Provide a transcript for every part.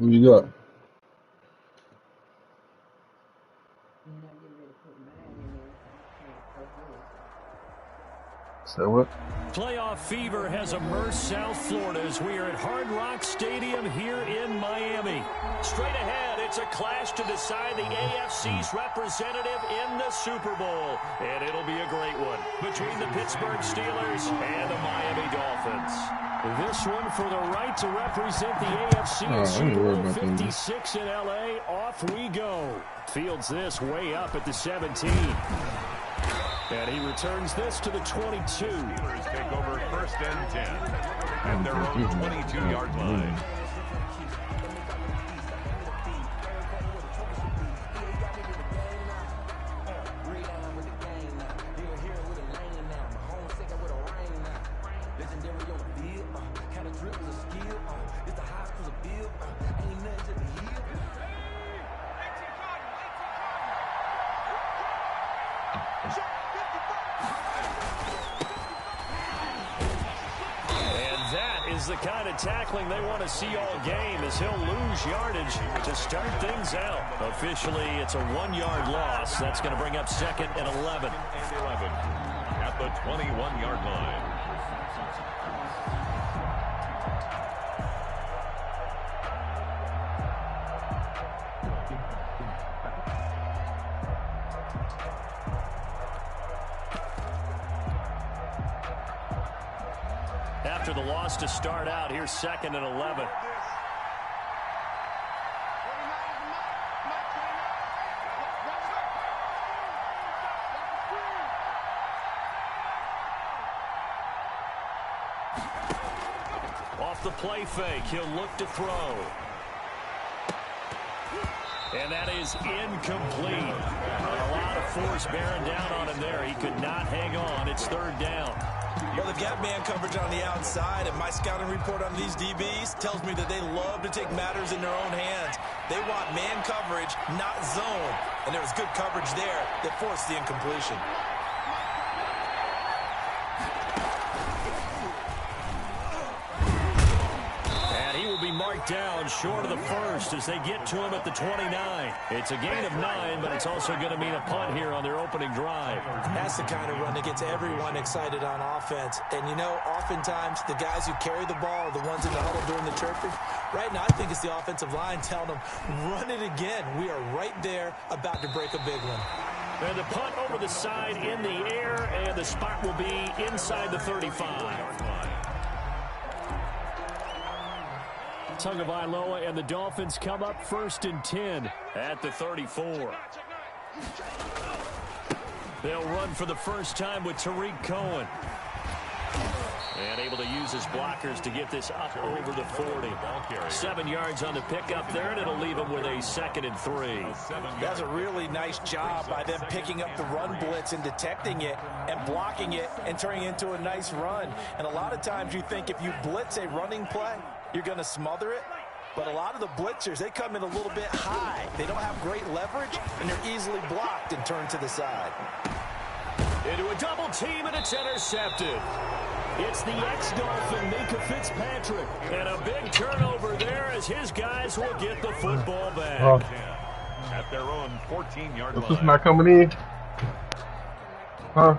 Who you got? Say what? Playoff fever has immersed South Florida as we are at Hard Rock Stadium here in Miami. Straight ahead, it's a clash to decide the AFC's representative in the Super Bowl. And it'll be a great one between the Pittsburgh Steelers and the Miami Dolphins. This one for the right to represent the AFC in Super Bowl 56 in L.A. Off we go. Fields this way up at the 17. And he returns this to the 22. Steelers take over first and 10 at their own 22-yard line. The kind of tackling they want to see all game as he'll lose yardage to start things out. Officially, it's a 1-yard loss. That's going to bring up 2nd and 11. At the 21-yard line. After the loss to start out, here's 2nd and 11. Off the play fake, he'll look to throw. And that is incomplete. A lot of force bearing down on him there. He could not hang on. It's 3rd down. Well, they've got man coverage on the outside, and my scouting report on these DBs tells me that they love to take matters in their own hands. They want man coverage, not zone. And there was good coverage there that forced the incompletion. Marked down short of the first as they get to him at the 29. It's a gain of 9, but it's also going to mean a punt here on their opening drive. That's the kind of run that gets everyone excited on offense. And, you know, oftentimes the guys who carry the ball are the ones in the huddle during the chirping. Right now, I think it's the offensive line telling them, run it again. We are right there about to break a big one. And the punt over the side in the air, and the spot will be inside the 35. Tagovailoa and the Dolphins come up 1st and 10 at the 34. They'll run for the first time with Tariq Cohen. And able to use his blockers to get this up over the 40. 7 yards on the pickup there, and it'll leave him with a 2nd and 3. That's a really nice job by them picking up the run blitz and detecting it and blocking it and turning it into a nice run. And a lot of times you think if you blitz a running play, you're going to smother it. But a lot of the blitzers, they come in a little bit high. They don't have great leverage, and they're easily blocked and turned to the side. Into a double team, and it's intercepted. It's the ex-Dolphin, Minkah Fitzpatrick. And a big turnover there as his guys will get the football back. At their own 14-yard line. This is not coming in. Huh?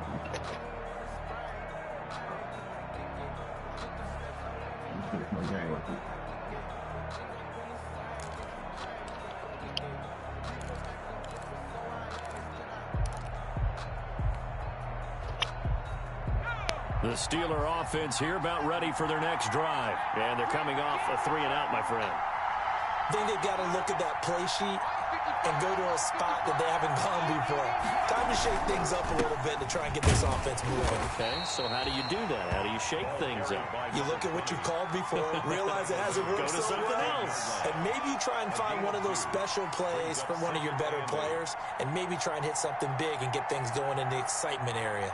The Steeler offense here about ready for their next drive. And thee coming off a 3-and-out, my friend. I think they've got to look at that play sheet and go to a spot that they haven't gone before. Time to shake things up a little bit to try and get this offense moving. Okay, so how do you do that? How do you shake things up? You look at what you've called before, realize it hasn't worked Go to something else. And maybe you try and find one of those special plays from one of your better players, and maybe try and hit something big and get things going in the excitement area.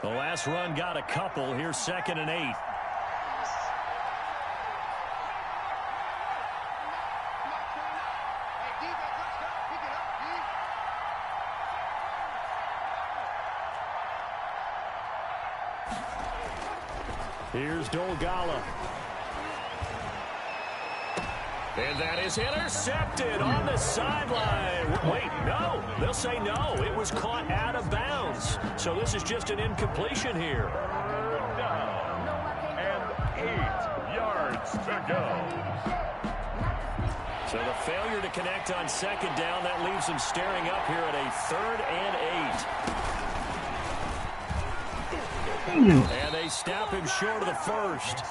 The last run got a couple. Here's 2nd and 8. Here's Dolgala. And that is intercepted on the sideline. Wait, no. They'll say no. It was caught out of bounds. So this is just an incompletion here. Down. And 8 yards to go. So the failure to connect on second down, that leaves them staring up here at a 3rd and 8. And they snap him short of the first,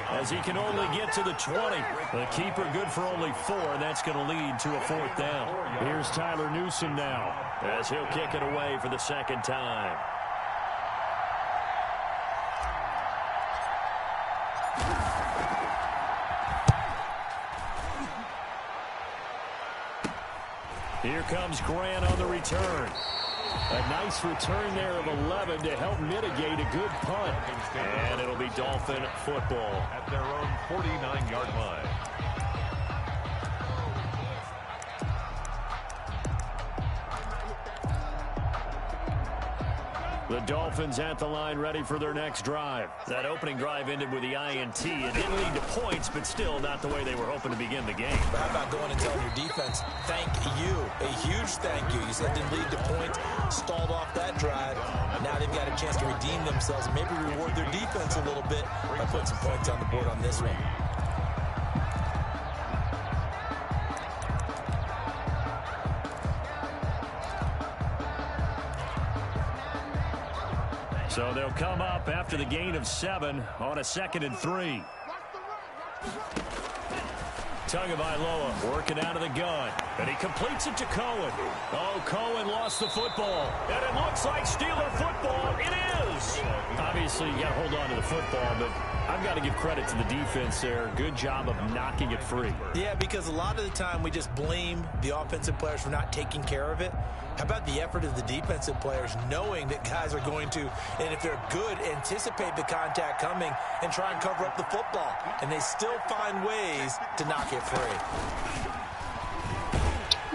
as he can only get to the 20. The keeper good for only 4, and that's going to lead to a 4th down. Here's Tyler Newsome now, as he'll kick it away for the second time. Here comes Grant on the return. A nice return there of 11 to help mitigate a good punt. And it'll be Dolphin football at their own 49-yard line. The Dolphins at the line ready for their next drive. That opening drive ended with the INT. It didn't lead to points, but still not the way they were hoping to begin the game. But how about going and telling your defense, thank you, a huge thank you. You said it didn't lead to points, stalled off that drive. Now they've got a chance to redeem themselves and maybe reward their defense a little bit by putting some points on the board on this one. So they'll come up after the gain of 7 on a 2nd and 3. Tagovailoa working out of the gun. And he completes it to Cohen. Oh, Cohen lost the football. And it looks like Steeler football. It is. Obviously, you got to hold on to the football, but I've got to give credit to the defense there. Good job of knocking it free. Yeah, because a lot of the time we just blame the offensive players for not taking care of it. How about the effort of the defensive players knowing that guys are going to, and if they're good, anticipate the contact coming and try and cover up the football. And they still find ways to knock it free.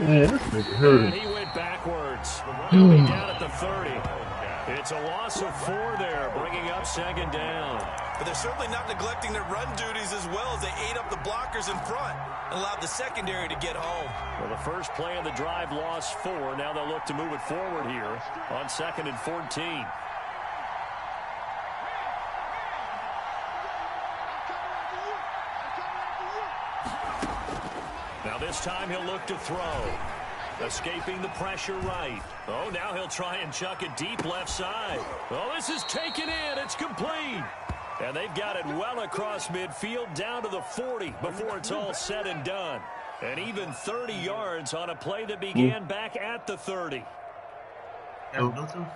Man, this nigga hurt. And he went backwards. He'll be down at the 30. It's a loss of 4 there, bringing up 2nd down. But they're certainly not neglecting their run duties as well as they ate up the blockers in front and allowed the secondary to get home. Well, the first play of the drive lost 4. Now they'll look to move it forward here on 2nd and 14. Now this time he'll look to throw. Escaping the pressure right. Oh, now he'll try and chuck it deep left side. Oh, this is taken in. It's complete. And they've got it well across midfield down to the 40 before it's all said and done. And even 30 yards on a play that began back at the 30.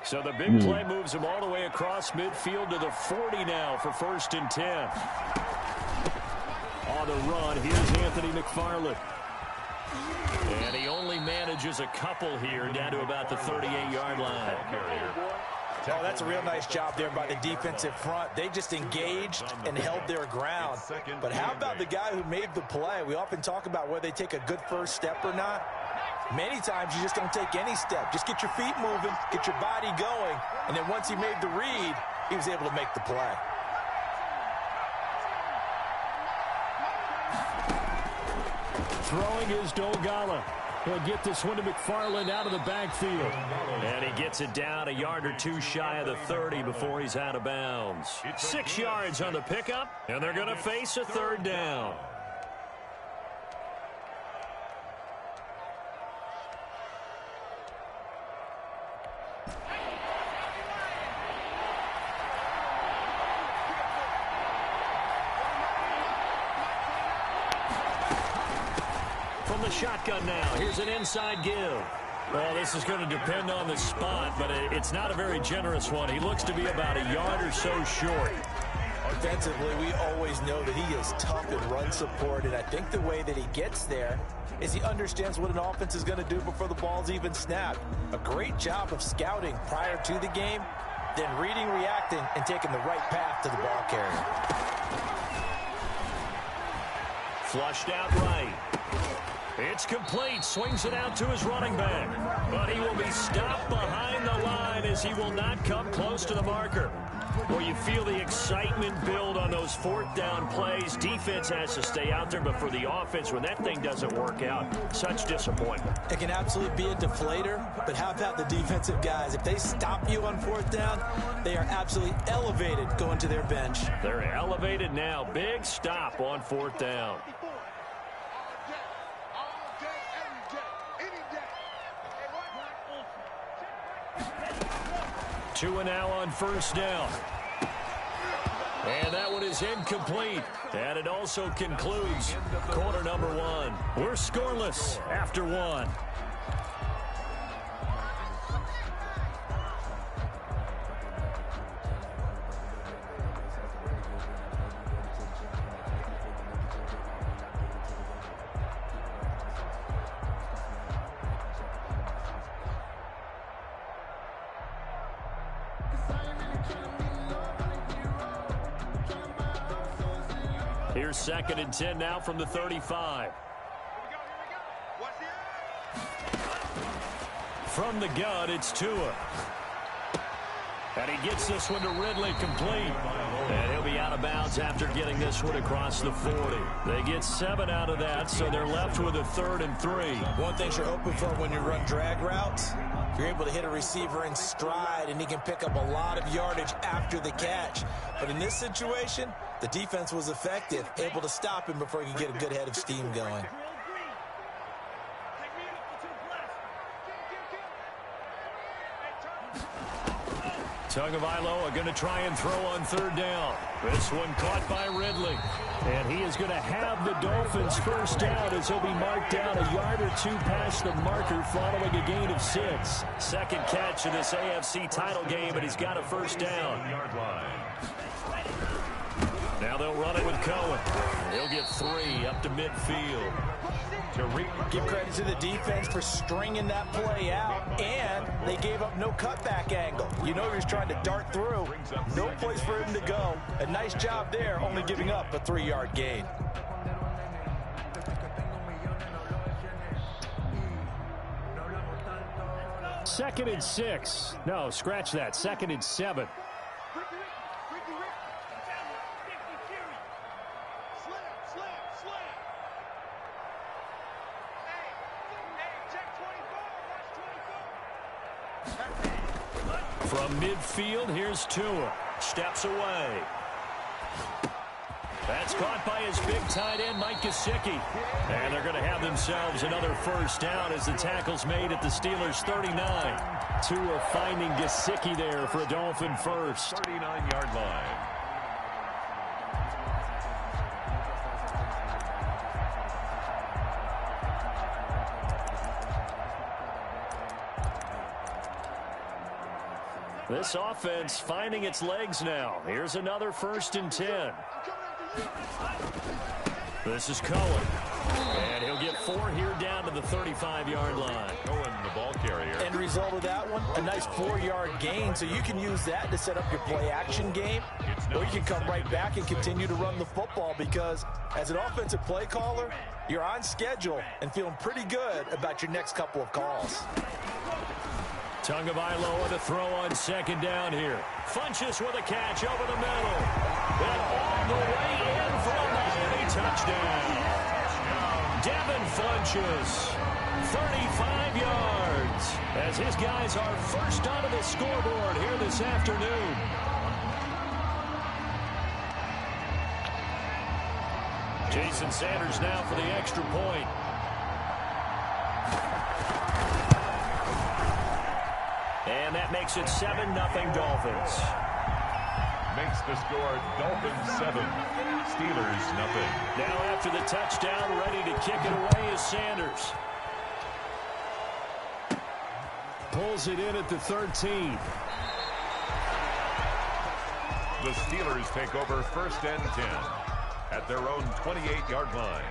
So the big play moves him all the way across midfield to the 40 now for 1st and 10. On the run, here's Anthony McFarland. And he only manages a couple here down to about the 38-yard line. Oh, that's a real nice job there by the defensive front. They just engaged and held their ground. But how about the guy who made the play? We often talk about whether they take a good first step or not. Many times you just don't take any step. Just get your feet moving, get your body going, and then once he made the read, he was able to make the play. Throwing is Dolgala. He'll get this one to McFarland out of the backfield. And he gets it down a yard or 2 shy of the 30 before he's out of bounds. 6 yards on the pickup, and they're going to face a 3rd down. From the shotgun now, here's an inside give. Well, this is going to depend on the spot, but it's not a very generous one. He looks to be about a yard or so short. Offensively, we always know that he is tough in run support, and I think the way that he gets there is he understands what an offense is going to do before the ball's even snapped. A great job of scouting prior to the game, then reading, reacting, and taking the right path to the ball carrier. Flushed out right. It's complete. Swings it out to his running back. But he will be stopped behind the line as he will not come close to the marker. Well, you feel the excitement build on those fourth down plays. Defense has to stay out there, but for the offense, when that thing doesn't work out, such disappointment. It can absolutely be a deflator, but how about the defensive guys? If they stop you on fourth down, they are absolutely elevated going to their bench. They're elevated now. Big stop on fourth down. Two and now on first down. And that one is incomplete. And it also concludes quarter number one. We're scoreless after one. Here's 2nd and 10 now from the 35. From the gun, it's Tua. And he gets this one to Ridley complete. And he'll be out of bounds after getting this one across the 40. They get 7 out of that, so they're left with a 3rd and 3. One thing you're hoping for when you run drag routes, you're able to hit a receiver in stride, and he can pick up a lot of yardage after the catch. But in this situation, the defense was effective, able to stop him before he could get a good head of steam going. Tagovailoa going to try and throw on 3rd down. This one caught by Ridley. And he is going to have the Dolphins first down as he'll be marked down a yard or two past the marker following a gain of 6. Second catch in this AFC title game, and he's got a first down. Now they'll run it with Cohen. He'll get 3 up to midfield. Give credit to the defense for stringing that play out, and they gave up no cutback angle. You know he was trying to dart through. No place for him to go. A nice job there, only giving up a 3-yard gain. Second and 6. No, scratch that. 2nd and 7. From midfield, here's Tua. Steps away. That's caught by his big tight end, Mike Gesicki. And they're going to have themselves another first down as the tackle's made at the Steelers' 39. Tua finding Gesicki there for a Dolphin first. 39-yard line. This offense finding its legs now. Here's another 1st and 10. This is Cohen. And he'll get 4 here down to the 35-yard line. Cohen, the ball carrier. End result of that one, a nice 4-yard gain. So you can use that to set up your play-action game. Or you can come right back and continue to run the football because as an offensive play caller, you're on schedule and feeling pretty good about your next couple of calls. Tagovailoa to throw on 2nd down here. Funchess with a catch over the middle. And all the way in for a Miami touchdown. Devin Funchess, 35 yards, as his guys are first onto the scoreboard here this afternoon. Jason Sanders now for the extra point. And that makes it 7-0 Dolphins. Makes the score Dolphins 7, Steelers nothing. Now after the touchdown, ready to kick it away is Sanders. Pulls it in at the 13. The Steelers take over 1st and 10 at their own 28-yard line.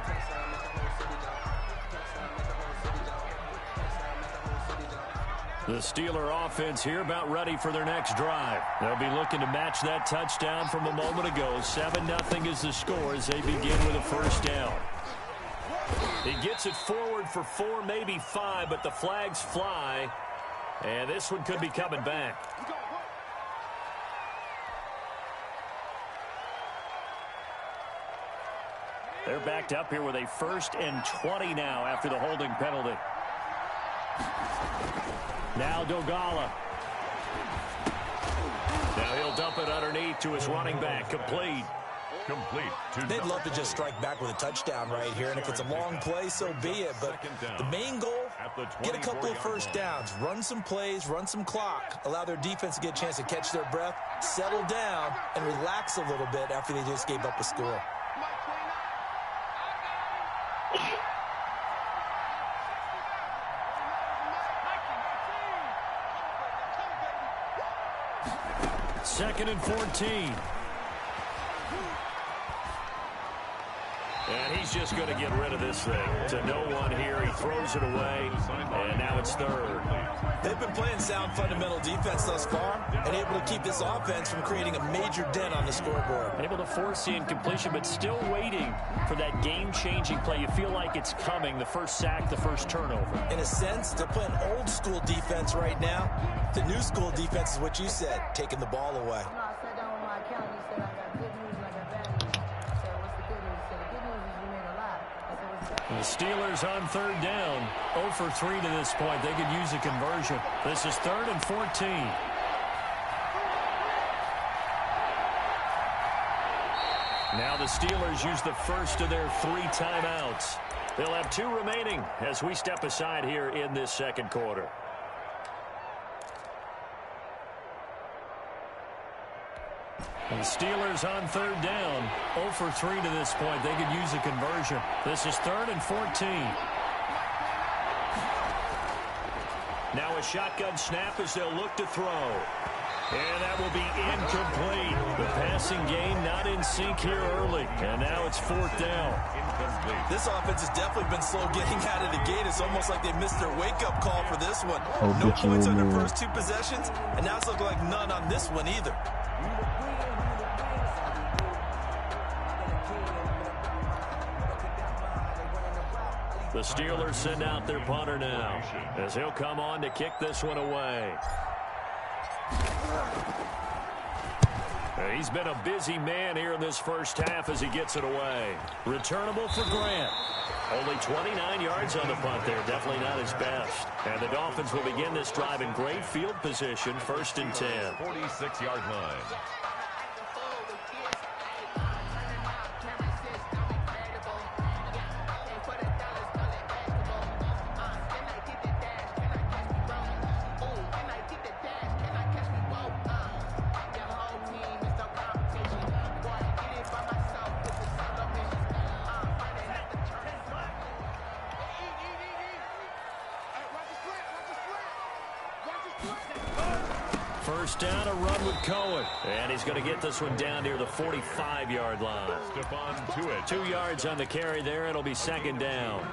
The Steeler offense here about ready for their next drive. They'll be looking to match that touchdown from a moment ago. 7-0 is the score as they begin with a first down. He gets it forward for 4, maybe 5, but the flags fly. And this one could be coming back. They're backed up here with a 1st and 20 now after the holding penalty. Now Dogala. Now he'll dump it underneath to his running back. Complete. They'd love to just strike back with a touchdown right here, and if it's a long play, so be it. But the main goal, get a couple of first downs, run some plays, run some clock, allow their defense to get a chance to catch their breath, settle down, and relax a little bit after they just gave up a score. Second and 14. And he's just going to get rid of this thing. To no one here. He throws it away. And now it's 3rd. They've been playing sound fundamental defense thus far and able to keep this offense from creating a major dent on the scoreboard. Able to force the incompletion, but still waiting for that game-changing play. You feel like it's coming. The first sack, the first turnover. In a sense, they're playing old-school defense right now. The new school defense is what you said, taking the ball away. The Steelers on 3rd down. 0 for 3 to this point. They could use a conversion. This is 3rd and 14. Now the Steelers use the first of their 3 timeouts. They'll have 2 remaining as we step aside here in this second quarter. The Steelers on 3rd down. 0 for 3 to this point. They could use a conversion. This is 3rd and 14. Now a shotgun snap as they'll look to throw. And that will be incomplete. The passing game not in sync here early. And now it's 4th down. This offense has definitely been slow getting out of the gate. It's almost like they missed their wake-up call for this one. No points on their first 2 possessions, and now it's looking like none on this one either. The Steelers send out their punter now as he'll come on to kick this one away. He's been a busy man here in this first half as he gets it away. Returnable for Grant. Only 29 yards on the punt there. Definitely not his best. And the Dolphins will begin this drive in great field position. 1st and 10. 46-yard line. First down, a run with Cohen. And he's going to get this one down near the 45-yard line. Stephon Tuitt. 2 yards on the carry there. It'll be 2nd down.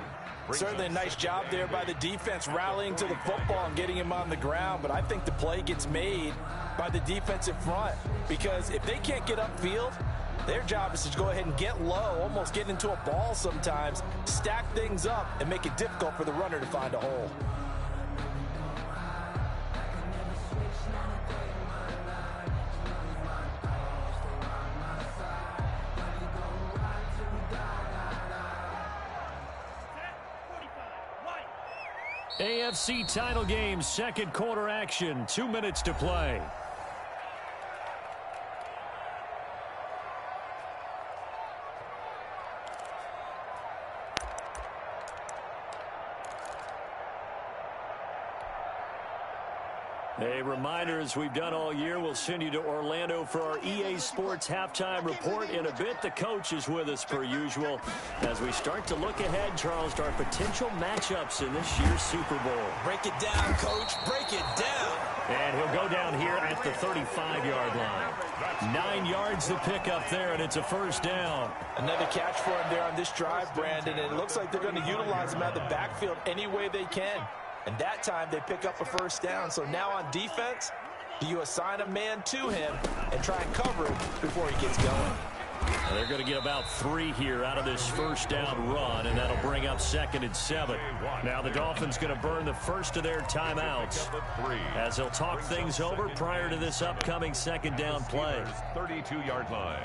Certainly a nice job there by the defense rallying to the football and getting him on the ground. But I think the play gets made by the defensive front. Because if they can't get upfield, their job is to go ahead and get low, almost get into a ball sometimes, stack things up, and make it difficult for the runner to find a hole. AFC title game, second quarter action. 2 minutes to play. A reminder, as we've done all year, we'll send you to Orlando for our EA Sports halftime report in a bit. The coach is with us per usual as we start to look ahead, Charles, to our potential matchups in this year's Super Bowl. Break it down, Coach. Break it down. And he'll go down here at the 35-yard line. 9 yards to pick up there, and it's a first down. Another catch for him there on this drive, Brandon, and it looks like they're going to utilize him out of the backfield any way they can. And that time they pick up a first down. So now on defense, do you assign a man to him and try and cover him before he gets going? And they're going to get about 3 here out of this first down run, and that'll bring up 2nd and 7. Now the Dolphins going to burn the first of their timeouts as they'll talk things over prior to this upcoming second down play. 32-yard line.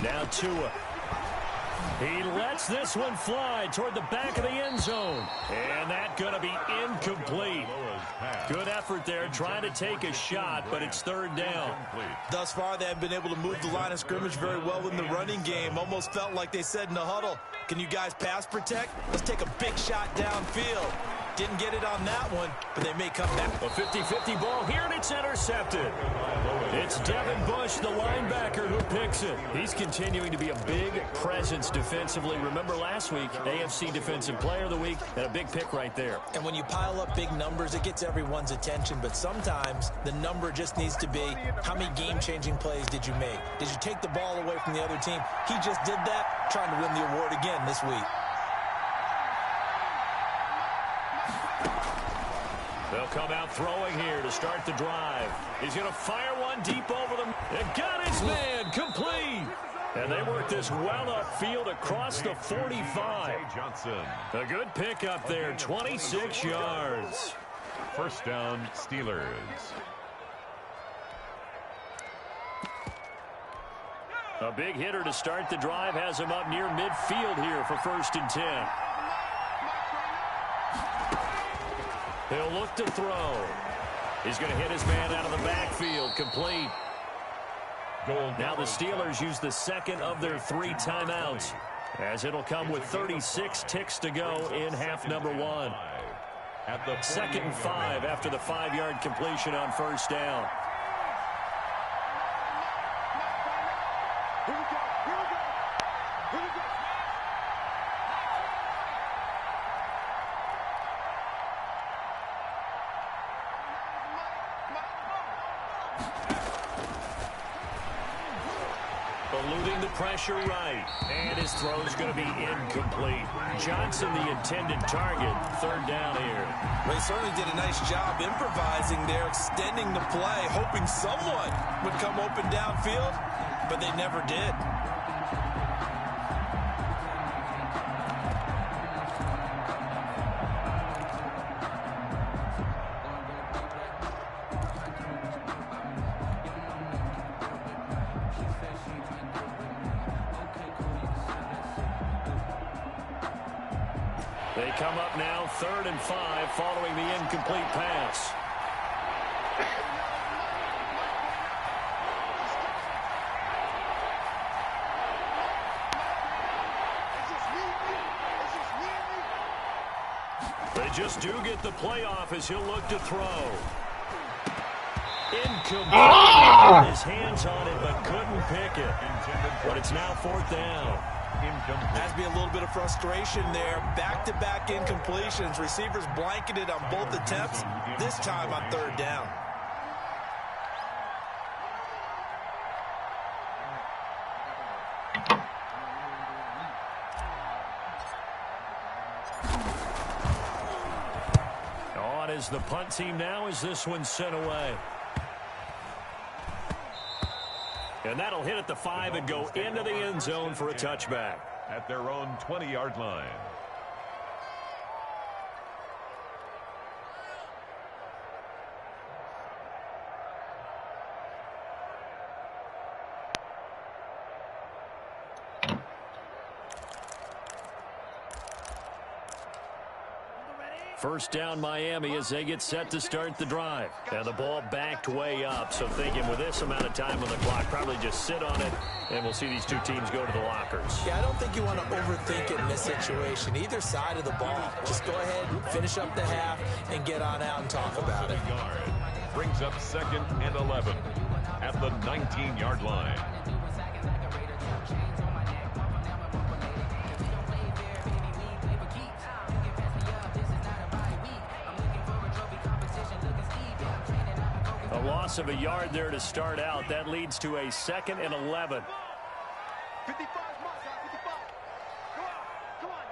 Now Tua. He lets this one fly toward the back of the end zone. And that's going to be incomplete. Good effort there trying to take a shot, but it's third down. Thus far, they have been able to move the line of scrimmage very well in the running game. Almost felt like they said in the huddle, can you guys pass protect? Let's take a big shot downfield. Didn't get it on that one, but they may come back. A 50-50 ball here, and it's intercepted. It's Devin Bush, the linebacker, who picks it. He's continuing to be a big presence defensively. Remember last week, AFC Defensive Player of the Week, and a big pick right there. And when you pile up big numbers, it gets everyone's attention. But sometimes the number just needs to be, how many game-changing plays did you make? Did you take the ball away from the other team? He just did that, trying to win the award again this week. They'll come out throwing here to start the drive. He's going to fire one deep over them. And got his man complete. And they work this well upfield across the 45. Johnson. A good pickup there, 26 yards. First down, Steelers. A big hitter to start the drive has him up near midfield here for 1st and 10. He'll look to throw. He's going to hit his man out of the backfield. Complete. Now the Steelers use the second of their 3 timeouts, as it'll come with 36 ticks to go in half number 1. At the 2nd and 5 after the 5-yard completion on 1st down. Eluding the pressure right. And his throw's going to be incomplete. Johnson, the intended target. 3rd down here. They certainly did a nice job improvising there, extending the play, hoping someone would come open downfield, but they never did. They come up now 3rd and 5 following the incomplete pass. They just do get the play off as he'll look to throw. Incomplete. His hands on it but couldn't pick it. But it's now 4th down. Has to be a little bit of frustration there. Back-to-back incompletions. Receivers blanketed on both attempts, this time on 3rd down. On is the punt team now as this one's sent away. And that'll hit at the 5 and go into the end zone for a touchback. At their own 20-yard line. First down Miami as they get set to start the drive. And the ball backed way up, so thinking with this amount of time on the clock, probably just sit on it, and we'll see these two teams go to the lockers. Yeah, I don't think you want to overthink it in this situation. Either side of the ball. Just go ahead, finish up the half, and get on out and talk about it. Brings up 2nd and 11 at the 19-yard line. A loss of a yard there to start out. That leads to a 2nd and 11. 55, come on, 55. Come on,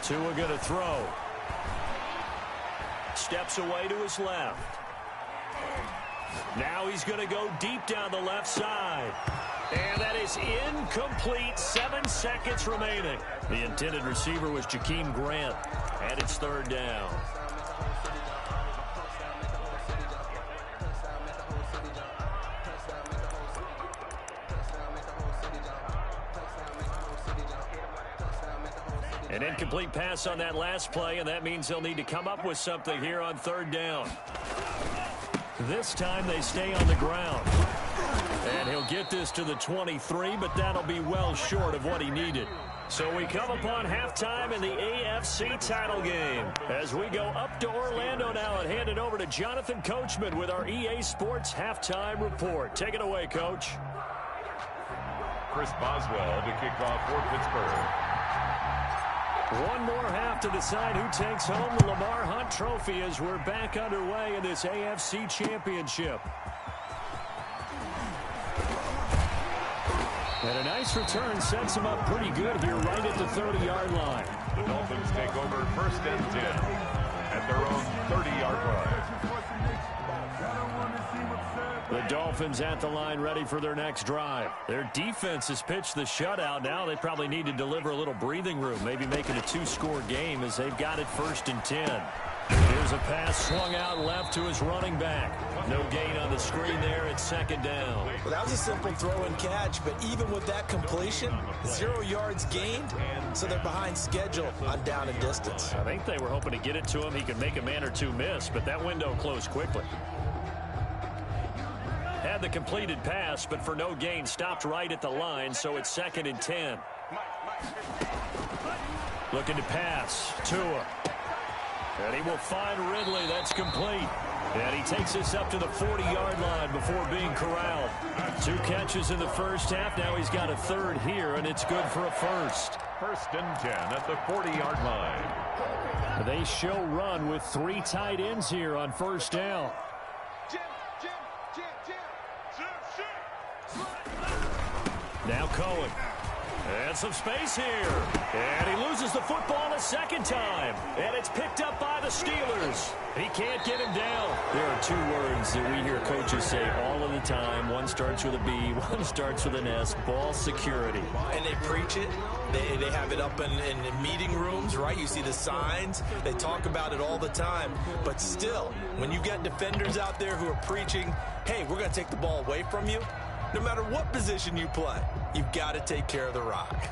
D. Tua going to throw. Steps away to his left. Now he's going to go deep down the left side. And that is incomplete. 7 seconds remaining. The intended receiver was Jakeem Grant. And it's 3rd down. An incomplete pass on that last play, and that means they'll need to come up with something here on third down. This time they stay on the ground. And he'll get this to the 23, but that'll be well short of what he needed. So we come upon halftime in the AFC title game. As we go up to Orlando now and hand it over to Jonathan Coachman with our EA Sports halftime report. Take it away, Coach. Chris Boswell to kick off for Pittsburgh. One more half to decide who takes home the Lamar Hunt Trophy as we're back underway in this AFC Championship. And a nice return sets him up pretty good here right at the 30-yard line. The Dolphins take over first and 10 at their own 30-yard line. The Dolphins at the line ready for their next drive. Their defense has pitched the shutout. Now they probably need to deliver a little breathing room, maybe make it a two-score game as they've got it first and 10. Here's a pass swung out left to his running back. No gain on the screen there at second down. Well, that was a simple throw and catch, but even with that completion, 0 yards gained, so they're behind schedule on down and distance. I think they were hoping to get it to him. He could make a man or two miss, but that window closed quickly. Had the completed pass, but for no gain, stopped right at the line, so it's second and 10. Looking to pass. Tua. And he will find Ridley. That's complete. And he takes this up to the 40-yard line before being corralled. 2 catches in the first half. Now he's got a third here, and it's good for a first. First and 10 at the 40-yard line. They show run with 3 tight ends here on first down. Now Cohen. And some space here. And he loses the football a second time. And it's picked up by the Steelers. He can't get him down. There are 2 words that we hear coaches say all of the time. One starts with a B, one starts with an S. Ball security. And they preach it. They have it up in meeting rooms, right? You see the signs. They talk about it all the time. But still, when you got defenders out there who are preaching, hey, we're going to take the ball away from you, no matter what position you play, you've got to take care of the rock.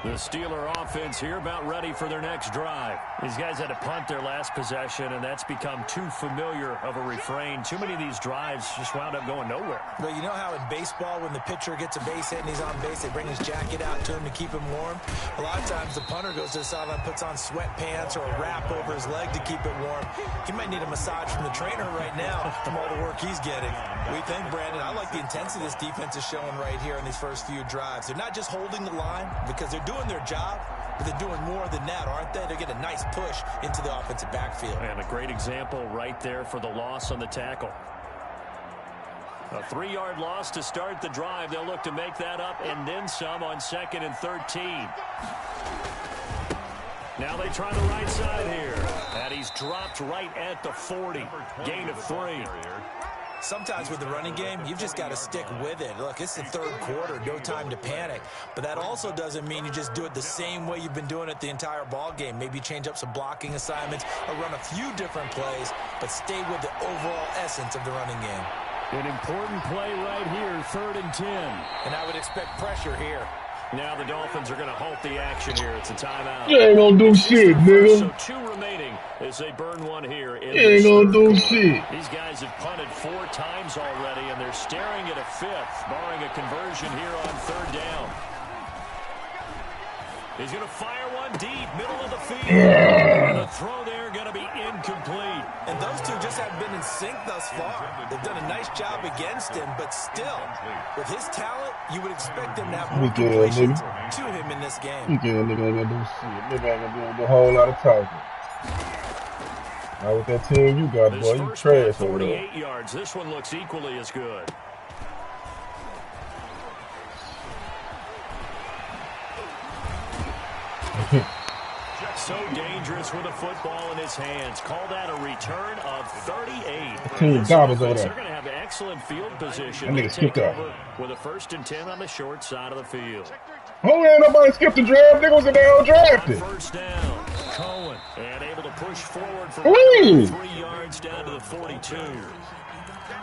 The Steeler offense here about ready for their next drive. These guys had to punt their last possession, and that's become too familiar of a refrain. Too many of these drives just wound up going nowhere. Well, you know how in baseball when the pitcher gets a base hit and he's on base, they bring his jacket out to him to keep him warm? A lot of times the punter goes to the sideline, puts on sweatpants or a wrap over his leg to keep it warm. He might need a massage from the trainer right now from all the work he's getting. We think, Brandon, I like the intensity this defense is showing right here in these first few drives. They're not just holding the line because they're doing their job, but they're doing more than that, aren't they? They're getting a nice push into the offensive backfield. And a great example right there for the loss on the tackle. A 3-yard loss to start the drive. They'll look to make that up and then some on 2nd and 13. Now they try the right side here. And he's dropped right at the 40. Gain of 3. Sometimes with the running game, you've just got to stick with it. Look, it's the third quarter, no time to panic. But that also doesn't mean you just do it the same way you've been doing it the entire ball game. Maybe change up some blocking assignments or run a few different plays, but stay with the overall essence of the running game. An important play right here, 3rd and 10. And I would expect pressure here. Now the Dolphins are going to halt the action here. It's a timeout. You ain't gonna do shit, nigga. So 2 remaining as they burn one here. You ain't gonna do shit. These guys have punted 4 times already, and they're staring at a 5th, barring a conversion here on 3rd down. He's going to fire one deep, middle of the field. And the throw there going to be incomplete. And those two just haven't been in sync thus far. They've done a nice job against him, but still, with his talent, you would expect them to have more completions to him in this game. Yeah, nigga ain't gonna do shit. Nigga ain't gonna do a whole lot of talking. Now with that team you got, boy, you trash over there. 48 yards. This one looks equally as good. So dangerous with a football in his hands. Call that a return of 38. Team garbage over there. They're going to have excellent field position. That nigga skipped out. With a 1st and 10 on the short side of the field. Oh, ain't nobody skipped the draft. Niggas was down drafted. First down. Cohen. And able to push forward for 3 yards down to the 42.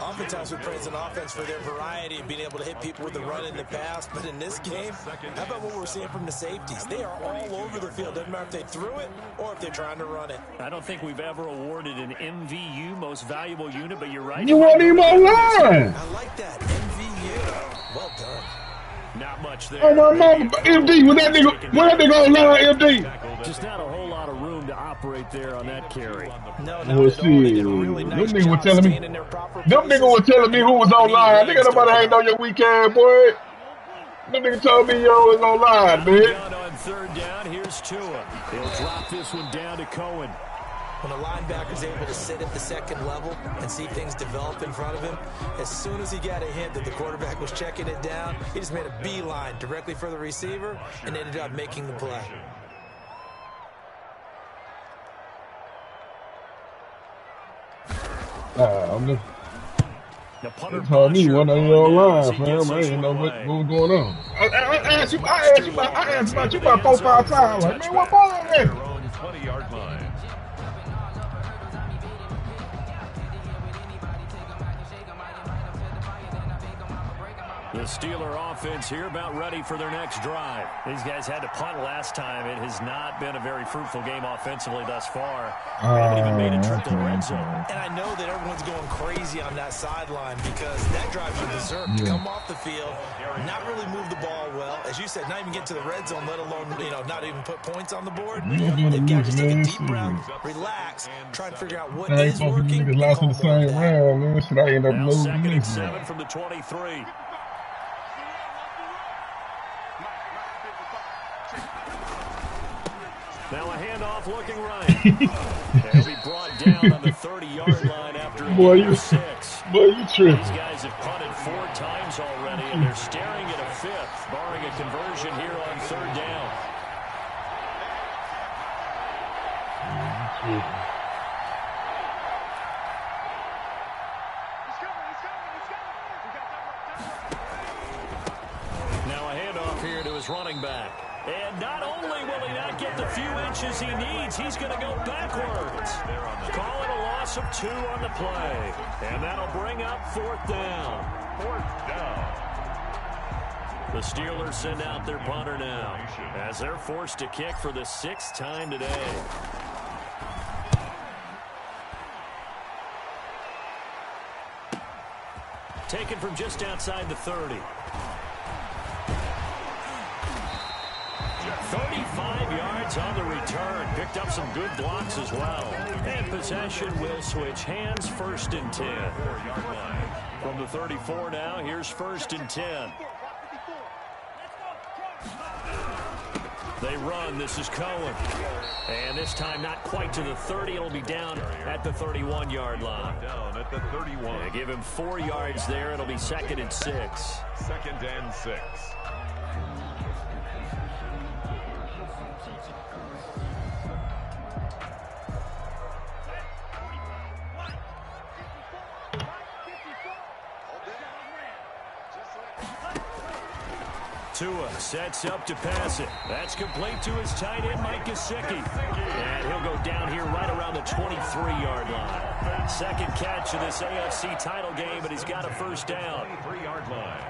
Oftentimes we praise an offense for their variety and being able to hit people with the run in the pass, but in this game, how about what we're seeing from the safeties? They are all over the field. Doesn't matter if they threw it or if they're trying to run it. I don't think we've ever awarded an MVU, most valuable unit, but you're right. You want him online? I like that. MVU. Well done. Not much there. Oh my mama, MD, when that nigga online, MD. Just not a whole lot of room to operate there on that carry. No, Well, see, them niggas were telling me, who was online. Nigga, nobody ain't on your weekend, boy. Them niggas told me yo was online, man. On third down, here's Tua. He'll drop this one down to Cohen. When a linebacker's able to sit at the second level and see things develop in front of him, as soon as he got a hint that the quarterback was checking it down, he just made a beeline directly for the receiver and ended up making the play. I'm just... They told me one on your line, fam. I didn't know what was going on. I asked about you about 4-5 times. Like, man, what ball is that? 20-yard line. The Steeler offense here about ready for their next drive. These guys had to punt last time. It has not been a very fruitful game offensively thus far. They haven't even made a trip to the red zone. And I know that everyone's going crazy on that sideline because that drive you deserve to come off the field, not really move the ball well. As you said, not even get to the red zone, let alone, not even put points on the board. They've got to just take a deep breath, relax, try and figure out what is working. Niggas lost in the same round, man. Should I end up Now losing 2nd and this 7 from the 23. Now a handoff looking right. He'll be brought down on the 30-yard line after a 6. Boy, you tripping. These guys have punted 4 times already, and they're staring at a 5th, barring a conversion here on 3rd down. Now a handoff here to his running back. And not only will he not get the few inches he needs, he's going to go backwards. Call it a loss of 2 on the play. And that'll bring up 4th down. 4th down. The Steelers send out their punter now as they're forced to kick for the 6th time today. Taken from just outside the 30. 35 yards on the return. Picked up some good blocks as well. And possession will switch hands. 1st and 10. 4-yard line. From the 34 now, here's 1st and 10. They run. This is Cohen. And this time not quite to the 30. It'll be down at the 31-yard line. Down at the 31. They give him 4 yards there. It'll be 2nd and 6. 2nd and 6. Tua sets up to pass it. That's complete to his tight end, Mike Gesicki. And he'll go down here right around the 23-yard line. 2nd catch of this AFC title game, but he's got a 1st down. 23-yard line.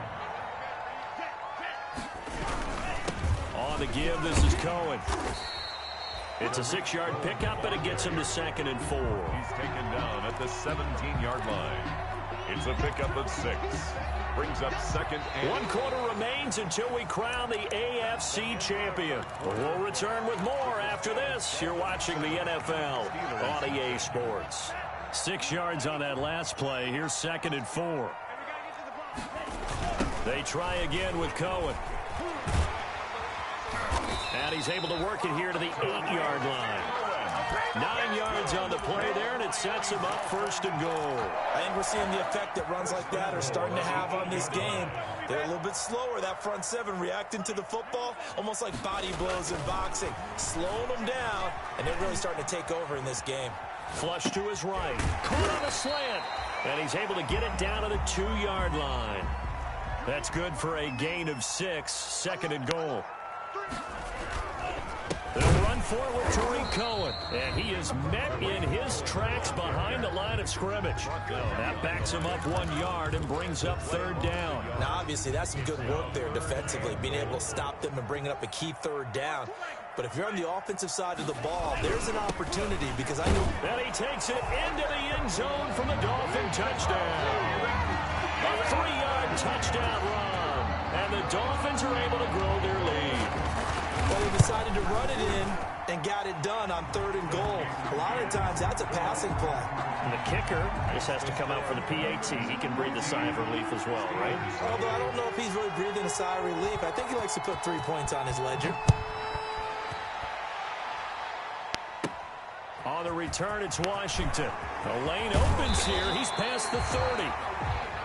On the give, this is Cohen. It's a 6-yard pickup, but it gets him to 2nd and 4. He's taken down at the 17-yard line. It's a pickup of 6. Brings up 2nd and 1 quarter remains until we crown the AFC champion. We'll return with more after this. You're watching the NFL on EA Sports. 6 yards on that last play. Here's 2nd and 4. They try again with Cohen. And he's able to work it here to the 8-yard line. 9 yards on the play there, and it sets him up 1st and goal. I think we're seeing the effect that runs like that are starting to have on this game. They're a little bit slower, that front 7, reacting to the football, almost like body blows in boxing, slowing them down, and they're really starting to take over in this game. Flush to his right, caught on a slant, and he's able to get it down to the 2-yard line. That's good for a gain of 6, 2nd and goal. They'll run for it with Tariq Cohen. And he is met in his tracks behind the line of scrimmage. That backs him up 1 yard and brings up 3rd down. Now, obviously, that's some good work there defensively, being able to stop them and bringing up a key 3rd down. But if you're on the offensive side of the ball, there's an opportunity because I know... And he takes it into the end zone from the Dolphin touchdown. A 3-yard touchdown run. And the Dolphins are able to grow their lead. Well, he decided to run it in and got it done on 3rd and goal. A lot of times, that's a passing play. And the kicker just has to come out for the PAT. He can breathe a sigh of relief as well, right? Although I don't know if he's really breathing a sigh of relief. I think he likes to put 3 points on his ledger. On the return, it's Washington. The lane opens here. He's past the 30.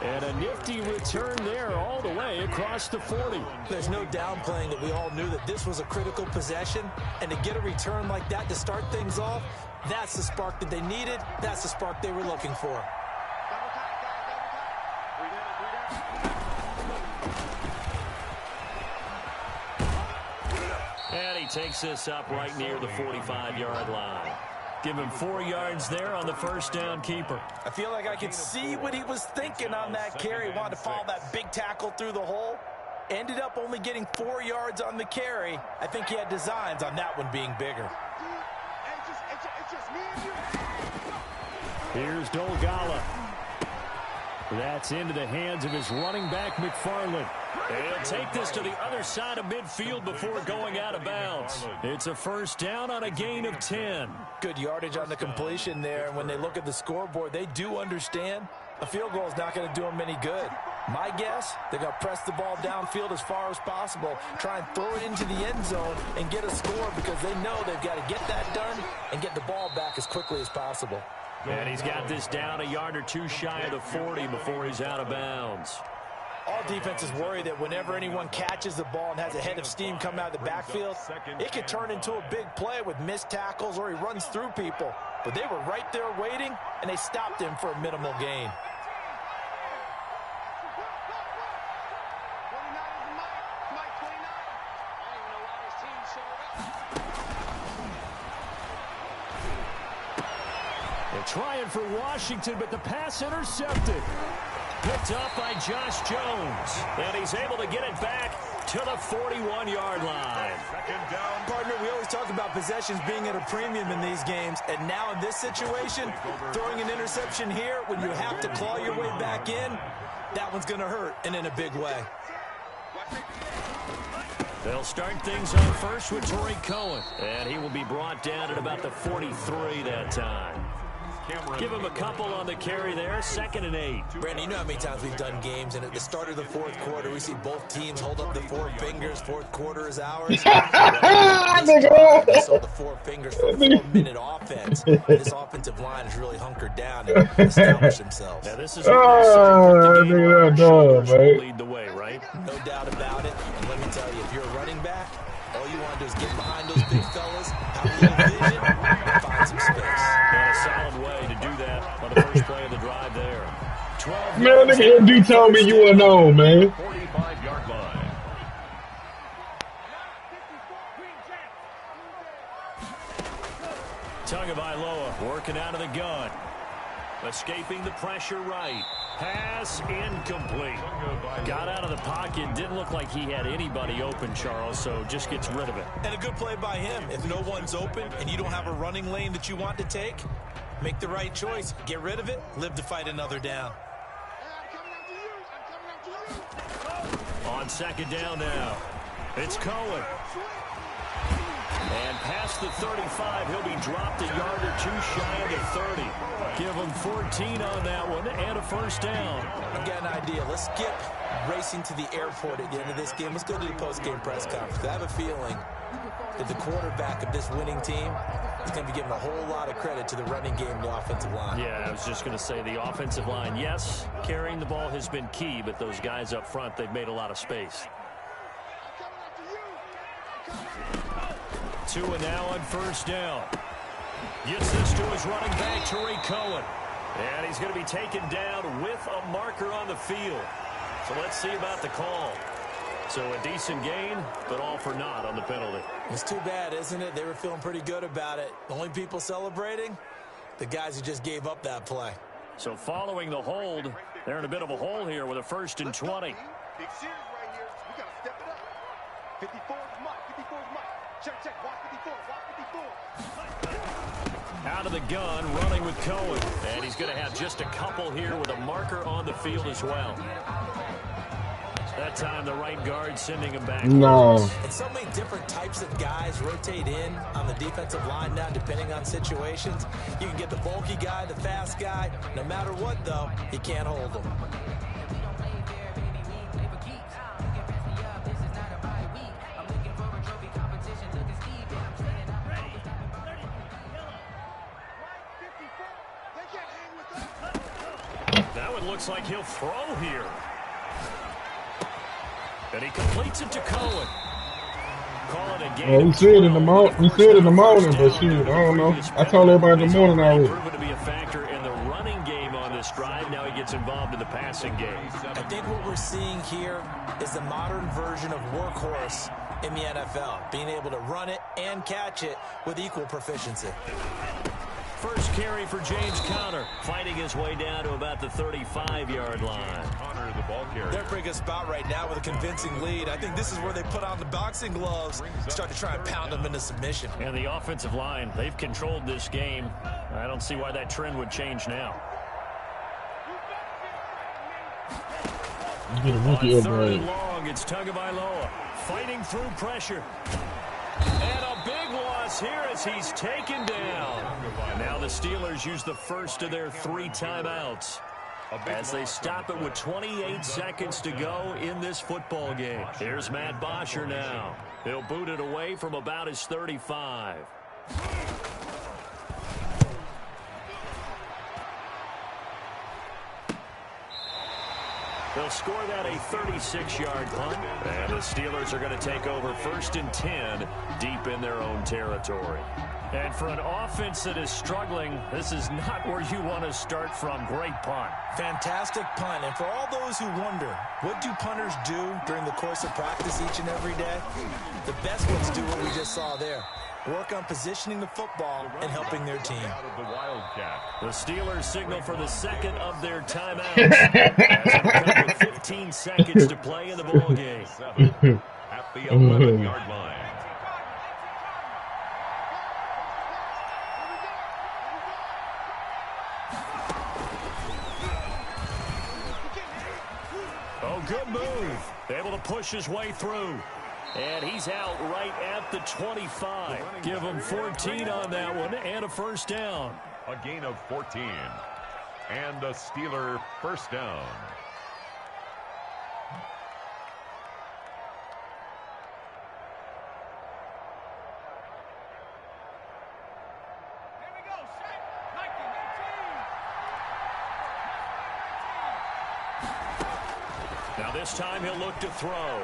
And a nifty return there all the way across the 40. There's no downplaying that we all knew that this was a critical possession. And to get a return like that to start things off, that's the spark that they needed. That's the spark they were looking for. And he takes this up right near the 45-yard line. Give him 4 yards there on the first down keeper. I feel like I could see what he was thinking on that carry. He wanted to follow that big tackle through the hole. Ended up only getting 4 yards on the carry. I think he had designs on that one being bigger. Here's Dolgala. That's into the hands of his running back, McFarland. He'll take this to the other side of midfield before going out of bounds. It's a first down on a gain of 10. Good yardage on the completion there. And when they look at the scoreboard, they do understand a field goal is not going to do them any good. My guess, they're going to press the ball downfield as far as possible, try and throw it into the end zone and get a score because they know they've got to get that done and get the ball back as quickly as possible. And he's got this down a yard or two shy of the 40 before he's out of bounds. All defenses worry that whenever anyone catches the ball and has a head of steam come out of the backfield, it could turn into a big play with missed tackles or he runs through people. But they were right there waiting, and they stopped him for a minimal gain. They're trying for Washington, but the pass intercepted. Picked up by Josh Jones. And he's able to get it back to the 41-yard line. Second down. Partner, we always talk about possessions being at a premium in these games. And now in this situation, throwing an interception here when you have to claw your way back in, that one's going to hurt, and in a big way. They'll start things on first with Tariq Cohen. And he will be brought down at about the 43 that time. Give him a couple on the carry there, 2nd and 8. Brandon, you know how many times we've done games, and at the start of the fourth quarter, we see both teams hold up the 4 fingers. Fourth quarter is ours. We saw the 4 fingers for a 4-minute offense. This offensive line has really hunkered down and established themselves. Now this is lead the way, right? No doubt about it. And let me tell you, if you're a running back, all you want to do is get behind those big fellas, have a little vision, and find some space. And a solid way to do that on the first play of the drive there. 12 Man, nigga, MD told me you were known, man. 45-yard line. Tagovailoa working out of the gun. Escaping the pressure right. Pass incomplete. Got out of the pocket. Didn't look like he had anybody open, Charles, so just gets rid of it. And a good play by him. If no one's open and you don't have a running lane that you want to take, make the right choice. Get rid of it. Live to fight another down. On 2nd down now. It's Cohen. And past the 35, he'll be dropped a yard or two shy of the 30. Give him 14 on that one and a first down. I've got an idea. Let's skip racing to the airport at the end of this game. Let's go to the post-game press conference. I have a feeling that the quarterback of this winning team is going to be giving a whole lot of credit to the running game and the offensive line. Yeah, I was just going to say the offensive line, yes, carrying the ball has been key, but those guys up front, they've made a lot of space. 2 and now on first down. Gets this to his running back, Tariq Cohen. And he's going to be taken down with a marker on the field. So let's see about the call. So a decent gain, but all for naught on the penalty. It's too bad, isn't it? They were feeling pretty good about it. The only people celebrating, the guys who just gave up that play. So following the hold, they're in a bit of a hole here with a 1st and 20. Big series right here. We got to step it up. 54 is Mike. 54 is Mike. Check. Watch 54. Watch 54. Out of the gun, running with Cohen. And he's going to have just a couple here with a marker on the field as well. That time, the right guard sending him back. No. And so many different types of guys rotate in on the defensive line now, depending on situations. You can get the bulky guy, the fast guy. No matter what, though, you can't hold them. Now it looks like he'll throw here. And he completes it to Cohen. Call it a game. We said in the morning. We said in the morning, but shoot, I don't know. I told everybody in the morning already. Proven to be a factor in the running game on this drive. Now he gets involved in the passing game. I think what we're seeing here is the modern version of workhorse in the NFL, being able to run it and catch it with equal proficiency. First carry for James Conner, fighting his way down to about the 35-yard line. Conner, the ball carrier. They're in a pretty good spot right now with a convincing lead. I think this is where they put on the boxing gloves, start to try and pound them into submission. And the offensive line, they've controlled this game. I don't see why that trend would change now. You get a On rookie 3rd upgrade. and long, it's Tagovailoa fighting through pressure. And a big loss here as he's taken down. Now the Steelers use the first of their 3 timeouts as they stop it with 28 seconds to go in this football game. Here's Matt Bosher now. He'll boot it away from about his 35. They'll score that a 36-yard punt. And the Steelers are going to take over 1st and 10 deep in their own territory. And for an offense that is struggling, this is not where you want to start from. Great punt. Fantastic punt. And for all those who wonder, what do punters do during the course of practice each and every day? The best ones do what we just saw there. Work on positioning the football and helping their team. Out of the Wildcat. The Steelers signal for the second of their timeouts. As they come with 15 seconds to play in the ball game. 7 at the 11-yard line. Oh, good move. Able to push his way through. And he's out right at the 25. Give him 14 on that one and a first down. A gain of 14. And a Steeler first down. Now this time he'll look to throw.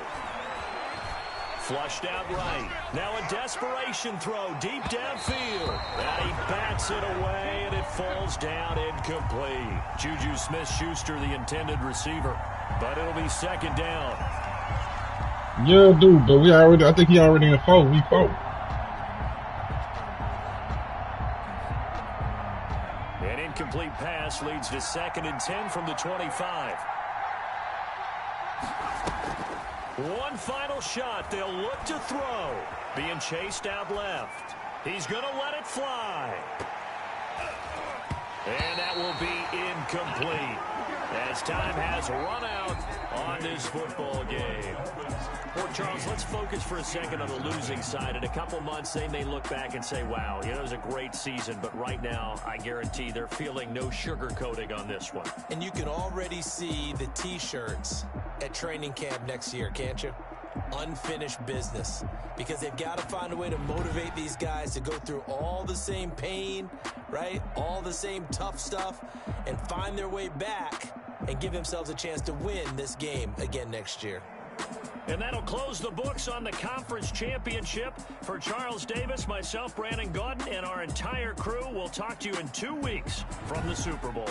Flushed out right. Now a desperation throw deep downfield. And he bats it away, and it falls down incomplete. Juju Smith-Schuster, the intended receiver. But it'll be second down. Yeah, dude, but I think he already in 4. We 4. An incomplete pass leads to 2nd and 10 from the 25. One final shot. They'll look to throw. Being chased out left. He's going to let it fly. And that will be incomplete as time has run out on this football game. Well, Charles, let's focus for a second on the losing side. In a couple months, they may look back and say, wow, it was a great season. But right now, I guarantee they're feeling no sugarcoating on this one. And you can already see the T-shirts at training camp next year, can't you? Unfinished business. Because they've got to find a way to motivate these guys to go through all the same pain, right? All the same tough stuff, and find their way back and give themselves a chance to win this game again next year. And that'll close the books on the conference championship. For Charles Davis, myself, Brandon Gaudin, and our entire crew, we'll talk to you in 2 weeks from the Super Bowl.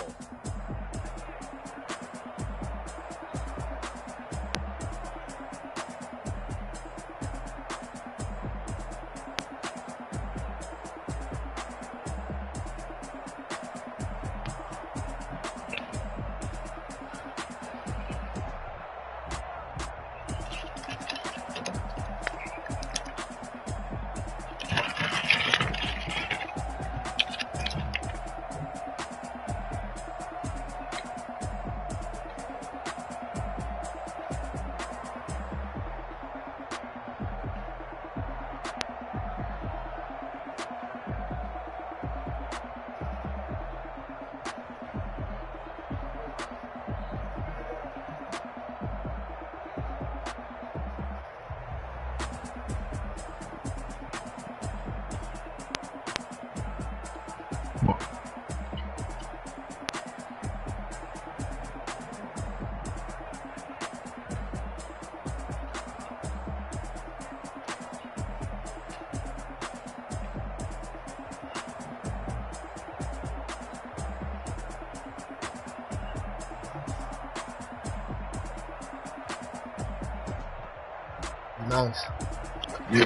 Nice. Yeah.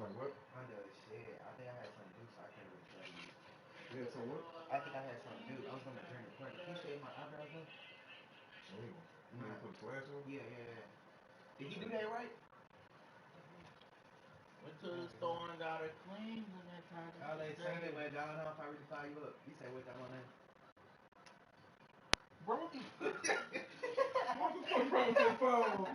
Like what? Under shit. I think I had something to do, so I can't really tell you. Yeah, so what? I think I had something to do. I was gonna turn the corner. Can you shave my eyebrows though? Oh, you mean put a flash on? Yeah. Did he do that right? Went to the store and got it cleaned and that time. Oh, they seen it, but God, if I really fire you up. You say what that one name? Bro, what the fuck wrong with your phone?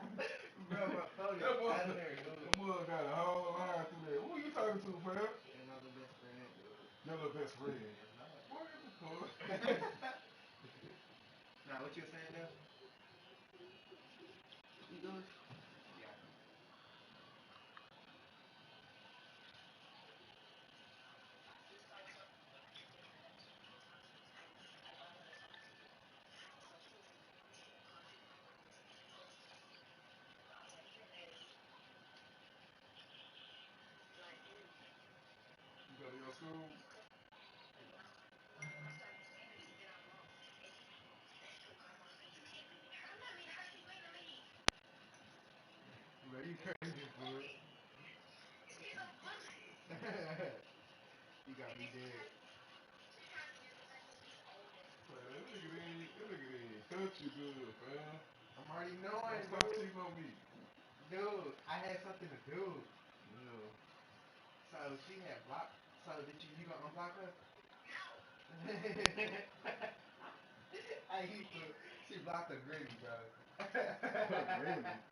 Bro, my phone is That out of there, dude. mug got a whole line through there. Who you talking to, fam? And my little best friend, dude. Your little best friend. What the fuck? Nah, what you were saying though? You good? Yeah. You go to your school? Man, you crazy, fool. You got me dead. Man, that nigga didn't touch you good, fam. I'm already Don't knowing, stop dude. cheating on me. Dude, I had something to do. Yeah. So she had blocked. So did you gonna unblock her? No. I used to. She blocked the granny, bro. Granny.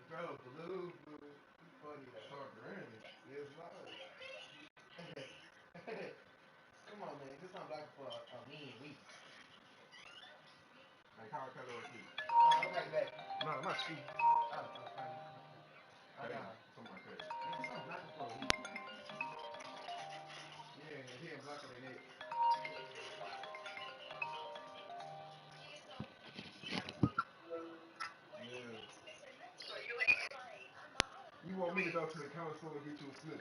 Bro, blue, fool. You funny though. Talk granny. Yes, Lord. Come on, man. Just unblock her for a mean week. Like, how I cut her shit? I'll bring it back. No, not she. Oh, fine. Oh, Hey, no. something like that. Man, just unblock her for a week. Yeah, he unblocked her neck. Yeah. You want me to go to the counter store and get you a slip?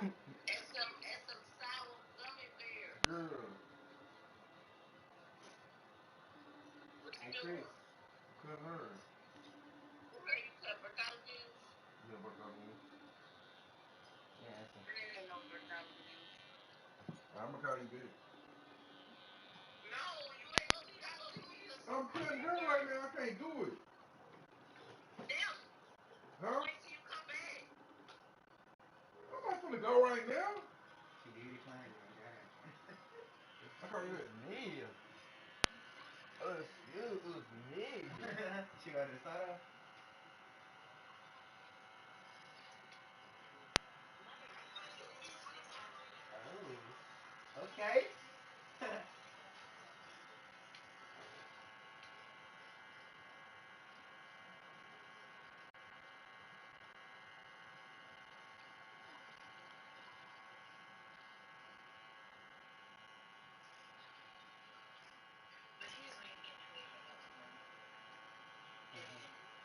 And some sour gummy bears. Girl. What Hey, you Chris. doing? Cut her. Okay, you cut avocado juice? Yeah, but I mean, Yeah, that's There ain't no avocado juice. I'm gonna call you back. No, you ain't gonna do that. Gonna give me I'm cutting her right now. I can't do it. Damn. Huh? Wait till you come back. I'm not gonna go right now. She did decline it. I call you back. Me. Excuse me. She got the soda? Oh. Okay.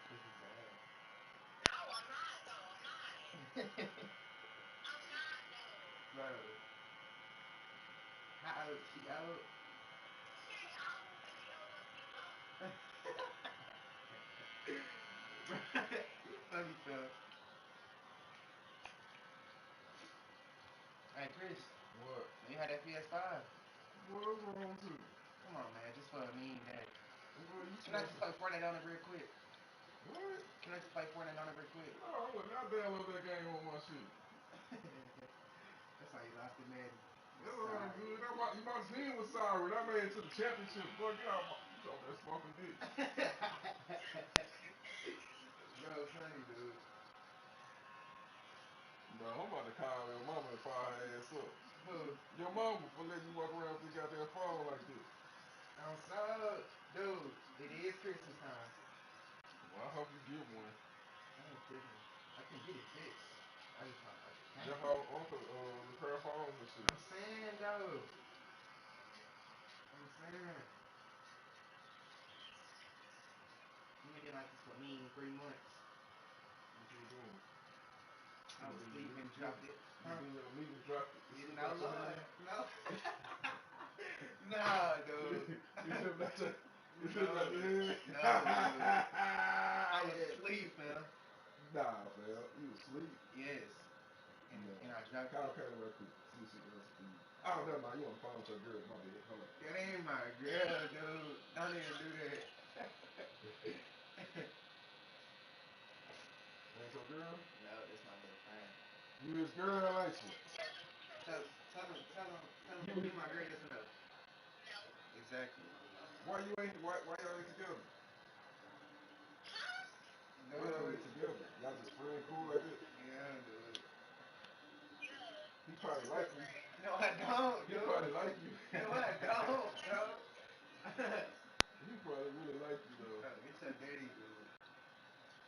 This is bad. No, I'm not, though. I'm not. I'm not, though. Bro, how old she out? She ain't old. She old enough to be young. You funny stuff. Hey, Chris. What? You had that PS5? What's wrong with you? Come on, man. Just for a mean day. What you Can I just play Fortnite on it real quick? What? Can I just play Fortnite on it real quick? No, I would not download that game on my shit. That's how you lost it, man. That's all good. My team was sorry. I made it to the championship. Boy, get out you out there smoking dick. Bro, funny, dude. Bro, I'm about to call your mama and fire her ass up. Who? Your mama for letting you walk around with your goddamn phone like this. I'm so, dude. It is Christmas time. Well, I hope you get one. I ain't tripping. I can get it fixed. I just thought I can't. That's how Uncle repair phones and shit. I'm saying though. I'm saying. You been like this for me in 3 months. What you doing? I was sleeping, dropped it. You been your meat and dropped it. You know, Lord. No. No, dude. You slipped out your you No, slipped out your head? no, dude. I was asleep, man. Nah, fam. You was asleep. Call Kayla real quick. See if she can answer for you. Oh, never mind. You on the phone with your girl. My bad. Hold on. That ain't my girl, dude. Don't even do that. That's your girl? No, that's my little friend. You his girl, ain't you? Tell him you my girl, yes or no? Exactly. Why y'all ain't together? No. Why y'all ain't together? Y'all just friend cool like that? Yeah, dude. He probably like you. No, I don't, He dude. probably like you. No, I don't, bro. He probably really like you though. Bro, get your daddy, dude.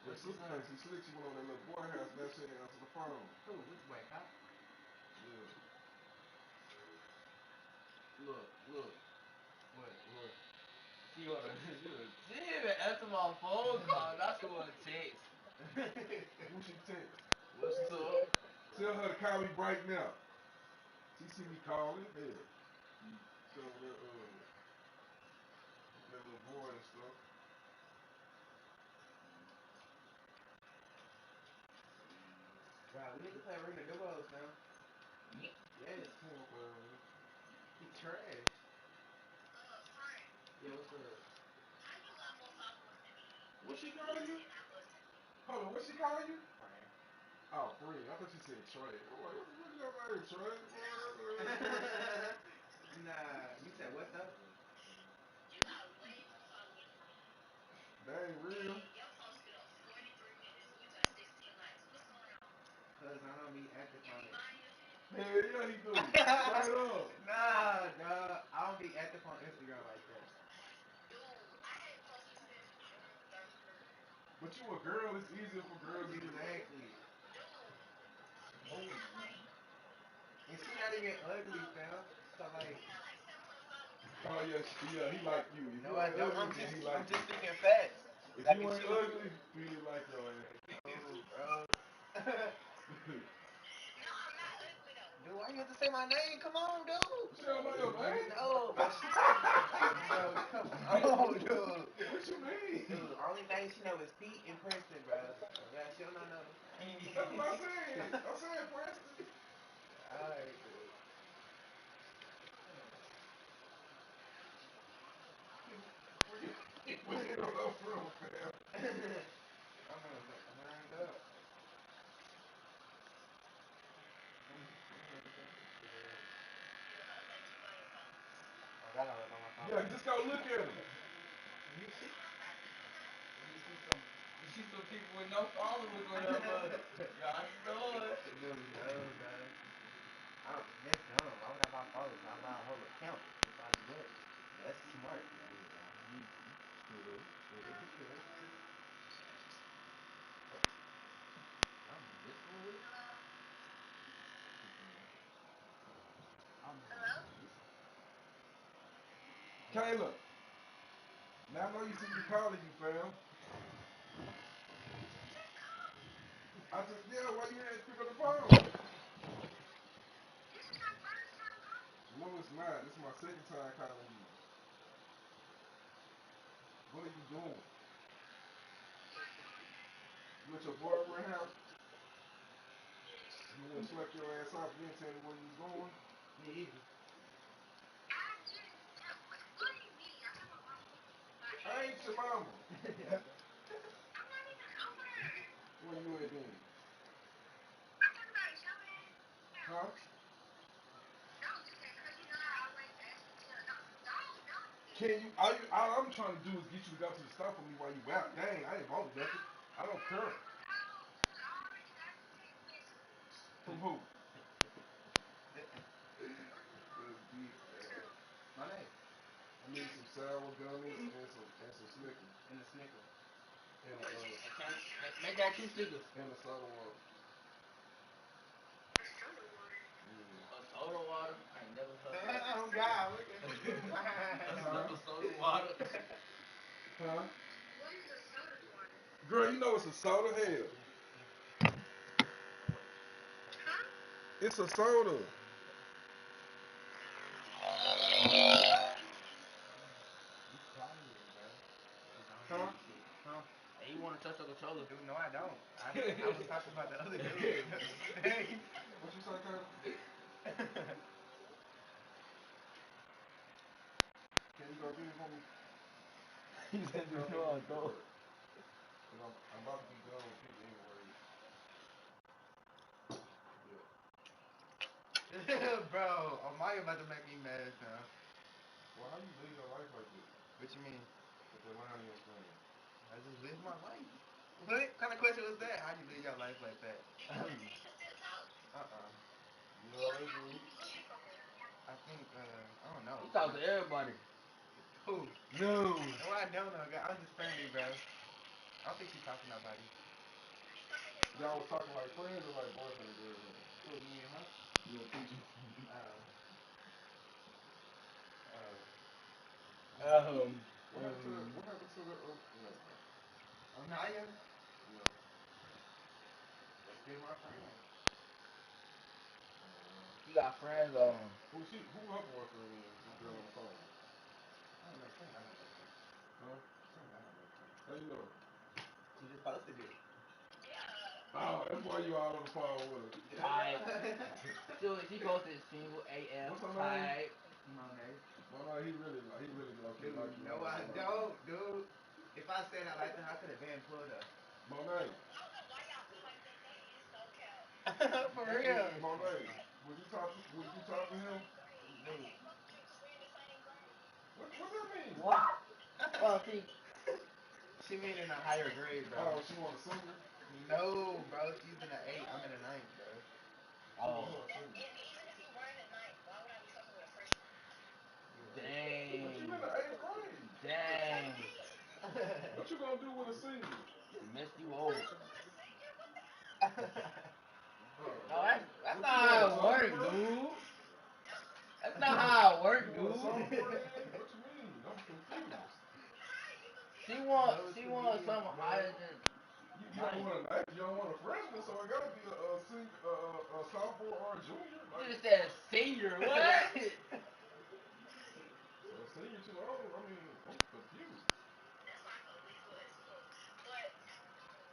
Your sister thinks she slick. She went over that little boy house. Now she ain't answer the phone. Who? Which way, huh? Yeah. Look. What? She didn't even answer my phone call. That's what it takes. Who she text? What's up? Tell her to call me right now. She see me calling. Hell. So that little boy and stuff. Bro, we need to play Ring the Duos now. Yes. He trash. Yeah, what's up? What she calling you? Hold on, what she calling you? Friend. Oh, friend. I thought you said Trey. What your name, Trey? Nah, you said what though? That ain't real. Cause I don't be active on it. Hell yeah, he do. Straight up. Nah, dog. I don't be active on Instagram like that. But you a girl, it's easier for girls to do that. Exactly. And she not even ugly, fam. So like, Oh yeah, he like you. If no, you I ain't don't. ugly, then he like I'm you. just speaking facts. If Like you if ain't she was, ugly, he didn't like your ass. no, bro. Dude, why you have to say my name? Come on, dude. She don't know your name? No, but she, bro, come on, dude. What you mean? Dude, only name she know is Pete and Princeton, bro. Yeah, she don't know. That's what I said. I said Preston. Alright, dude. Where you know her from, fam? I'm gonna hang up. I got it on my phone. Yeah, just go look at him. You see some people with no followers on that mug. Y'all know it. Dude, no, bro. That's dumb. Why would I buy followers? I buy a whole account if I do that. That's smart. I'm this one with it. Kayla. Now I know you see me calling you, fam. Why you ain't pick up the phone? No, it's not. This is my second time calling you. What are you doing? You at your boyfriend's house? You want to slept your ass off and then tell me where you was going? Me either. I ain't your mama. Where you at then? Huh? Can you? All I'm trying to do is get you to go to the store for me while you out. Dang, I ain't voted nothing. I don't care. From who? My name. I need some sour gummies and some Snickers. And the Snicker. And Make that 2 Snickers. and a soda water. A soda water? I ain't never heard that. Oh God, look at A soda water. Huh? Girl, you know it's a soda. Hell, it's a soda. You quiet, bro. Cause I don't Huh? hear shit. Huh? Hey, you want to touch your controller? Dude, no, I don't. I was talking about the other dude. What you say, Kyle? I'm about to be done with Pete anyway. Bro, Amaya about to make me mad now. Well, how you live your life like this? What you mean? With the line on your screen. I just live my life. What kind of question was that? How do you live your life like that? You know what I do? I think, I don't know. You talk to everybody. Who? No. No, I don't know. I'm just friendly, bro. I don't think she's talking to nobody. Y'all was talking like friends or like boyfriend and girlfriend? Who, me and her? You and Peachy. What happened to the, never mind. Naya? No. That's still my friend. You got friends Who her boyfriend is? This girl on the phone. I don't know. She ain't got no boyfriend. Huh? She ain't got no boyfriend. How you know? She just posted it. Oh, that's why you all on the phone with her. Type. She posted single AF What's her type. Monet. Well, no, he really low-key Dude, like you. no, I don't, dude. If I said I liked her, I could have been pulled up. Monet. For real. Monet, would you talk to him? Dude. What that mean? What? Well, see. She mean in a higher grade, bro. Oh, she want a singer? No, bro. She's in an 8. I'm in a 9, bro. Oh. But Dang. you in the 8th grade. Dang. What you gonna do with a senior? Missed you old. No, What that's you not got, how a it works, songbird? dude. That's not how it works, You want a dude. songbird in? What you mean? I'm confused. She wants something higher than. You don't want a freshman, so it gotta be a sophomore or a junior. You Like, just said senior. What? so a senior too old. I mean, I'm confused.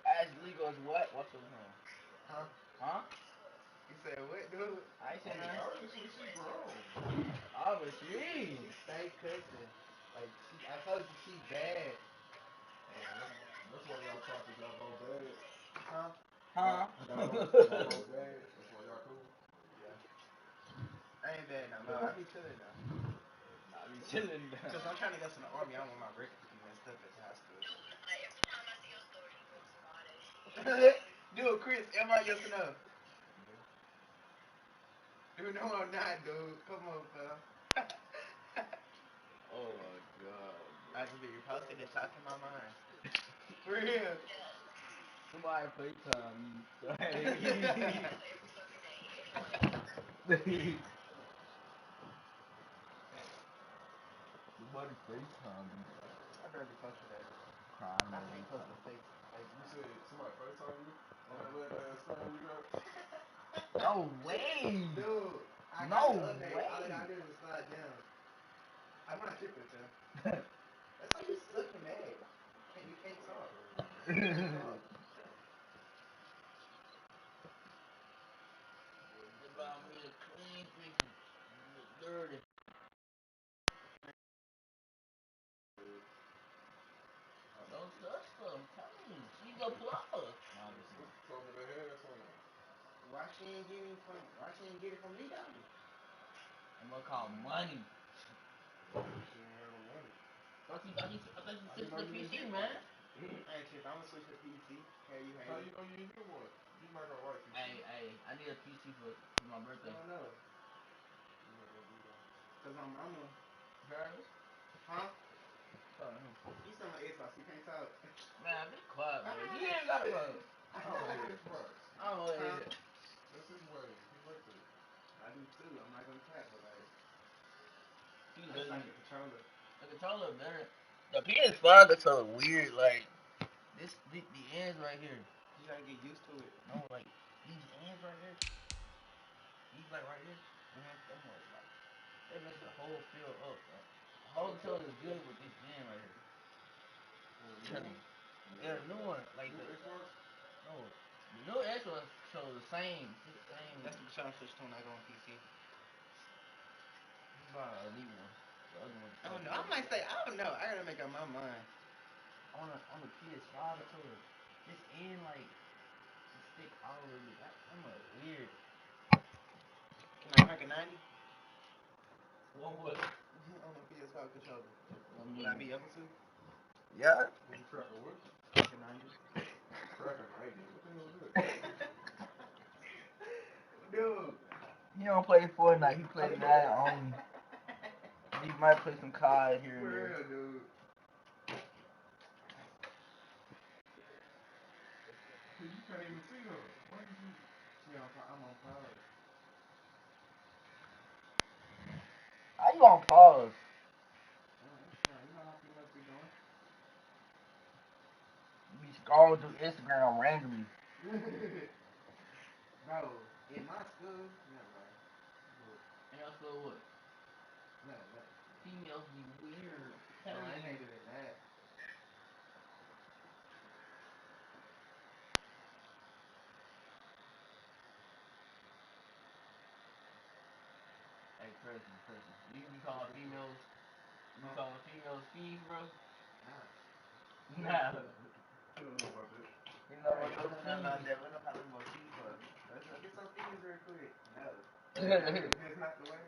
As legal as what? What's the name? Huh? Huh? You said what, dude? I ain't saying that. Obviously, she grown. Obviously. She stay cooking. Like, I told you she's bad. That's why y'all talk, cause y'all both bad. Huh? Huh? Y'all both bad. That's why y'all cool. Yeah. I ain't bad no more. I be chilling now. I be chilling. Because I'm trying to go to the army. I don't want my record to be messed up at the high school. Dude, Chris, am I yes or no? Dude, no, I'm not, dude. Come on, fam. Oh my god. I just be reposting and talking my mind. For real. Somebody FaceTime you. Somebody FaceTime you. I barely posted that. Crying I over can't post a face. You said somebody FaceTime you on that little ass phone you got? no way. Dude, I got No the update. way. All I gotta do is slide down. I'm not tripping, fam. That's why you stuck in that. You can't talk. You can't talk. About me to clean freaking dirty. Don't touch them. Tell me. She's a plug. Told me they had something. Why she ain't get it from me, though? I'm gonna call money. She ain't have no money. I thought you switched know the you PC, didn't get man. one. Hey, Chip, I'm gonna switch to PC. Hey, you How hate you it? know you didn't get one? You not gonna like PC. Hey, I need a PC for my birthday. I don't know. You not gonna do that. Cause my mama, Paris? huh? Oh, You sound like Xbox. You can't talk. man, be quiet, man. You ain't got a phone. I like Xbox. I don't know what Huh? it is. That's his way. He like that. I do too. I'm not gonna cap, but like, You I just listen. like the controller. The controller better. The PS5 controller weird. Like the ends right here. You gotta get used to it. No, like these ends right here. These like right here. Them was like they mess the whole feel up. Bro. The whole controller is good with this end right here. Tell me. Yeah, the new one. Like New the Xbox? no. The new Xbox shows the same. It's the same. That's the controller switch to when I go on PC. Buy an elite one. The other one. I don't know. I might say I don't know. I gotta make up my mind. on the PS5 to just in like the stick all of it. I'm a weird. Can I crank a 90? What? On the PS5 controller. I Would I be able to? yeah. When you crack a what? Crank a 90? Crack a 90? What the hell is that? Dude. He don't play Fortnite. He plays Madden only. He might play some COD here and For there. real, dude. You can't even see her. Why you see? Yeah, I'm on pause. How you on pause? You know how females be doing. You be scrolling through Instagram randomly. Bro, in my school, never mind. And also what? Nothing. Females be weird. No, I ain't doing that. Hey, person. You be calling females. You calling females thieves, bro? Nah. You don't know about that. You know what Hey, those I'm not thieves? that. We're not calling about FIFA. Let's go get some things real quick. No. That's not the way.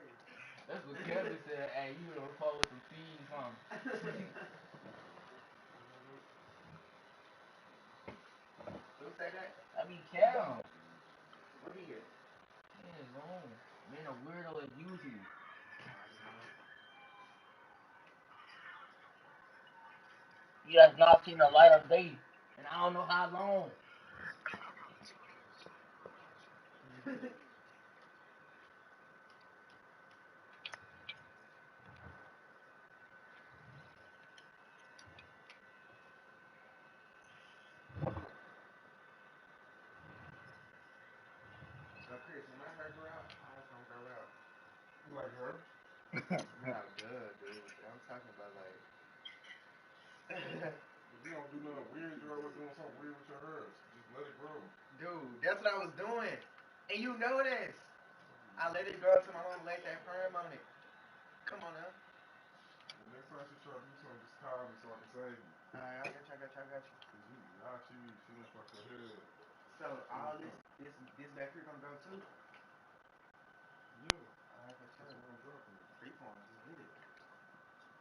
That's what Kevin said. Hey, you gonna call with some thieves, huh? Who say that? I mean, Cam. What he is? Man, wrong. Man, a weirdo as usual. He has not seen the light of day, and I don't know how long. So Chris, when I heard grow out, I was gonna grow out. You like her? No, dude. I'm talking about like. If you don't do nothing weird, you're always doing something weird with your hair. Just let it grow. Dude, that's what I was doing. And you know this. I let it grow till my mom laid that perm on it. Come on now. The next time she try to do something, just call me so I can save you. Alright, I got you. Cause you, now she done fucked her head. So all this back here gonna grow too? Yeah, Alright, for that's sure. what I'm dropping. Freeform, just get it.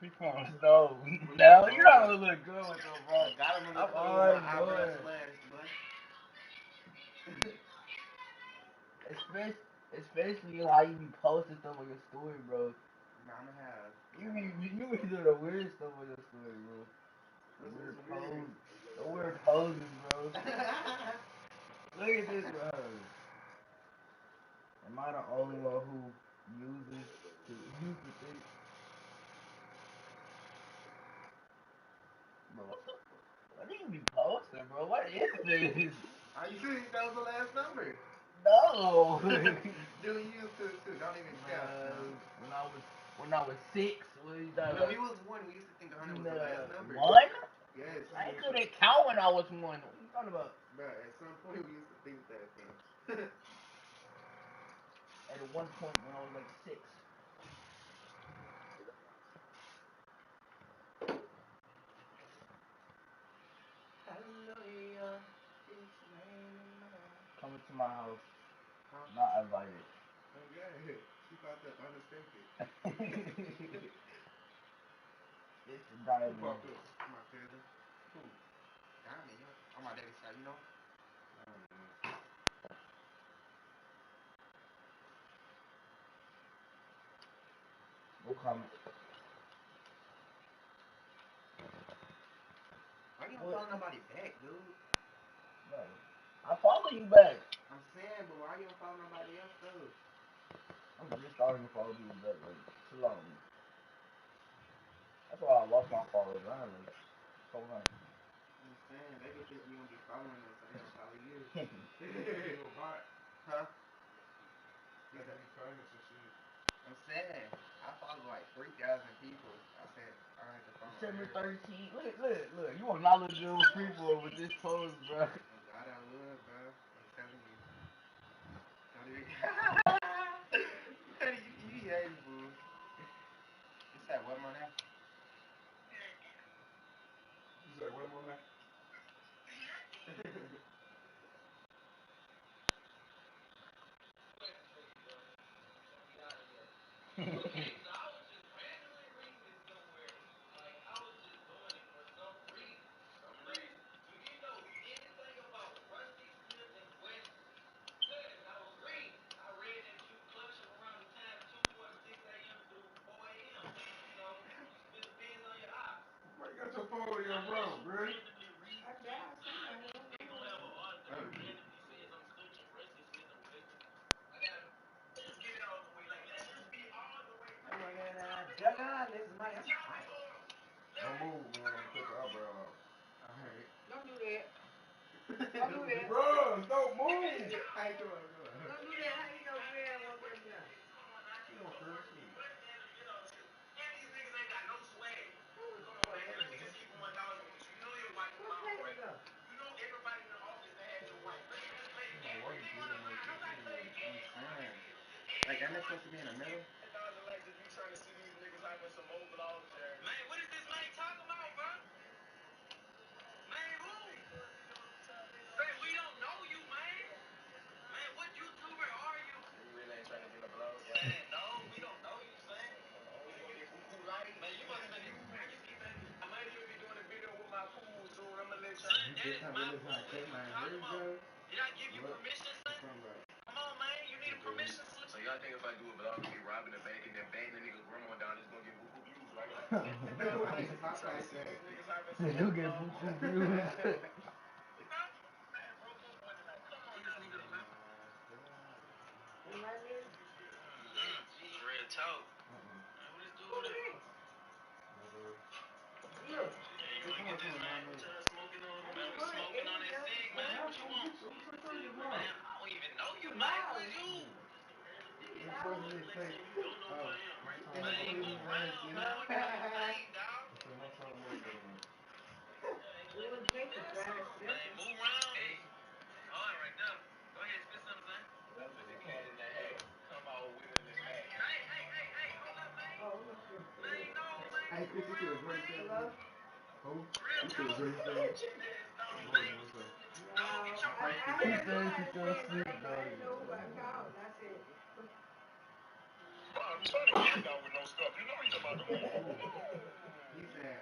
Peacons, no. No, you're not gonna look good with them, bro. I got him on the I'm cool, already my eyebrows good. slashed, boy. Especially how you be posting stuff on your story, bro. I'ma have. You be doing the weird stuff on your story, bro. The What's weird weird? pose. The weird poses, bro. Look at this, bro. Am I the only one who uses the thing? Bro, what do you be posting, bro? What is this? Are you serious? That was the last number. No. Dude, you used to too. Don't even count. No. When I was 6, what are you talking When about? we was one, we used to think 100 was the last number. 1? Yes. I couldn't count when I was 1. What are you talking about? Bro, at some point we used to think that, bro. At one point when I was like 6. Hallelujah, it's raining man. Coming to my house. Huh? Not invited. Okay. She popped up unexpected. It's the Who diamond. popped up? My cousin. Who? Diamond, yo. On my daddy's side, you know? No comment. Why you don't follow nobody back, dude? No. I follow you back. I'm saying, but why you don't follow nobody else, though? I'm just starting to follow people back like too long. That's why I lost my followers. I had like 400. I'm saying, they be thinking you don't be following them, so they don't follow you. You a bot. Huh? That be famous and shit. I'm saying, I follow like 3,000 people. I said, I had to follow December everybody. 13th. Look. You will not look good with people with this pose, bro. Oh, God, I would, bro. I'm telling you. Don't even. You hate me, boo. You said what, my name? You say what, my Why you got your phone in your bro, bro? I dialed somebody. I don't know. I'm like, this is my fight. Don't move, man. I'm cut the eyebrow off. I heard. Don't do that. Don't do that. Bro, don't move. How you doing? Don't do that. How you know man won't get down? You don't curse me. Like, I'm not supposed to be in the middle? This time we live on check my hair, bro. Did I give you permission, son? Come on, man. You need a permission slip. So y'all think if I do a vlog, I'll be robbing the bank and then bang the nigga grandma down, it's gonna get whoop whoop views, right? You get boo views. Real talk. What is doing? Yeah, you wanna get this man smoking on that cig, man? What you want? Man, I don't even know you, man. Who is you? Man, move around. Man, what kind of thing, dog? Man, move around. Hey, all right, right now. Go ahead, spit something, son. That's what the cat in the hat. Come on, wiggle in the hat. Hey, hold up, man. Man, no, man. Hey, Chris, you should have heard that. Who? You should have heard that. He said she fell asleep, dog. I'm trying to get down with no stuff. You know he's about to move. He said,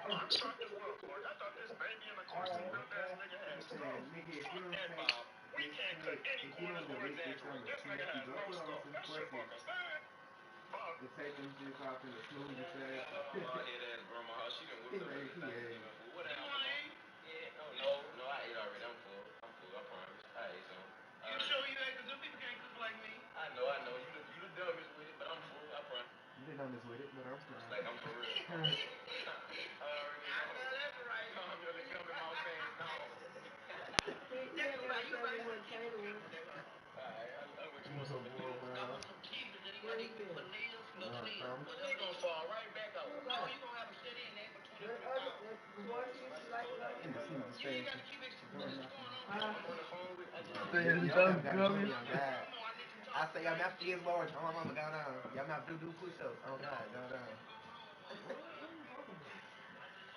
I'm shocked as well, Clark. I thought this baby in the Carson built ass nigga had stuff. nigga, if you don't And say, Bob, we can't cut any if you corners don't or his delete this on Android. the This nigga has you no put on stuff. some That shit questions fucking sad. Bob. to take them shits off in the smooth and say, Hard-head ass grandma, she done whipped up everything. What happened? Yeah, no, I ate already. I'm full, I promise. I ate some. You sure you ate? Because them people can't cook like me. I know. You the dumbest with it, but I'm full, I promise. you didn't know this with it, but I'm fine. Like, I'm for real. I know that's right. I'm gonna come in my pants now. What's up, boy, man? They gonna fall right back out. No, you gonna have to sit in there for 20 In the smooth stage. I say, y'all not is large. Oh, my mama, go down. Y'all not do push-ups. Oh, God, go down.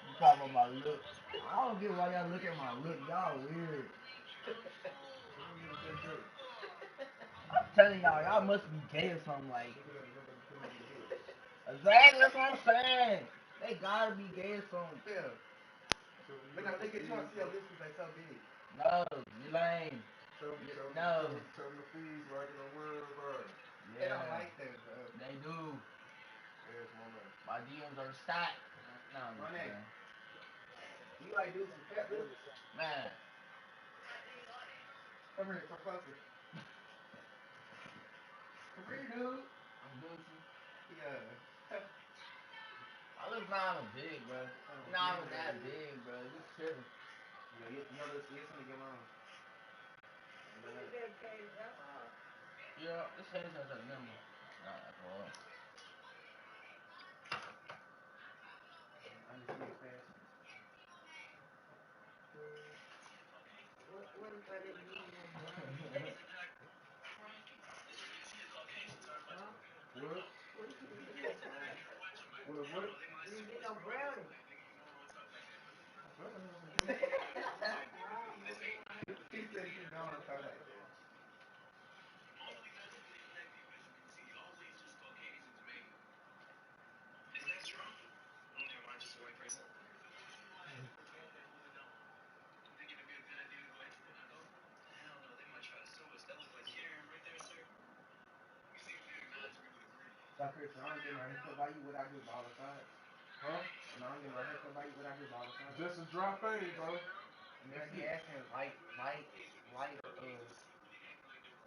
You talking about my look? I don't get why y'all look at my look. Y'all weird. I'm telling y'all must be gay or something like. Exactly, that's what I'm saying. They gotta be gay or something. Yeah. But now look at y'all, see your lips is like so big. No, you lame. No. Tell them the fees like in the world, bro. They don't like that, bro. They do. Yes, mama. My DMs are stacked. No, My name. man. You like do some fat lips? Man. Come here, come closer. Come here, dude. I'm Gucci. Yeah. I look not even big, bro. Not even that big, bro. Just chilling. Yeah, you know, it's gonna get on. Yeah, this hand sounds like number. Not alcohol. I just need fashion. What if I didn't need no brown? What? What if you didn't get no brown? What? You didn't get no brownie. He said you know I'm talking like that. Chris, I don't get my haircut by you without his ball aside. Huh? And I don't get my haircut by you without his ball aside. Just a dry fade, bro. And then he asking light,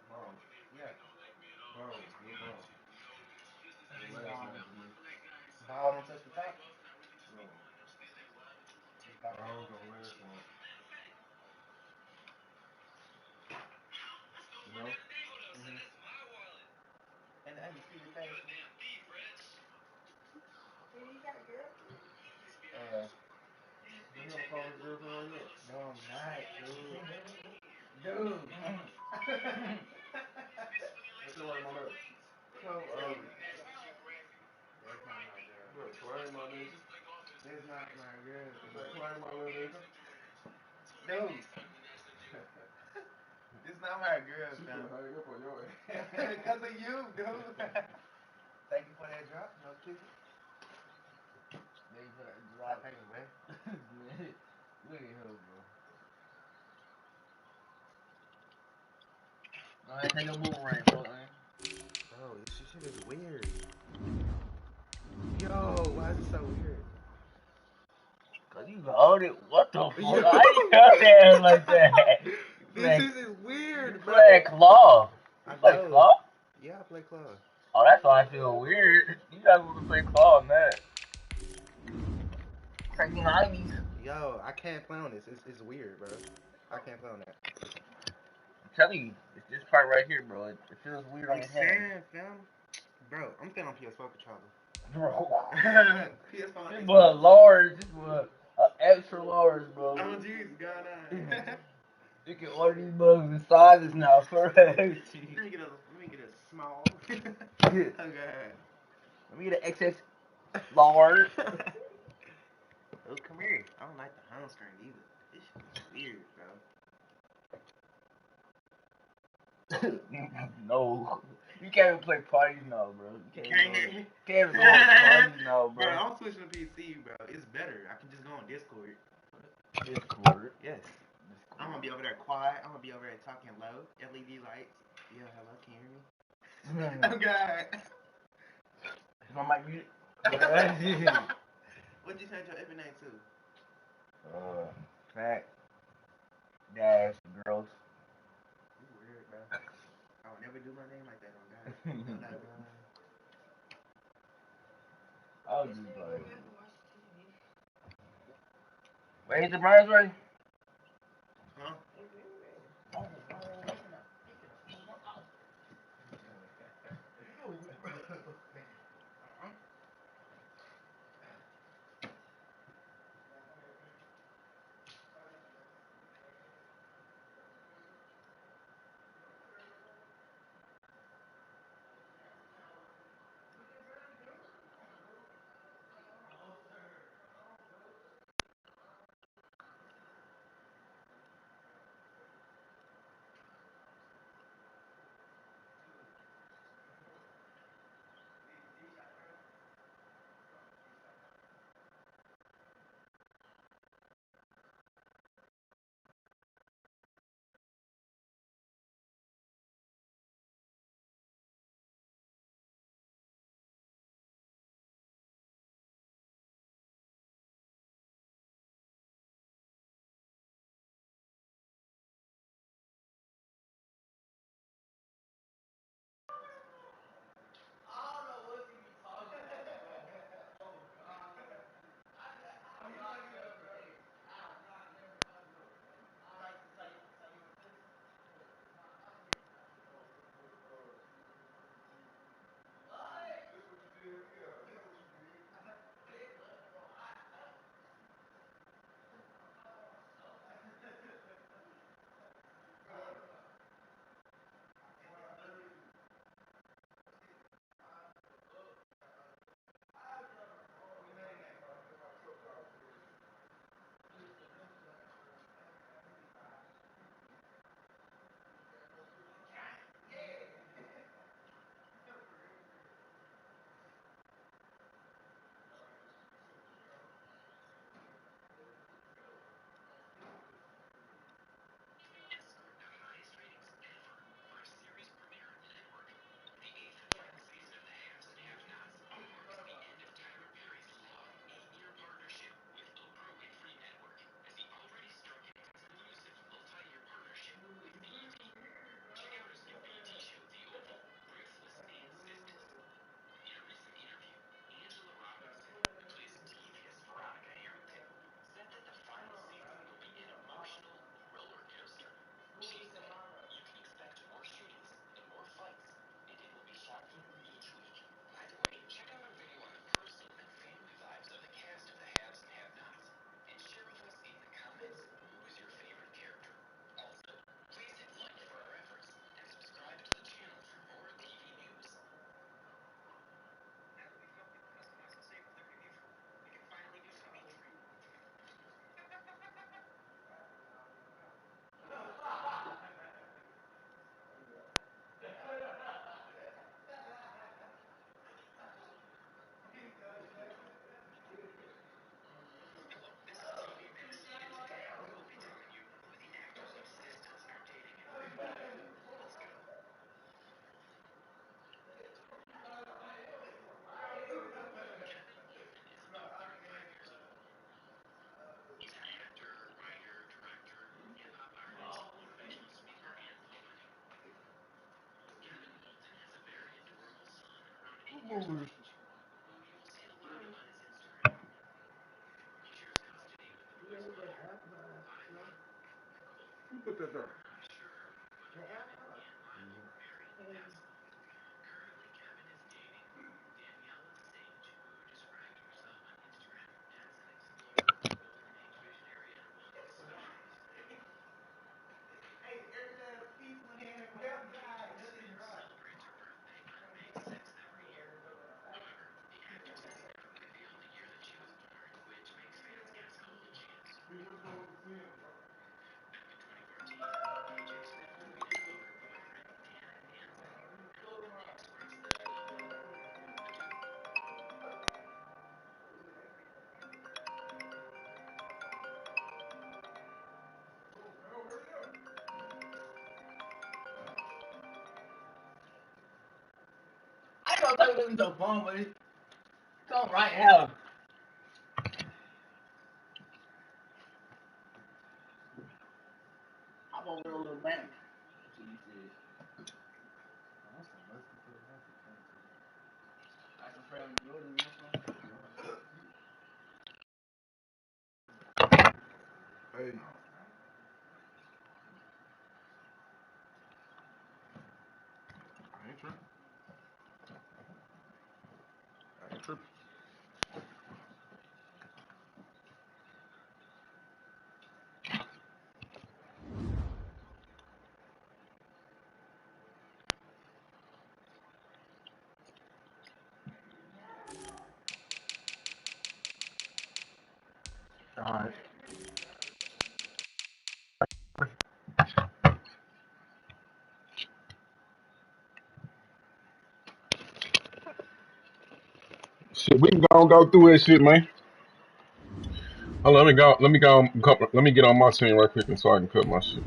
Bro, yeah. bro, you're bro. Your last name to me. Ball don't touch the top. No. Just ball. Ball's on last one. You know? Mm-hmm. And you see the face. You got a girl? You don't call his girlfriend right now? No, I'm not, dude. Dude. What's your name on that? So, that's not my girl. Look, claim my nigga. That's not my girl. Say, claim my little nigga. Dude. This not my girl, She fam. finna hang up on your ass. Because of you, dude. Thank you for that drop. No kidding. Thank you for that drop. Thank you, man. Look at him, bro. Go ahead, take a boomerang, bro, man. Bro, this shit is weird. Yo, why is it so weird? Cause you hold it. What the fuck? How you got there like that? This is weird, bro. You play claw. You play claw? Yeah, I play claw. Oh, that's why I feel weird. You guys want to play claw on that. Cracking Ivies. Yo, I can't play on this. It's weird, bro. I can't play on that. I'm telling you, it's this part right here, bro. It feels weird on your hand. Fam. Bro, I'm still on PS4 controller. Bro. PS4. This was large. This was extra large, bro. Oh, jeez, God. You can order these bugs in sizes now. Let me get a small. Okay. Let me get an XS large. Oh, come here. I don't like the home screen either. This shit is weird, bro. No. You can't even play parties now, bro. You can't even go to parties now, bro. Bro, I'm switching to PC, bro. It's better. I can just go on Discord. Discord? Yes. Discord. I'm gonna be over there quiet. I'm gonna be over there talking low. LED lights. Yeah, hello, can you hear me? Oh, God. Is my mic muted? What'd you change your Epic name to? Fat dash girls. You weird, bro. I would never do my name like that on God. No, bro. I was just like, wait, is the Browns ready? Huh? Who put that there? I don't know if it's a phone, but it's something right here. I'm over there a little man. That's what you said. I can pray on Jordan. Hey. I ain't tripping. I ain't tripping. All right. Shit, we can go through that shit, man. Hold on, let me go. Let me get on my screen right quick, and so I can cut my shit.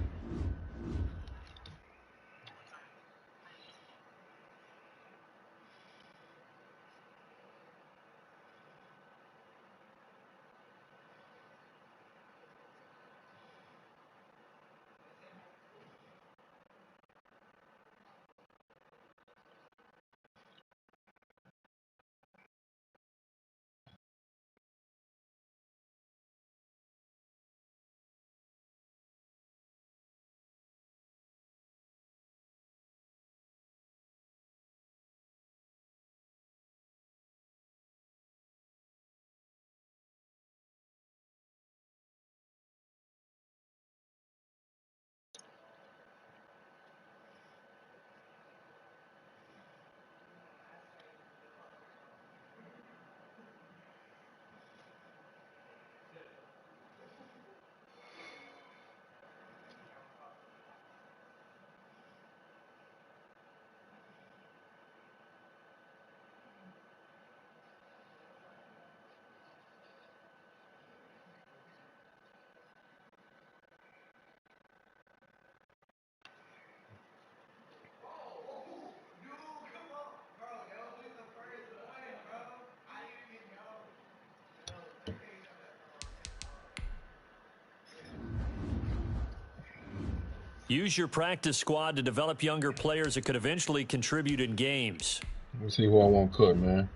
Use your practice squad to develop younger players that could eventually contribute in games. Let's see who I want to cut, man.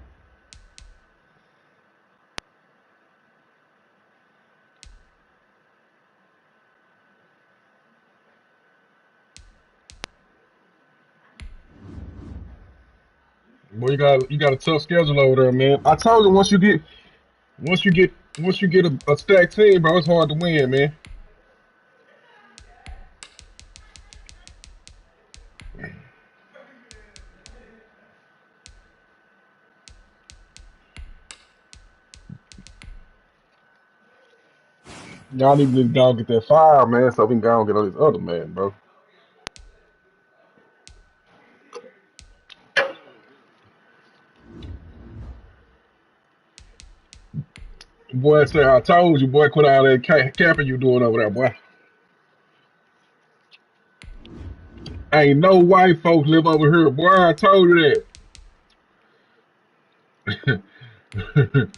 Boy, you got a tough schedule over there, man. I told you once you get a stacked team, bro, it's hard to win, man. Y'all need to go get that fire, man, so we can go and get all this other man, bro. Boy, say I told you, boy, quit all that capping you doing over there, boy. Ain't no white folks live over here, boy. I told you that.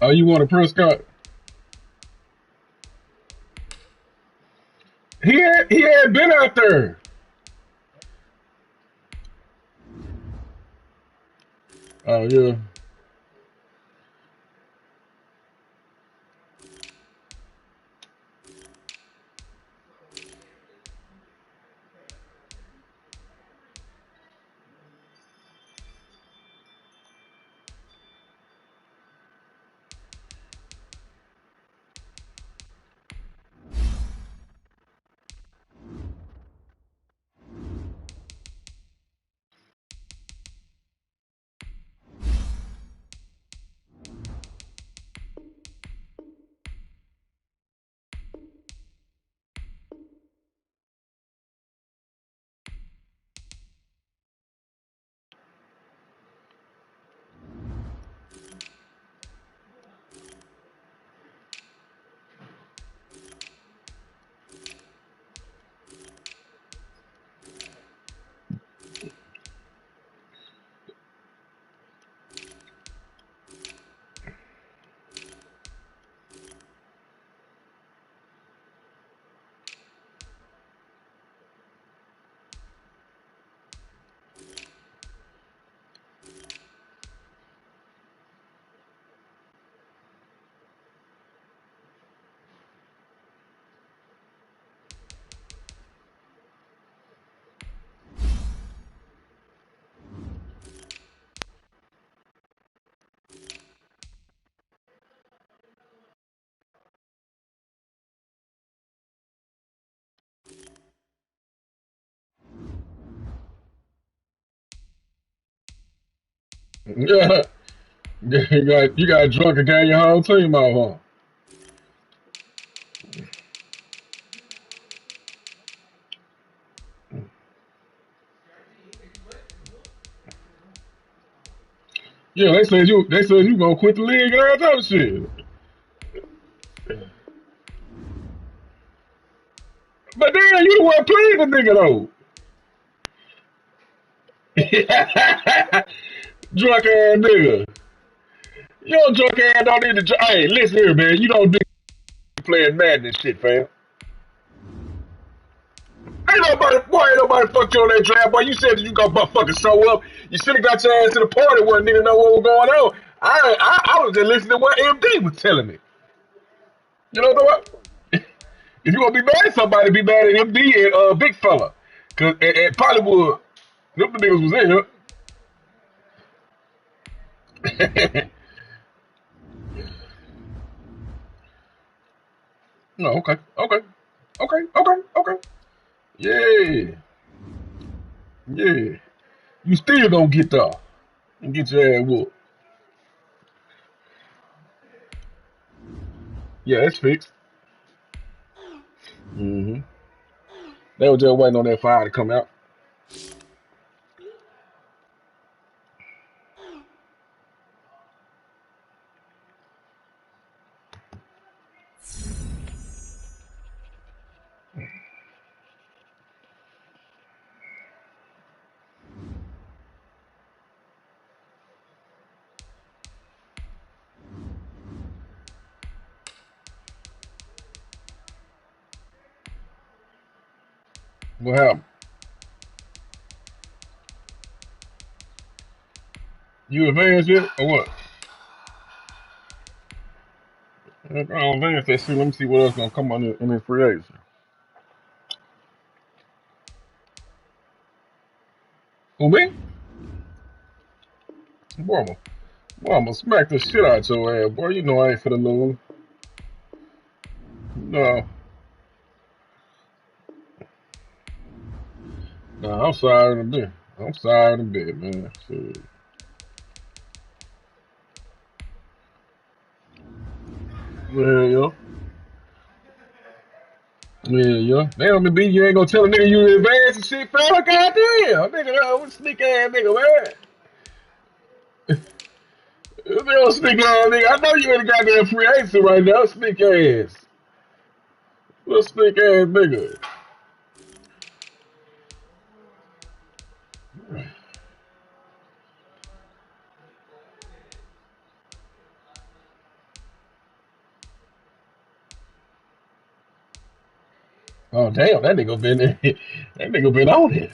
Oh, you want a Prescott? He had been out there. Oh yeah. Yeah. You got drunk and got your whole team out, huh? Yeah, they said you gonna quit the league and all that shit. But then you the one playing the nigga though. Drunk ass nigga. Your drunk ass don't need to. Hey, listen here, man. You don't do playing Madden and shit, fam. Ain't nobody fucked you on that draft, boy. You said that you gonna motherfucking show up. You should have got your ass to the party where a nigga know what was going on. I was just listening to what MD was telling me. You know what? If you gonna be mad at somebody, be mad at MD and Big Fella. Cause at Hollywood, them the niggas was in here. No, okay, okay, okay, okay, okay. Yeah, yeah. You still gonna get there and get your ass whooped. Yeah, it's fixed. Mm-hmm. They were just waiting on that fire to come out. What happened? You advanced yet or what? I don't advance that shit. Let me see what else gonna come on in this free agency. Who me? Borma. Boy, I'm gonna smack the shit out your ass, boy. You know I ain't finna lose. No. Nah, I'm sorry to be. I'm sorry to be, man. Shit. Yeah, yo. Yeah, yo. They don't be you ain't gonna tell a nigga you advanced and shit, fella. Goddamn. Nigga, what sneak ass nigga, man. This little sneak ass nigga. I know you ain't a goddamn free agent right now. Sneak ass. Little sneak ass nigga. Oh damn, that nigga been that nigga been on it.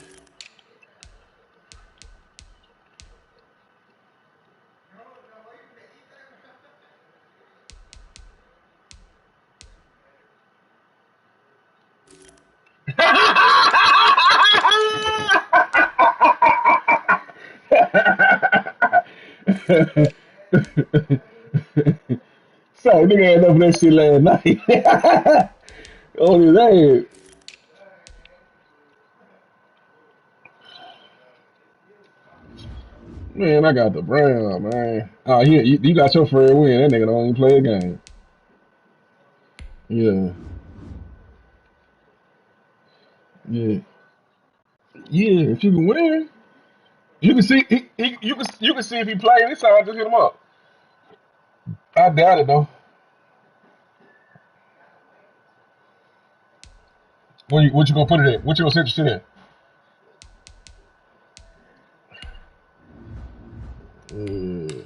Sorry, nigga had enough of that shit last night. On his ass. Man, I got the Brown, man. Oh, yeah, you got your first win. That nigga don't even play a game. Yeah, yeah, yeah. If you can win, you can see. You can see if he playing. This time, just hit him up. I doubt it though. What you gonna put it at? What you gonna set the shit at? Uh,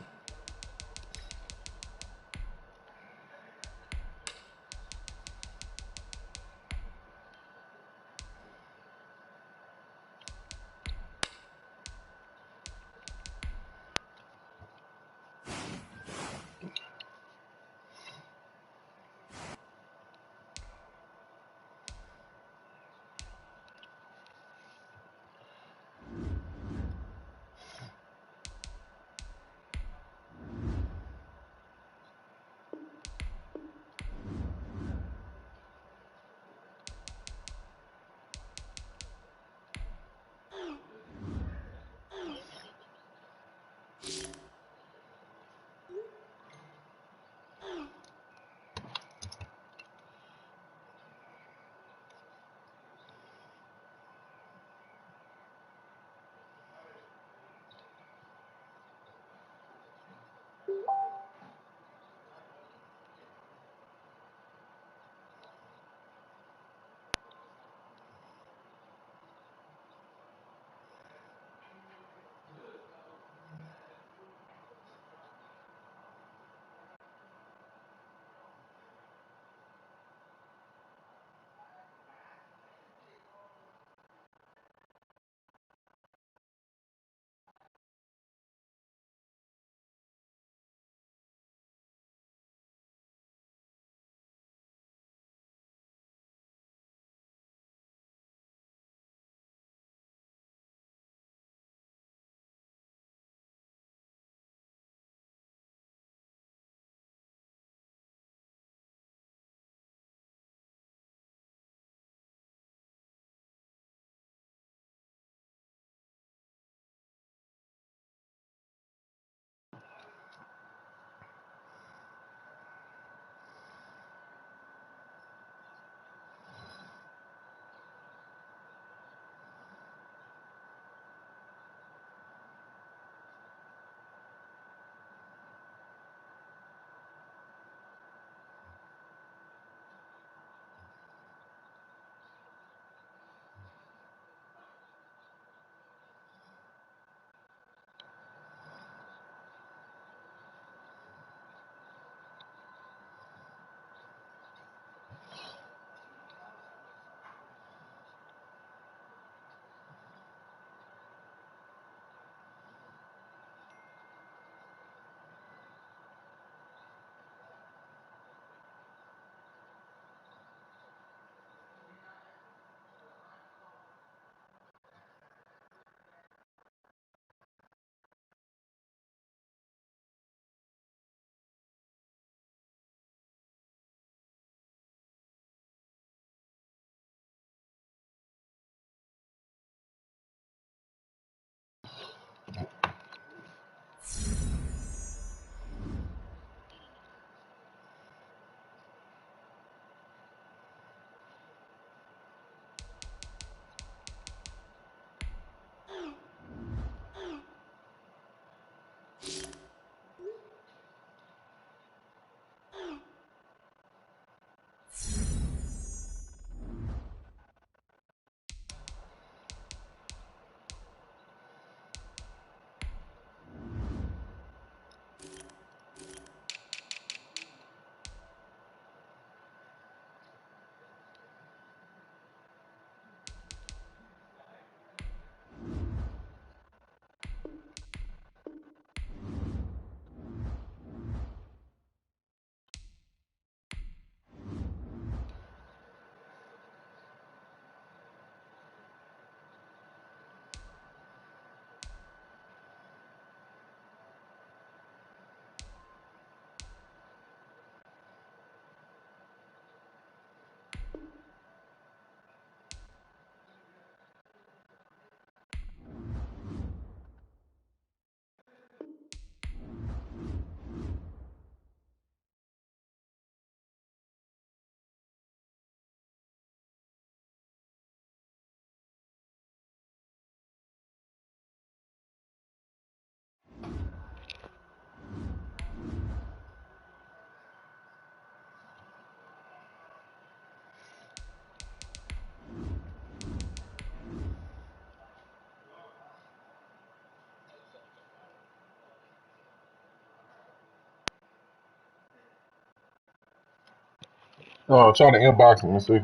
Oh, try to inbox him and see.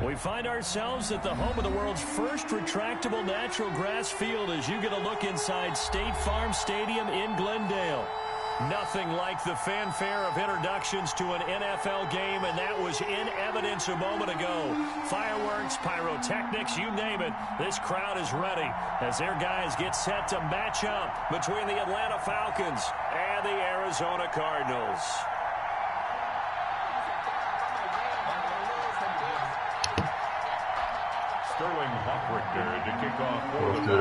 We find ourselves at the home of the world's first retractable natural grass field as you get a look inside State Farm Stadium in Glendale. Nothing like the fanfare of introductions to an NFL game, and that was in evidence a moment ago. Fireworks, pyrotechnics, you name it. This crowd is ready as their guys get set to match up between the Atlanta Falcons and the Arizona Cardinals. Sterling Hockrichter to kick off for the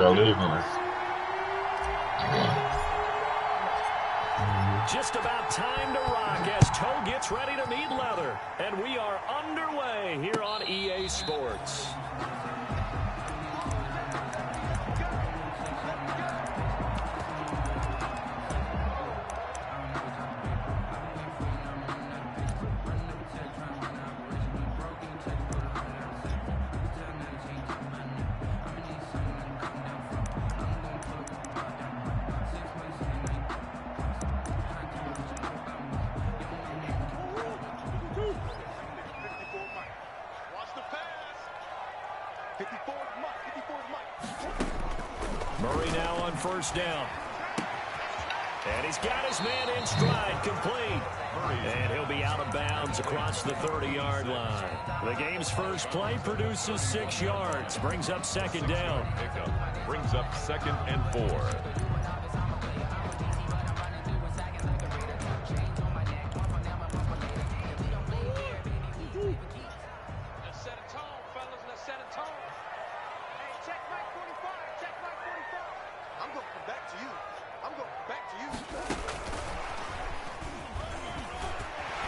Just about time to rock as toe gets ready to meet leather. And we are underway here on EA Sports. Murray now on first down. And he's got his man in stride, complete. And he'll be out of bounds across the 30-yard line. The game's first play produces 6 yards, brings up second down. Brings up 2nd and 4.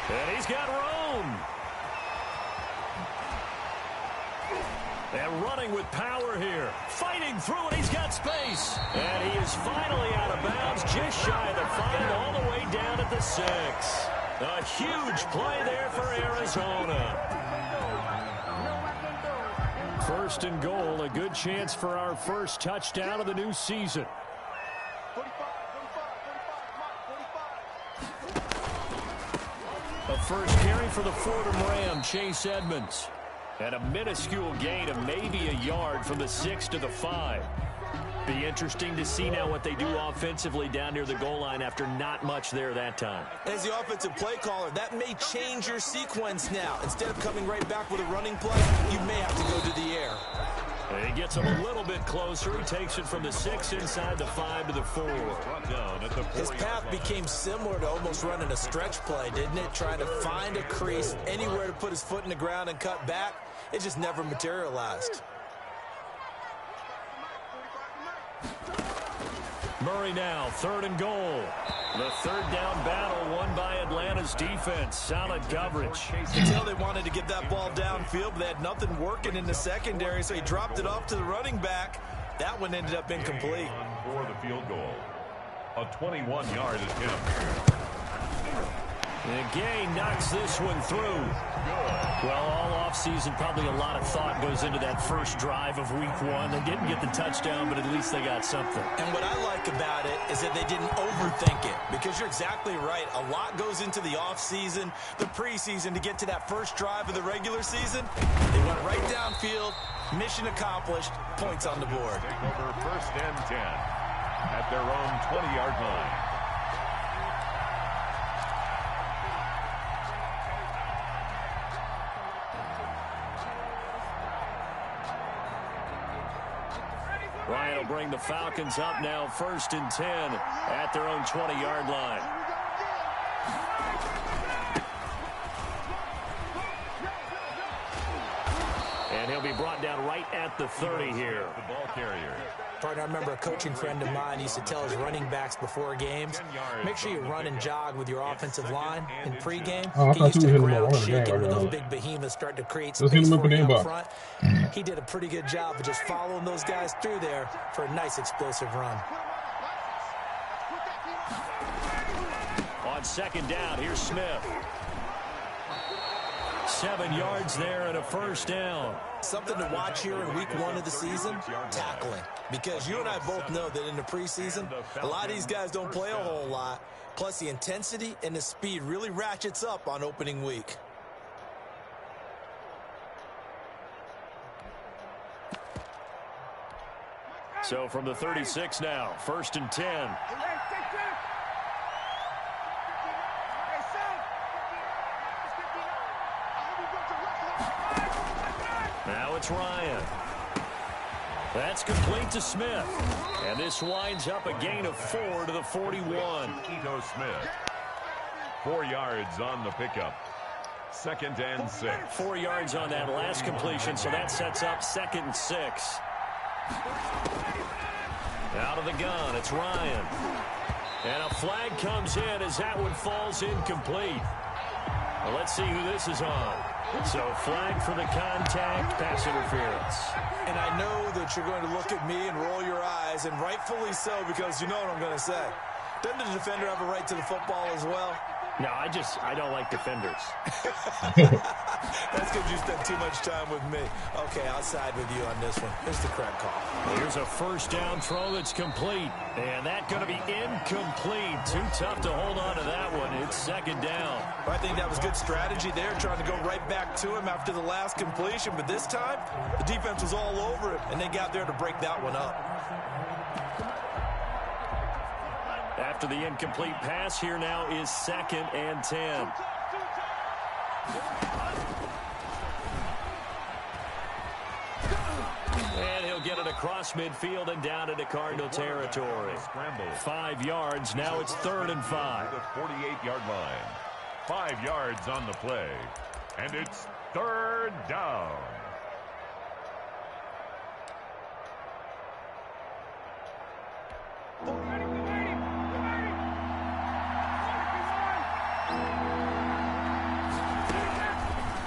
And he's got room. And running with power here. Fighting through, and he's got space. And he is finally out of bounds, just shy of the 5, all the way down at the 6. A huge play there for Arizona. First and goal, a good chance for our first touchdown of the new season. A first carry for the Fordham Ram, Chase Edmonds. And a minuscule gain of maybe a yard from the 6 to the 5. Be interesting to see now what they do offensively down near the goal line after not much there that time. As the offensive play caller, that may change your sequence now. Instead of coming right back with a running play, you may have to go to the air. And he gets him a little bit closer. He takes it from the 6 inside the 5 to the 4. His path became similar to almost running a stretch play, didn't it? Trying to find a crease, anywhere to put his foot in the ground and cut back. It just never materialized. Murray now, 3rd and goal. The 3rd down battle won by Atlanta's defense. Solid coverage. Until they wanted to get that ball downfield, but they had nothing working in the secondary, so he dropped it off to the running back. That one ended up incomplete. For the field goal. A 21-yard attempt. And Gay knocks this one through. Well, all offseason, probably a lot of thought goes into that first drive of week 1. They didn't get the touchdown, but at least they got something. And what I like about it is that they didn't overthink it, because you're exactly right. A lot goes into the offseason, the preseason, to get to that first drive of the regular season. They went right downfield, mission accomplished, points on the board. Take over 1st and 10 at their own 20-yard line. Ryan will bring the Falcons up now 1st and 10 at their own 20-yard line. And he'll be be brought down right at the 30 here. The ball carrier. Partner, I remember a coaching friend of mine used to tell his running backs before games, make sure you run and jog with your offensive line in pregame. Get used to the ground shaking when those big behemoths start to create space for you up front. He did a pretty good job of just following those guys through there for a nice explosive run. On second down, here's Smith. 7 yards there and a first down. Something to watch here in week 1 of the season, tackling. Because you and I both know that in the preseason, a lot of these guys don't play a whole lot. Plus, the intensity and the speed really ratchets up on opening week. So from the 36 now, 1st and 10. Now it's Ryan. That's complete to Smith. And this winds up a gain of 4 to the 41. Ito Smith. 4 yards on the pickup. 2nd and 6. 4 yards on that last completion, so that sets up 2nd and 6. Out of the gun, it's Ryan. And a flag comes in as that one falls incomplete. Well, let's see who this is on. So flag for the contact, pass interference. And I know that you're going to look at me and roll your eyes, and rightfully so, because you know what I'm going to say. Doesn't the defender have a right to the football as well? No, I don't like defenders. That's because you spent too much time with me. Okay, I'll side with you on this one. Here's the correct call. Here's a first down throw that's complete. And that's going to be incomplete. Too tough to hold on to that one. It's 2nd down. I think that was good strategy there, trying to go right back to him after the last completion. But this time, the defense was all over him, and they got there to break that one up. After the incomplete pass, here now is 2nd and 10. And he'll get it across midfield and down into Cardinal territory. 5 yards. Now it's 3rd and 5. The 48-yard line. 5 yards on the play. And it's 3rd down.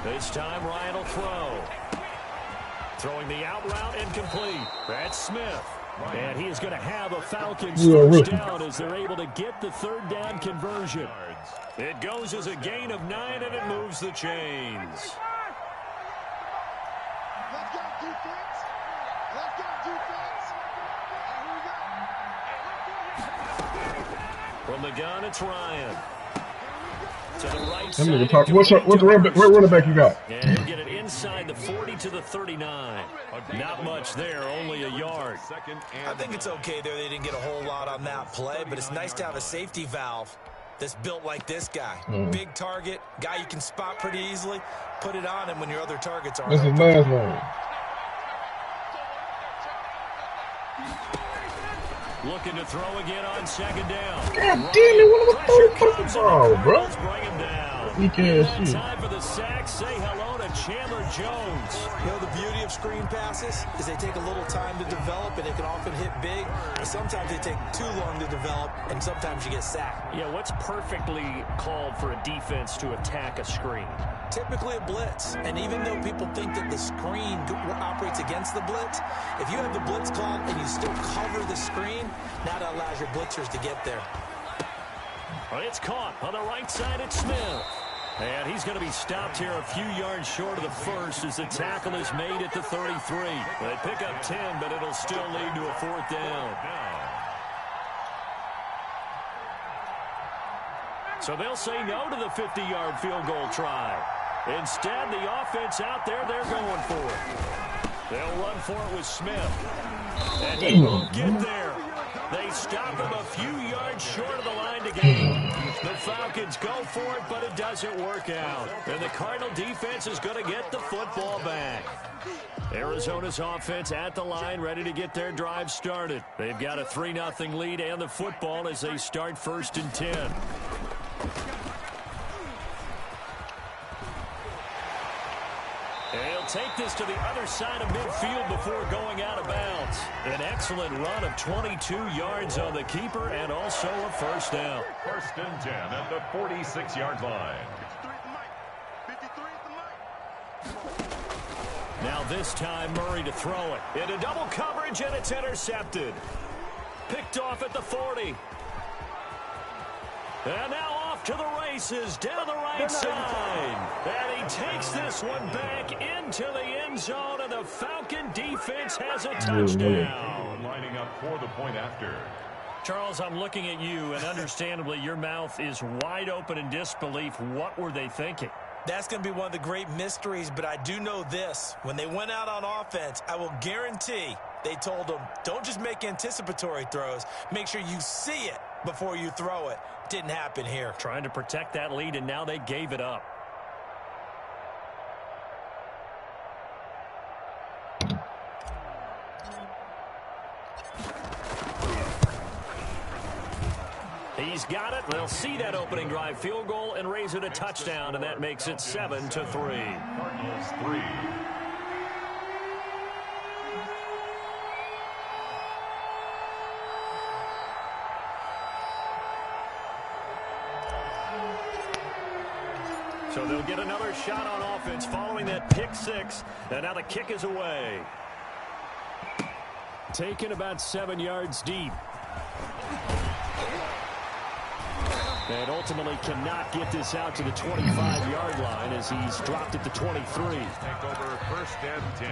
This time Ryan will throw. Throwing the out route incomplete. That's Smith. And he is going to have a Falcons first down as they're able to get the 3rd down conversion. It goes as a gain of 9 and it moves the chains. Let's go defense. Let's go defense. From the gun, it's Ryan. To the right Let me side. talk. What's running back you got? And he'll get it inside the 40 to the 39. Not much there, only a yard. I think it's okay there. They didn't get a whole lot on that play, but it's nice to have a safety valve that's built like this guy. Big target, guy you can spot pretty easily. Put it on him when your other targets are. This is last one. Looking to throw again on 2nd down. God damn it, what the fucking ball, bro? Bring him down. Weak ass shit. Time for the sack. Say hello to Chandler Jones. You know, the beauty of screen passes is they take a little time to develop, and they can often hit big. And sometimes they take too long to develop, and sometimes you get sacked. Yeah, what's perfectly called for a defense to attack a screen? Typically a blitz. And even though people think that the screen operates against the blitz, if you have the blitz called and you still cover the screen, now that allows your blitzers to get there. Well, it's caught on the right side. It's Smith. And he's going to be stopped here a few yards short of the first as the tackle is made at the 33. They pick up 10, but it'll still lead to a 4th down. So they'll say no to the 50-yard field goal try. Instead, the offense out there, they're going for it. They'll run for it with Smith. And he won't get there. They stop him a few yards short of the line to gain. The Falcons go for it, but it doesn't work out. And the Cardinal defense is going to get the football back. Arizona's offense at the line, ready to get their drive started. They've got a 3-0 lead and the football as they start 1st and 10. He'll They'll take this to the other side of midfield before going out of bounds. An excellent run of 22 yards on the keeper and also a first down. 1st and 10 at the 46-yard line. Now this time Murray to throw it. Into double coverage and it's intercepted. Picked off at the 40. And now off to the races down the right side. And he takes this one back into the end zone, and the Falcon defense has a touchdown. Lining up for the point after. Charles, I'm looking at you, and understandably your mouth is wide open in disbelief. What were they thinking? That's going to be one of the great mysteries, but I do know this. When they went out on offense, I will guarantee they told them, don't just make anticipatory throws. Make sure you see it before you throw it. Didn't happen here. Trying to protect that lead, and now they gave it up. He's got it. They'll see that opening drive field goal and raise it a touchdown, and that makes it 7-3. Cardinals 3. So they'll get another shot on offense following that pick six, and now the kick is away. Taken about 7 yards deep. And ultimately cannot get this out to the 25-yard line as he's dropped it to 23. Take over 1st and 10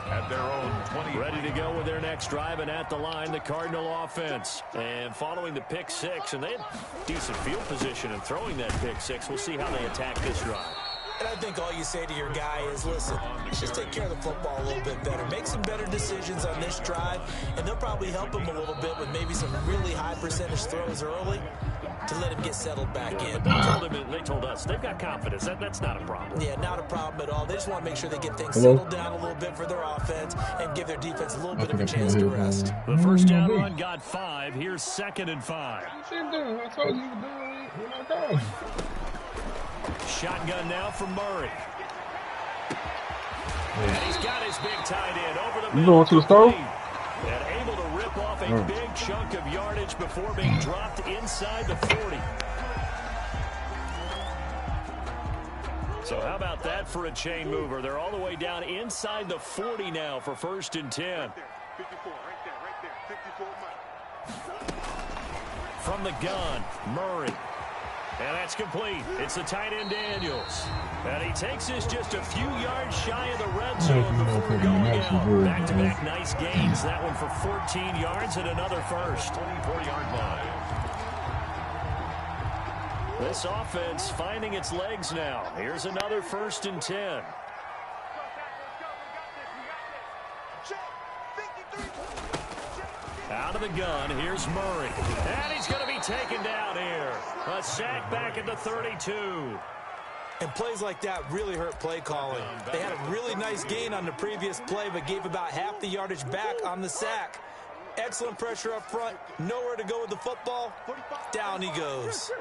at their own 20. Ready to go with their next drive, and at the line, the Cardinal offense. And following the pick six, and they had decent field position in throwing that pick six. We'll see how they attack this drive. And I think all you say to your guy is, listen, just take care of the football a little bit better. Make some better decisions on this drive, and they'll probably help him a little bit with maybe some really high percentage throws early to let him get settled back in. They told us they've got confidence. That's not a problem. Yeah, not a problem at all. They just want to make sure they get things settled down a little bit for their offense and give their defense a little bit of a chance to rest. The first down run got 5. Here's 2nd and 5. I told you to do it. Shotgun now from Murray. And he's got his big tight end over the middle. You going to the stove? And able to rip off a big chunk of yardage before being dropped inside the 40. So how about that for a chain mover? They're all the way down inside the 40 now for 1st and 10. 54, right there, 54. From the gun, Murray. And that's complete. It's the tight end Daniels. And he takes this just a few yards shy of the red zone before going out. Back-to-back nice gains. That one for 14 yards and another first. 24-yard line. This offense finding its legs now. Here's another 1st and 10. Out of the gun, here's Murray. And he's going to be taken down here. A sack back at the 32. And plays like that really hurt play calling. They had a really nice gain on the previous play, but gave about half the yardage back on the sack. Excellent pressure up front. Nowhere to go with the football. Down he goes.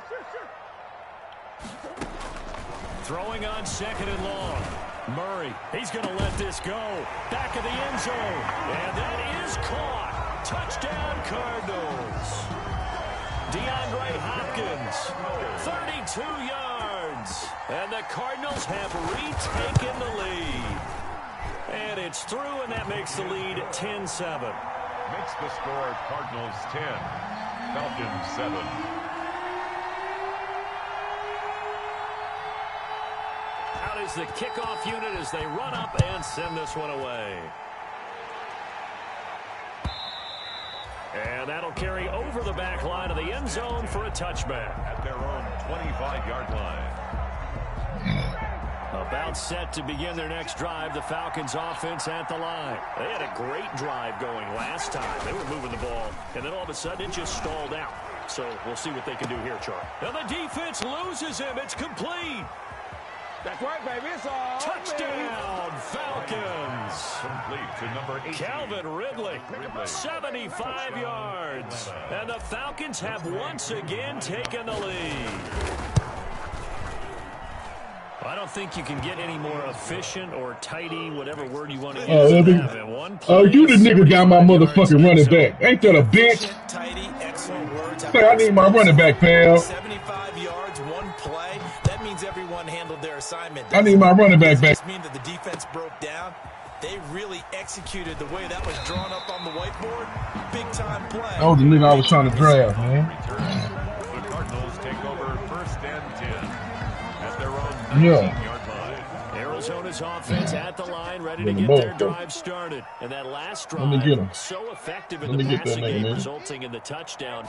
Throwing on 2nd and long. Murray, he's going to let this go. Back of the end zone. And that is caught. Touchdown Cardinals. DeAndre Hopkins, 32 yards. And the Cardinals have retaken the lead. And it's through, and that makes the lead 10-7. Makes the score Cardinals 10, Falcons 7. Out is the kickoff unit as they run up and send this one away. And that'll carry over the back line of the end zone for a touchback. At their own 25-yard line. About set to begin their next drive, the Falcons offense at the line. They had a great drive going last time. They were moving the ball, and then all of a sudden it just stalled out. So we'll see what they can do here, Charlie. Now the defense loses him. It's complete. That's right, baby. It's all Touchdown, Falcons. Complete to number 8. Calvin Ridley, 75 yards. And the Falcons have once again taken the lead. I don't think you can get any more efficient or tidy, whatever word you want to use. You the nigga got my motherfucking running back. Ain't that a bitch? Tidy, excellent words. Say, I need my running back, pal. 75 yards, one play. That means everyone handled their assignment. I need my running back back. Does this mean that the defense broke down? They really executed the way that was drawn up on the whiteboard. Big time play. That was the nigga I was trying to draft, man. The Cardinals take over 1st and 10 at their own 19-yard line. Arizona's offense at the line, ready to get their drive started. And that last drive, so effective in the passing game, resulting in the touchdown.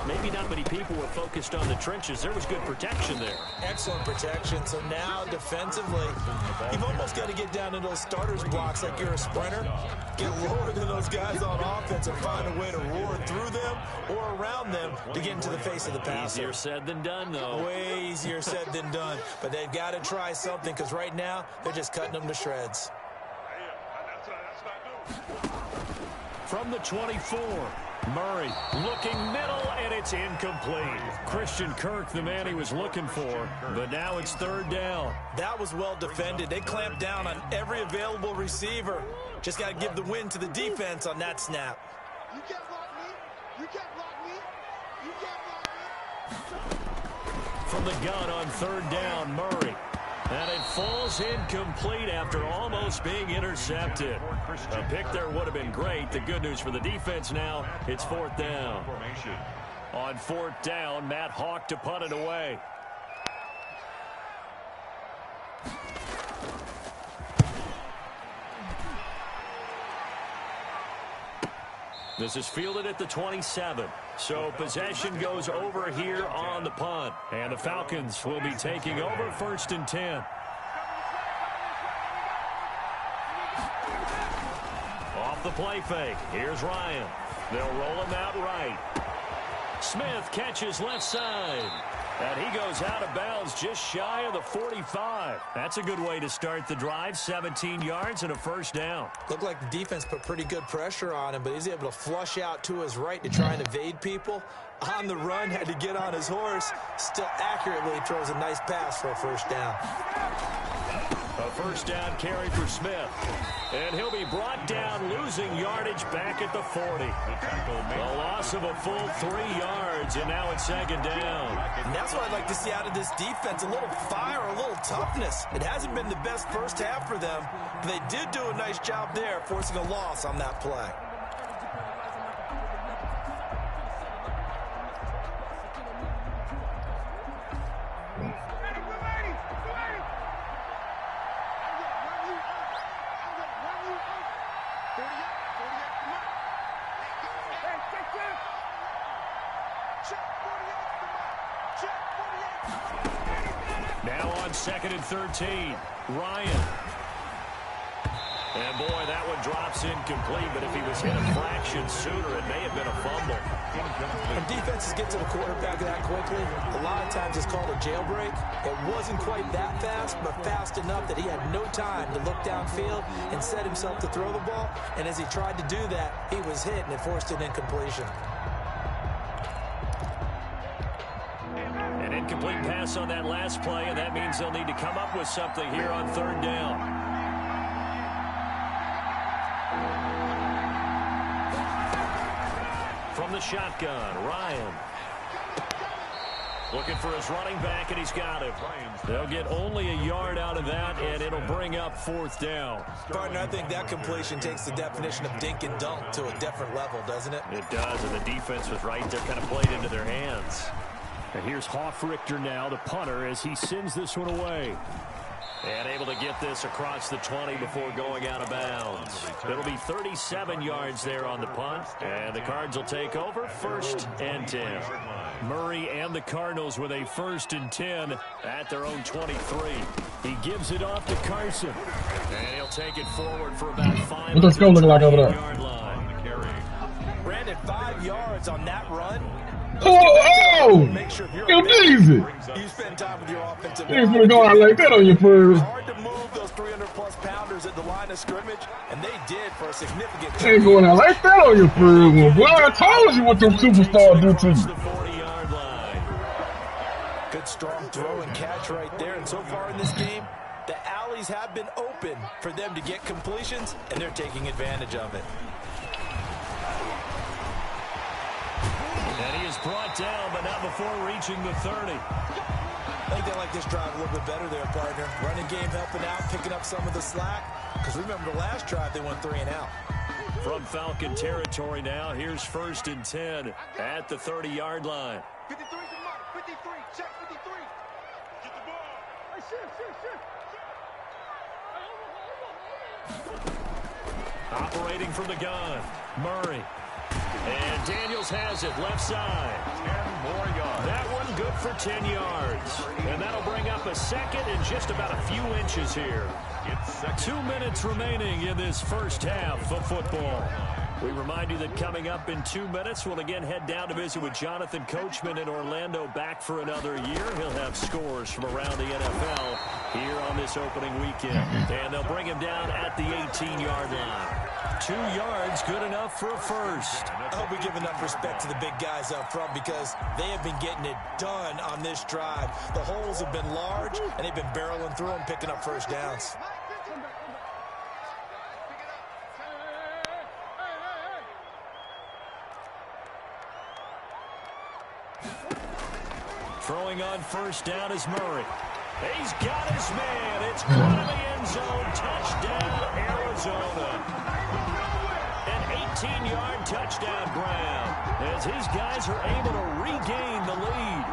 Maybe not many people were focused on the trenches. There was good protection there. Excellent protection. So now, defensively, you've almost got to get down to those starters blocks like you're a sprinter. Get lower than those guys on offense and find a way to roar through them or around them to get into the face of the passer. Easier said than done, though. Way easier said than done. But they've got to try something because right now, they're just cutting them to shreds. From the 24, Murray looking middle, and it's incomplete. Christian Kirk, the man he was looking for, but now it's 3rd down. That was well defended. They clamped down on every available receiver. Just got to give the win to the defense on that snap. You can't block me. You can't block me. You can't block me. From the gun on 3rd down, Murray. And it falls incomplete after almost being intercepted. A pick there would have been great. The good news for the defense now, it's 4th down. On 4th down, Matt Hawk to punt it away. This is fielded at the 27. So possession goes over here on the punt. And the Falcons will be taking over 1st and 10. Off the play fake. Here's Ryan. They'll roll him out right. Smith catches left side. And he goes out of bounds just shy of the 45. That's a good way to start the drive. 17 yards and a 1st down. Looked like the defense put pretty good pressure on him, but he's able to flush out to his right to try and evade people. On the run, had to get on his horse. Still accurately throws a nice pass for a 1st down. A 1st down carry for Smith. And he'll be brought down, losing yardage back at the 40. A loss of a full 3 yards, and now it's 2nd down. And that's what I'd like to see out of this defense, a little fire, a little toughness. It hasn't been the best first half for them, but they did do a nice job there, forcing a loss on that play. Now on 2nd and 13, Ryan. And boy, that one drops incomplete, but if he was hit a fraction sooner, it may have been a fumble. When defenses get to the quarterback that quickly, a lot of times it's called a jailbreak. It wasn't quite that fast, but fast enough that he had no time to look downfield and set himself to throw the ball. And as he tried to do that, he was hit, and it forced an incompletion. An incomplete pass on that last play, and that means they'll need to come up with something here on 3rd down. From the shotgun, Ryan. Looking for his running back, and he's got him. They'll get only a yard out of that, and it'll bring up 4th down. Partner, I think that completion takes the definition of dink and dunk to a different level, doesn't it? It does, and the defense was right there, kind of played into their hands. And here's Hofrichter now, the punter, as he sends this one away. And able to get this across the 20 before going out of bounds. It'll be 37 yards there on the punt. And the Cards will take over 1st and 10. Murray and the Cardinals with a 1st and 10 at their own 23. He gives it off to Carson. And he'll take it forward for about 5. What's the look like over there? Brandon, 5 yards on that run. Make sure you're easy. You spend time with your offensive line. You're going to go out like that on your first. Hard to move those 300-plus pounders at the line of scrimmage, and they did for a significant. Ain't going out like that on your first one. Boy, I told you what them superstars do to you. The 40-yard line. Could strong throw and catch right there. And so far in this game, the alleys have been open for them to get completions, and they're taking advantage of it. And he is brought down, but not before reaching the 30. I think they like this drive a little bit better there, partner. Running game helping out, picking up some of the slack. Because remember the last drive, they went 3 and out. From Falcon territory now, here's 1st and 10 at the 30-yard line. 53's the mark. 53. Check 53. Get the ball. Hey, Operating from the gun, Murray. And Daniels has it, left side. 10 more yards. That one good for 10 yards. And that'll bring up a second and just about a few inches here. 2 minutes remaining in this first half of football. We remind you that coming up in 2 minutes, we'll again head down to visit with Jonathan Coachman in Orlando, back for another year. He'll have scores from around the NFL here on this opening weekend. And they'll bring him down at the 18-yard line. 2 yards, good enough for a first. I hope we give enough respect to the big guys up front because they have been getting it done on this drive. The holes have been large, and they've been barreling through them, picking up first downs. Throwing on first down is Murray. He's got his man. It's caught in the end zone. Touchdown, Arizona. An 18-yard touchdown, Brown, as his guys are able to regain the lead.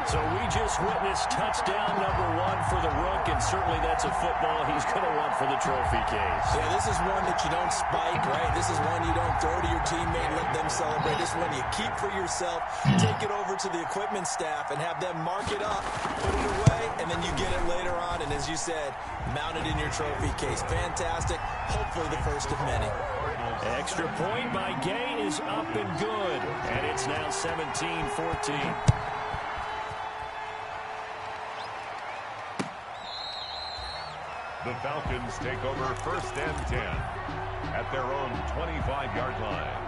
So we just witnessed touchdown number 1 for the Rook, and certainly that's a football he's going to want for the trophy case. Yeah, this is one that you don't spike, right? This is one you don't throw to your teammate and let them celebrate. This one you keep for yourself, take it over to the equipment staff and have them mark it up, put it away, and then you get it later on. And as you said, mount it in your trophy case. Fantastic. Hopefully the first of many. Extra point by Gay is up and good, and it's now 17-14. The Falcons take over 1st and 10 at their own 25-yard line.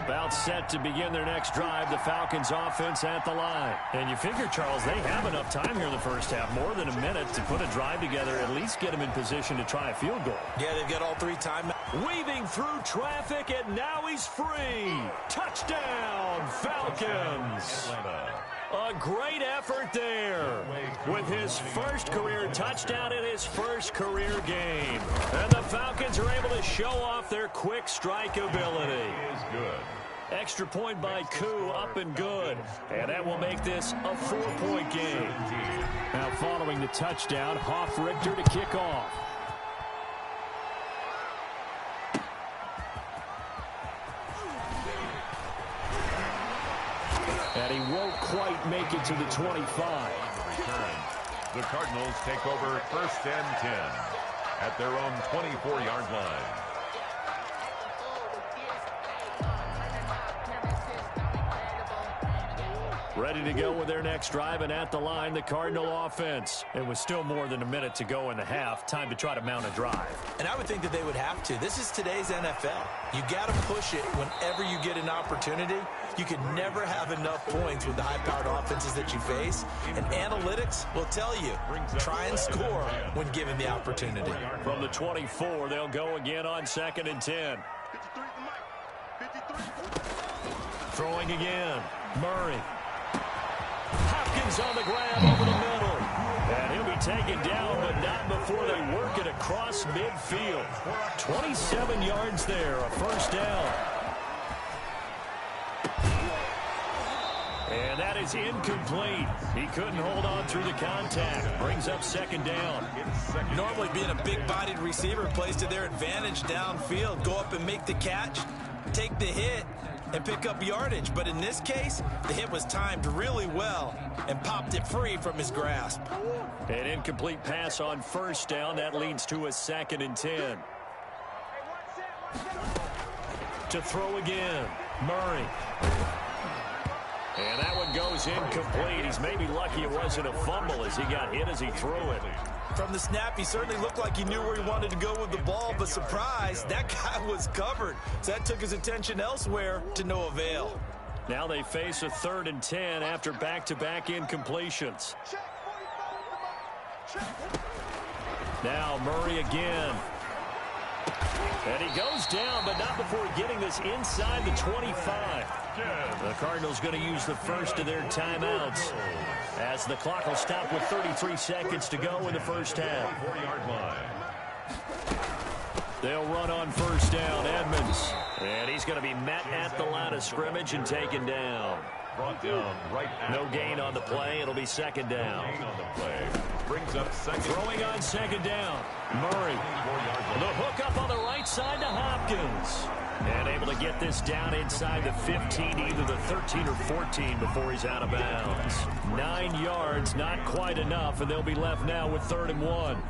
About set to begin their next drive, the Falcons offense at the line. And you figure, Charles, they have enough time here in the first half, more than a minute, to put a drive together, at least get them in position to try a field goal. Yeah, they've got all 3 timeouts. Weaving through traffic, and now he's free. Touchdown, Falcons. A great effort there with his first career touchdown in his first career game. And the Falcons are able to show off their quick strike ability. Is good. Extra point by Koo, up and good. And that will make this a 4-point game. Now following the touchdown, Hoff-Richter to kick off. And he won't quite make it to the 25. Return. The Cardinals take over 1st and 10 at their own 24-yard line. Ready to go with their next drive, and at the line, the Cardinal offense. It was still more than a minute to go in the half. Time to try to mount a drive. And I would think that they would have to. This is today's NFL. You got to push it whenever you get an opportunity. You can never have enough points with the high-powered offenses that you face. And analytics will tell you, try and score when given the opportunity. From the 24, they'll go again on 2nd and 10. 53. Throwing again, Murray. Hopkins on the grab over the middle. And he'll be taken down, but not before they work it across midfield. 27 yards there, a first down. And that is incomplete. He couldn't hold on through the contact. Brings up 2nd down. Normally being a big-bodied receiver plays to their advantage downfield. Go up and make the catch, take the hit, and pick up yardage. But in this case, the hit was timed really well and popped it free from his grasp. An incomplete pass on first down. That leads to a 2nd and 10. To throw again, Murray. And that one goes incomplete. He's maybe lucky it wasn't a fumble as he got hit as he threw it. From the snap, he certainly looked like he knew where he wanted to go with the ball, but surprise, that guy was covered. So that took his attention elsewhere to no avail. Now they face a 3rd and 10 after back-to-back incompletions. Now Murray again. And he goes down, but not before getting this inside the 25. The Cardinals going to use the first of their timeouts as the clock will stop with 33 seconds to go in the first half. 4-yard line. They'll run on first down, Edmonds. And he's going to be met at the line of scrimmage and taken down. Brought down right at no gain on the play. It'll be second down. Gain on the play. Brings up second. Throwing on second down. Murray. The hook up on the right side to Hopkins. And able to get this down inside the 15, either the 13 or 14 before he's out of bounds. 9 yards, not quite enough, and they'll be left now with 3rd and 1.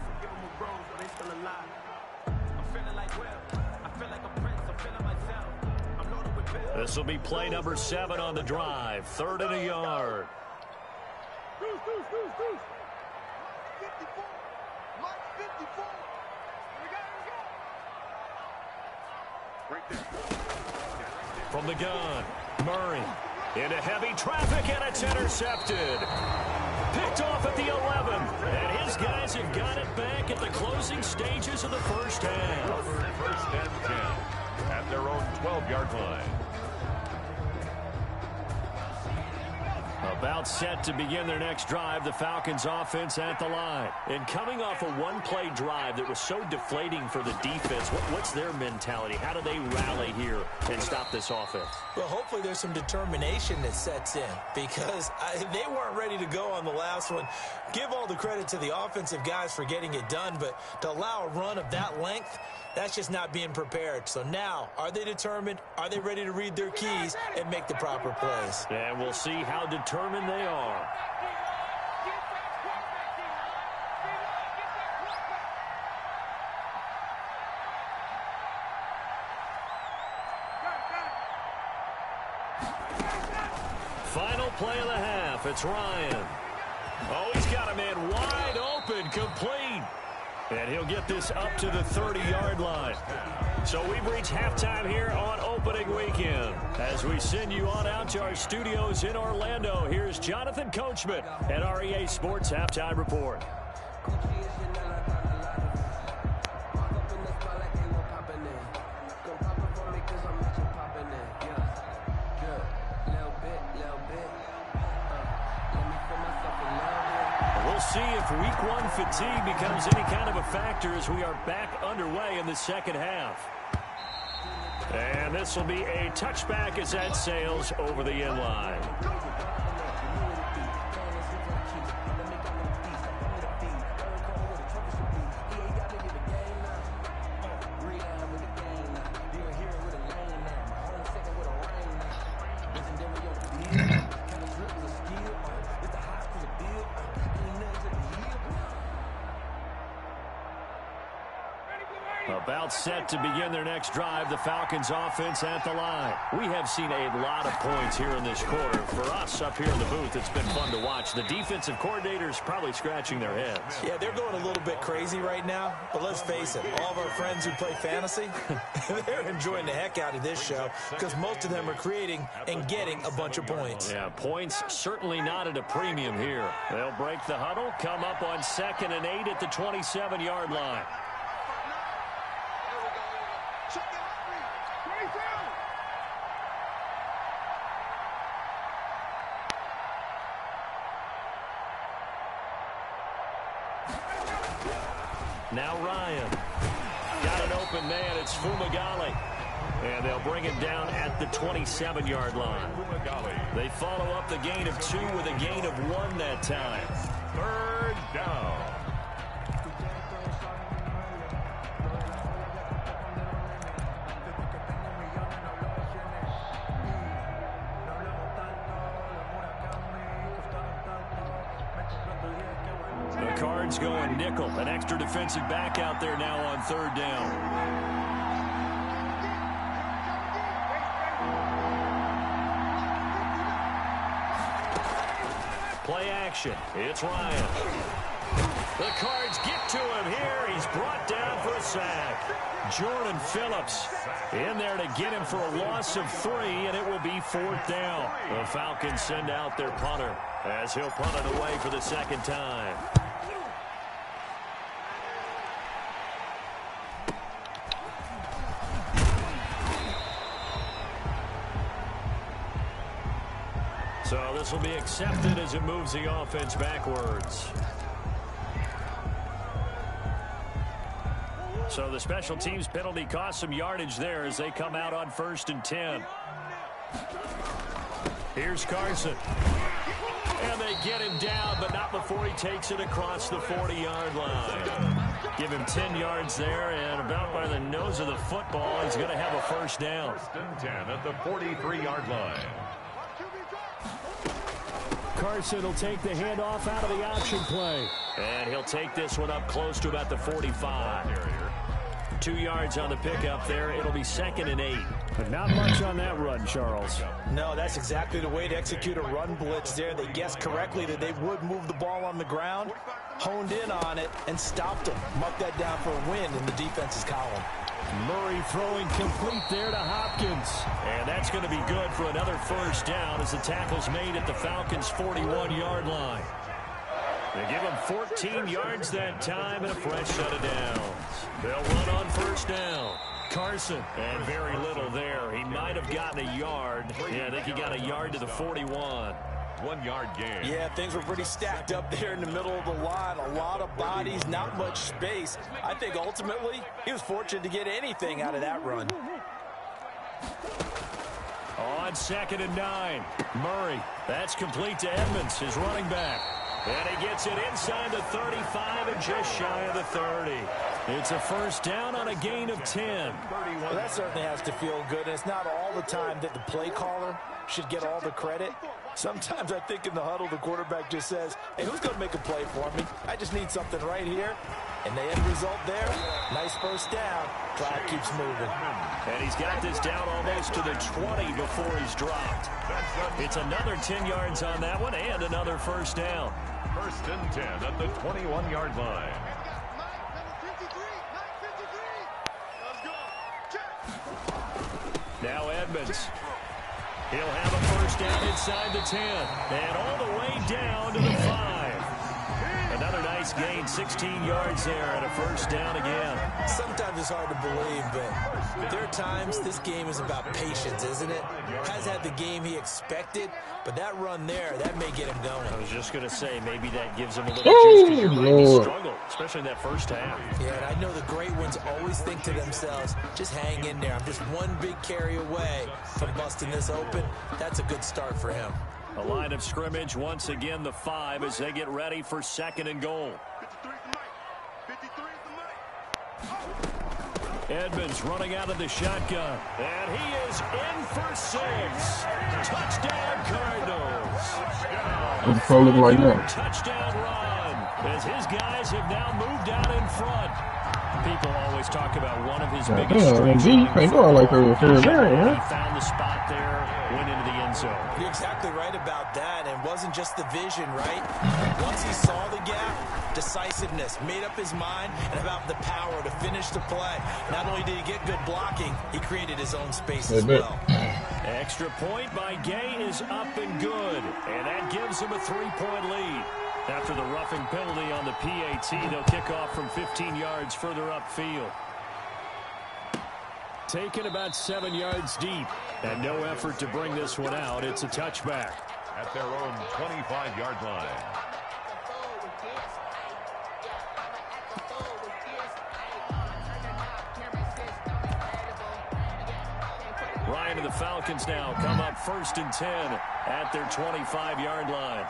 This will be play number 7 on the drive. 3rd and a yard. From the gun, Murray into heavy traffic, and it's intercepted. Picked off at the 11, and his guys have got it back at the closing stages of the first half. 1st and 10 at their own 12-yard line. About set to begin their next drive, the Falcons offense at the line. And coming off a one-play drive that was so deflating for the defense, what's their mentality? How do they rally here and stop this offense? Well, hopefully there's some determination that sets in because they weren't ready to go on the last one. Give all the credit to the offensive guys for getting it done, but to allow a run of that length, that's just not being prepared. So now, are they determined? Are they ready to read their keys and make the proper plays? And we'll see how determined they are. Final play of the half. It's Ryan. Oh, he's got a man wide open, complete. And he'll get this up to the 30-yard line. So we've reached halftime here on opening weekend. As we send you on out to our studios in Orlando, here's Jonathan Coachman at our EA Sports Halftime Report. We'll see if week one fatigue becomes any kind of a factor as we are back underway in the second half. And this will be a touchback as that sails over the end line. About set to begin their next drive, the Falcons offense at the line. We have seen a lot of points here in this quarter. For us up here in the booth, it's been fun to watch. The defensive coordinators probably scratching their heads. Yeah, they're going a little bit crazy right now, but let's face it, all of our friends who play fantasy, they're enjoying the heck out of this show because most of them are creating and getting a bunch of points. Yeah, points certainly not at a premium here. They'll break the huddle, come up on 2nd and 8 at the 27-yard line. Now Ryan. Got an open man. It's Fumagalli. And they'll bring it down at the 27-yard line. They follow up the gain of 2 with a gain of 1 that time. 3rd down. The Cards going nickel. An extra defensive back out there now on 3rd down. play action. It's Ryan. The Cards get to him here. He's brought down for a sack. Jordan Phillips in there to get him for a loss of 3, and it will be 4th down. The Falcons send out their punter as he'll punt it away for the second time. So this will be accepted as it moves the offense backwards. So the special teams penalty cost some yardage there as they come out on 1st and 10. Here's Carson. And they get him down, but not before he takes it across the 40-yard line. Give him 10 yards there, and about by the nose of the football, he's going to have a 1st down. 1st and 10 at the 43-yard line. Carson will take the handoff out of the option play. And he'll take this one up close to about the 45. 2 yards on the pickup there. It'll be 2nd and 8. But not much on that run, Charles. No, that's exactly the way to execute a run blitz there. They guessed correctly that they would move the ball on the ground, honed in on it, and stopped them. Mark that down for a win in the defense's column. Murray throwing complete there to Hopkins. And that's going to be good for another 1st down as the tackle's made at the Falcons' 41-yard line. They give him 14 yards that time and a fresh set of downs. They'll run on 1st down. Carson, and very little there. He might have gotten a yard. Yeah, I think he got a yard to the 41. 1-yard gain. Yeah, things were pretty stacked up there in the middle of the line. A lot of bodies, not much space. I think ultimately he was fortunate to get anything out of that run. On 2nd and 9, Murray. That's complete to Edmonds, his running back. And he gets it inside the 35 and just shy of the 30. It's a 1st down on a gain of 10. Well, that certainly has to feel good. And it's not all the time that the play caller should get all the credit. Sometimes I think in the huddle, the quarterback just says, hey, who's going to make a play for me? I just need something right here. And the end result there, nice 1st down. Clock keeps moving. And he's got this down almost to the 20 before he's dropped. It's another 10 yards on that one and another 1st down. 1st and 10 at the 21-yard line. Now Edmonds. He'll have a 1st down inside the 10. And all the way down to the 5. Another nice gain, 16 yards there and a 1st down again. Sometimes it's hard to believe, but there are times this game is about patience, isn't it? Has had the game he expected, but that run there, that may get him going. I was just going to say, maybe that gives him a little juice because you're right, he struggled, especially in that 1st half. Yeah, and I know the great ones always think to themselves, just hang in there. I'm just one big carry away from busting this open. That's a good start for him. A line of scrimmage, once again the 5 as they get ready for 2nd and goal. Edmonds running out of the shotgun. And he is in for 6. Touchdown Cardinals. Touchdown run as his guys have now moved out in front. People always talk about one of his biggest strengths. He found the spot there, went into the end zone. You're exactly right about that, and it wasn't just the vision, right? Once he saw the gap, decisiveness, made up his mind, and about the power to finish the play. Not only did he get good blocking, he created his own space as well. Extra point by Gay is up and good, and that gives him a 3-point lead. After the roughing penalty on the PAT, they'll kick off from 15 yards further upfield. Taken about 7 yards deep, and no effort to bring this one out. It's a touchback. At their own 25-yard line. Ryan and the Falcons now come up 1st and 10 at their 25-yard line.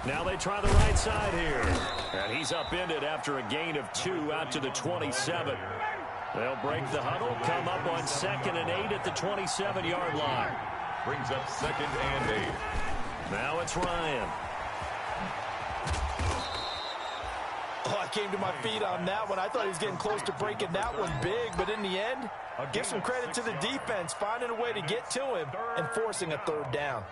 Now they try the right side here. And he's upended after a gain of 2 out to the 27. They'll break the huddle, come up on 2nd and 8 at the 27-yard line. Brings up 2nd and 8. Now it's Ryan. Oh, I came to my feet on that one. I thought he was getting close to breaking that one big, but in the end, give some credit to the defense, finding a way to get to him and forcing a 3rd down.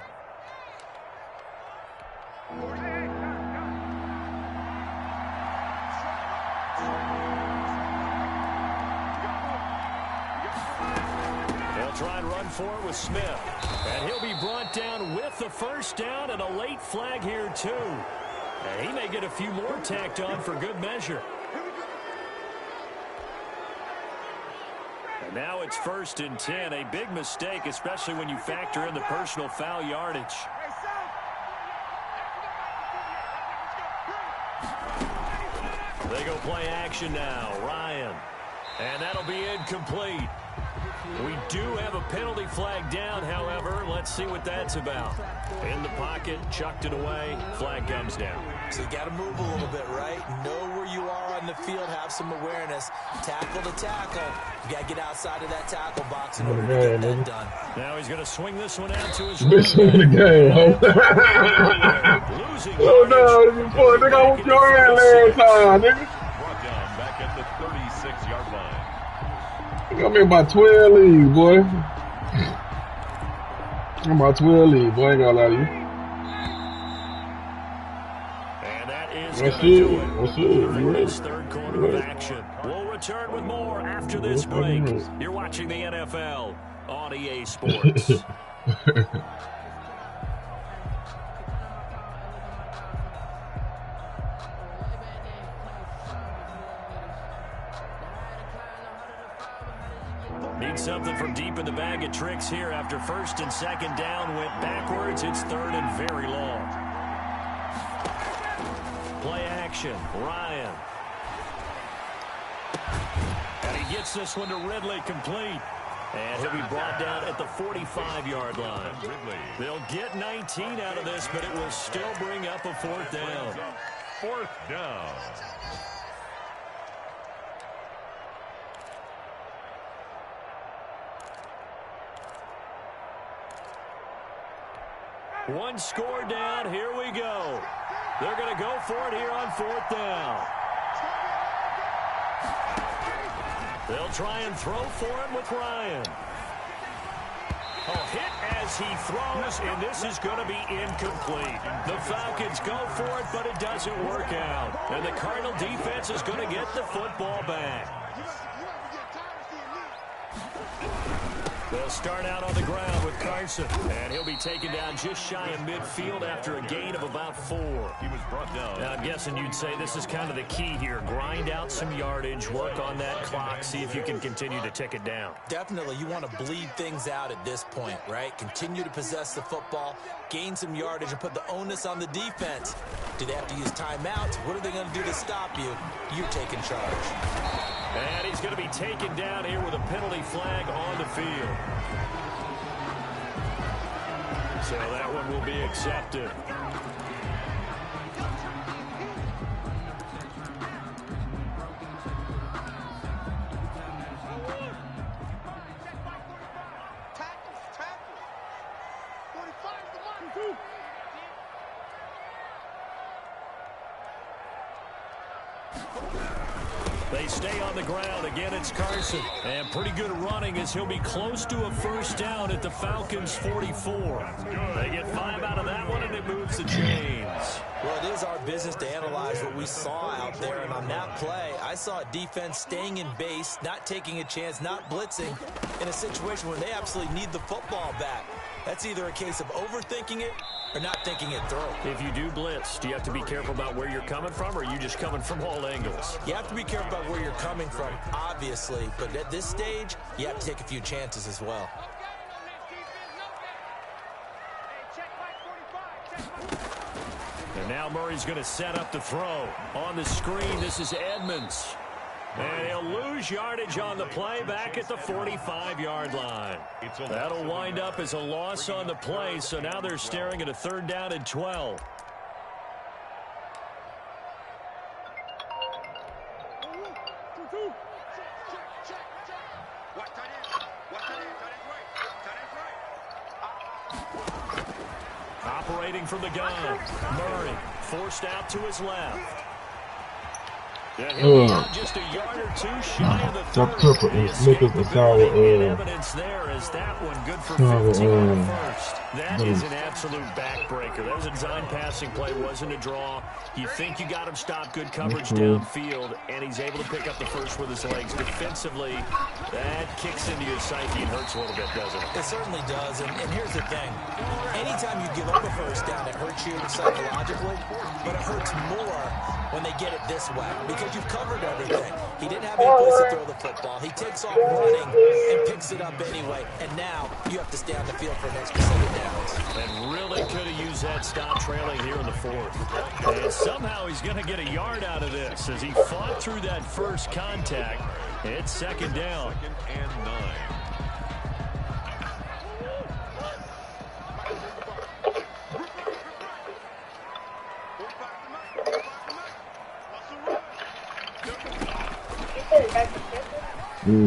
They'll try and run for it with Smith. And he'll be brought down with the first down and a late flag here, too. And he may get a few more tacked on for good measure. And now it's 1st and 10. A big mistake, especially when you factor in the personal foul yardage. They go play action now. Ryan. And that'll be incomplete. We do have a penalty flag down, however. Let's see what that's about. In the pocket, chucked it away, flag comes down. So you got to move a little bit, right? Know where you are on the field, have some awareness. Tackle to tackle. You got to get outside of that tackle box in order to get that done. Now he's going to swing this one out to his Bitch in the game, ho. Oh no, this is fun. Nigga, I whooped your ass last time, nigga. Brought down back at the 36-yard line. I'm in my 12 league, boy. I'm in my 12 league, boy. I ain't gonna lie to you. And that is What's going to do it? it. What's During it? this third quarter of action. We'll return with more after this break. You're watching the NFL on EA Sports. Need something from deep in the bag of tricks here after 1st and 2nd down went backwards. It's 3rd and very long. Play action. Ryan. And he gets this one to Ridley complete. And he'll be brought down at the 45-yard line. They'll get 19 out of this, but it will still bring up a 4th down. 4th down. One score down. Here we go. They're going to go for it here on 4th down. They'll try and throw for it with Ryan. A hit as he throws, and this is going to be incomplete. The Falcons go for it, but it doesn't work out. And the Cardinal defense is going to get the football back. They'll start out on the ground with Carson, and he'll be taken down just shy of midfield after a gain of about 4. He was brought down. Now, I'm guessing you'd say this is kind of the key here. Grind out some yardage, work on that clock, see if you can continue to tick it down. Definitely, you want to bleed things out at this point, right? Continue to possess the football, gain some yardage, and put the onus on the defense. Do they have to use timeouts? What are they going to do to stop you? You're taking charge. And he's going to be taken down here with a penalty flag on the field. So that one will be accepted. They stay on the ground. Again, it's Carson. And pretty good running as he'll be close to a 1st down at the Falcons' 44. They get 5 out of that one, and it moves the chains. Well, it is our business to analyze what we saw out there. And on that play, I saw a defense staying in base, not taking a chance, not blitzing, in a situation where they absolutely need the football back. That's either a case of overthinking it or not thinking it through. If you do blitz, do you have to be careful about where you're coming from, or are you just coming from all angles? You have to be careful about where you're coming from, obviously. But at this stage, you have to take a few chances as well. And now Murray's going to set up the throw. On the screen, this is Edmonds. And he'll lose yardage on the play back at the 45-yard line. That'll wind up as a loss on the play, so now they're staring at a 3rd down and 12. Operating from the gun, Murray forced out to his left. Just a yard or two shy of the Dr. Pepper and Snickers and sour, evidence there as that one good for 15 on the first. That is an absolute backbreaker. That was a design passing play, wasn't a draw. You think you got him stopped, good coverage downfield, and he's able to pick up the first with his legs. Defensively, that kicks into your psyche and hurts a little bit, doesn't it? It certainly does, and here's the thing. Anytime you give up a first down, it hurts you psychologically, but it hurts more when they get it this way because you've covered everything. He didn't have any place to throw the football. He takes off running and picks it up anyway, and now you have to stay on the field for an extra 7 downs. And really could have used that stop trailing here in the fourth. And somehow he's going to get a yard out of this as he fought through that first contact. It's second down. 2nd and 9. And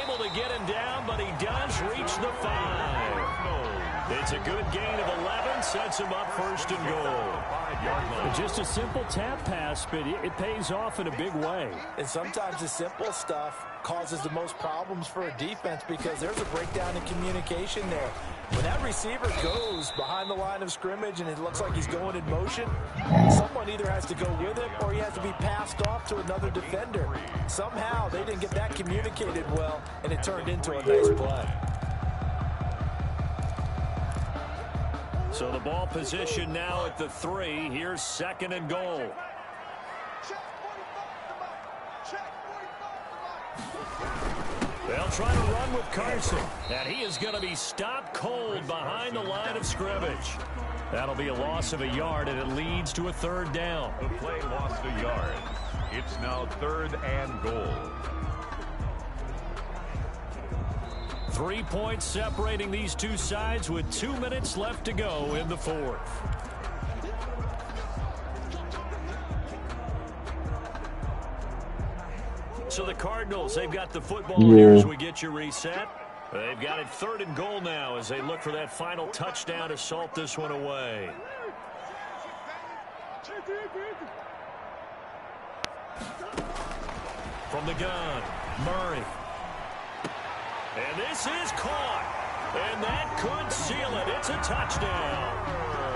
able to get him down, but he does reach the 5. It's a good gain of 11, sets him up first and goal. Just a simple tap pass, but it pays off in a big way. And sometimes the simple stuff causes the most problems for a defense because there's a breakdown in communication there. When that receiver goes behind the line of scrimmage and it looks like he's going in motion, someone either has to go with him or he has to be passed off to another defender. Somehow they didn't get that communicated well, and it turned into a nice play. So the ball position now at the 3. Here's 2nd and goal. They'll try to run with Carson, and he is going to be stopped cold behind the line of scrimmage. That'll be a loss of a yard, and it leads to a 3rd down. The play lost a yard. It's now 3rd and goal. 3 points separating these two sides with 2 minutes left to go in the fourth. So the Cardinals, they've got the football here as we get you reset. They've got it 3rd and goal now as they look for that final touchdown to salt this one away. From the gun, Murray. And this is caught. And that could seal it. It's a touchdown.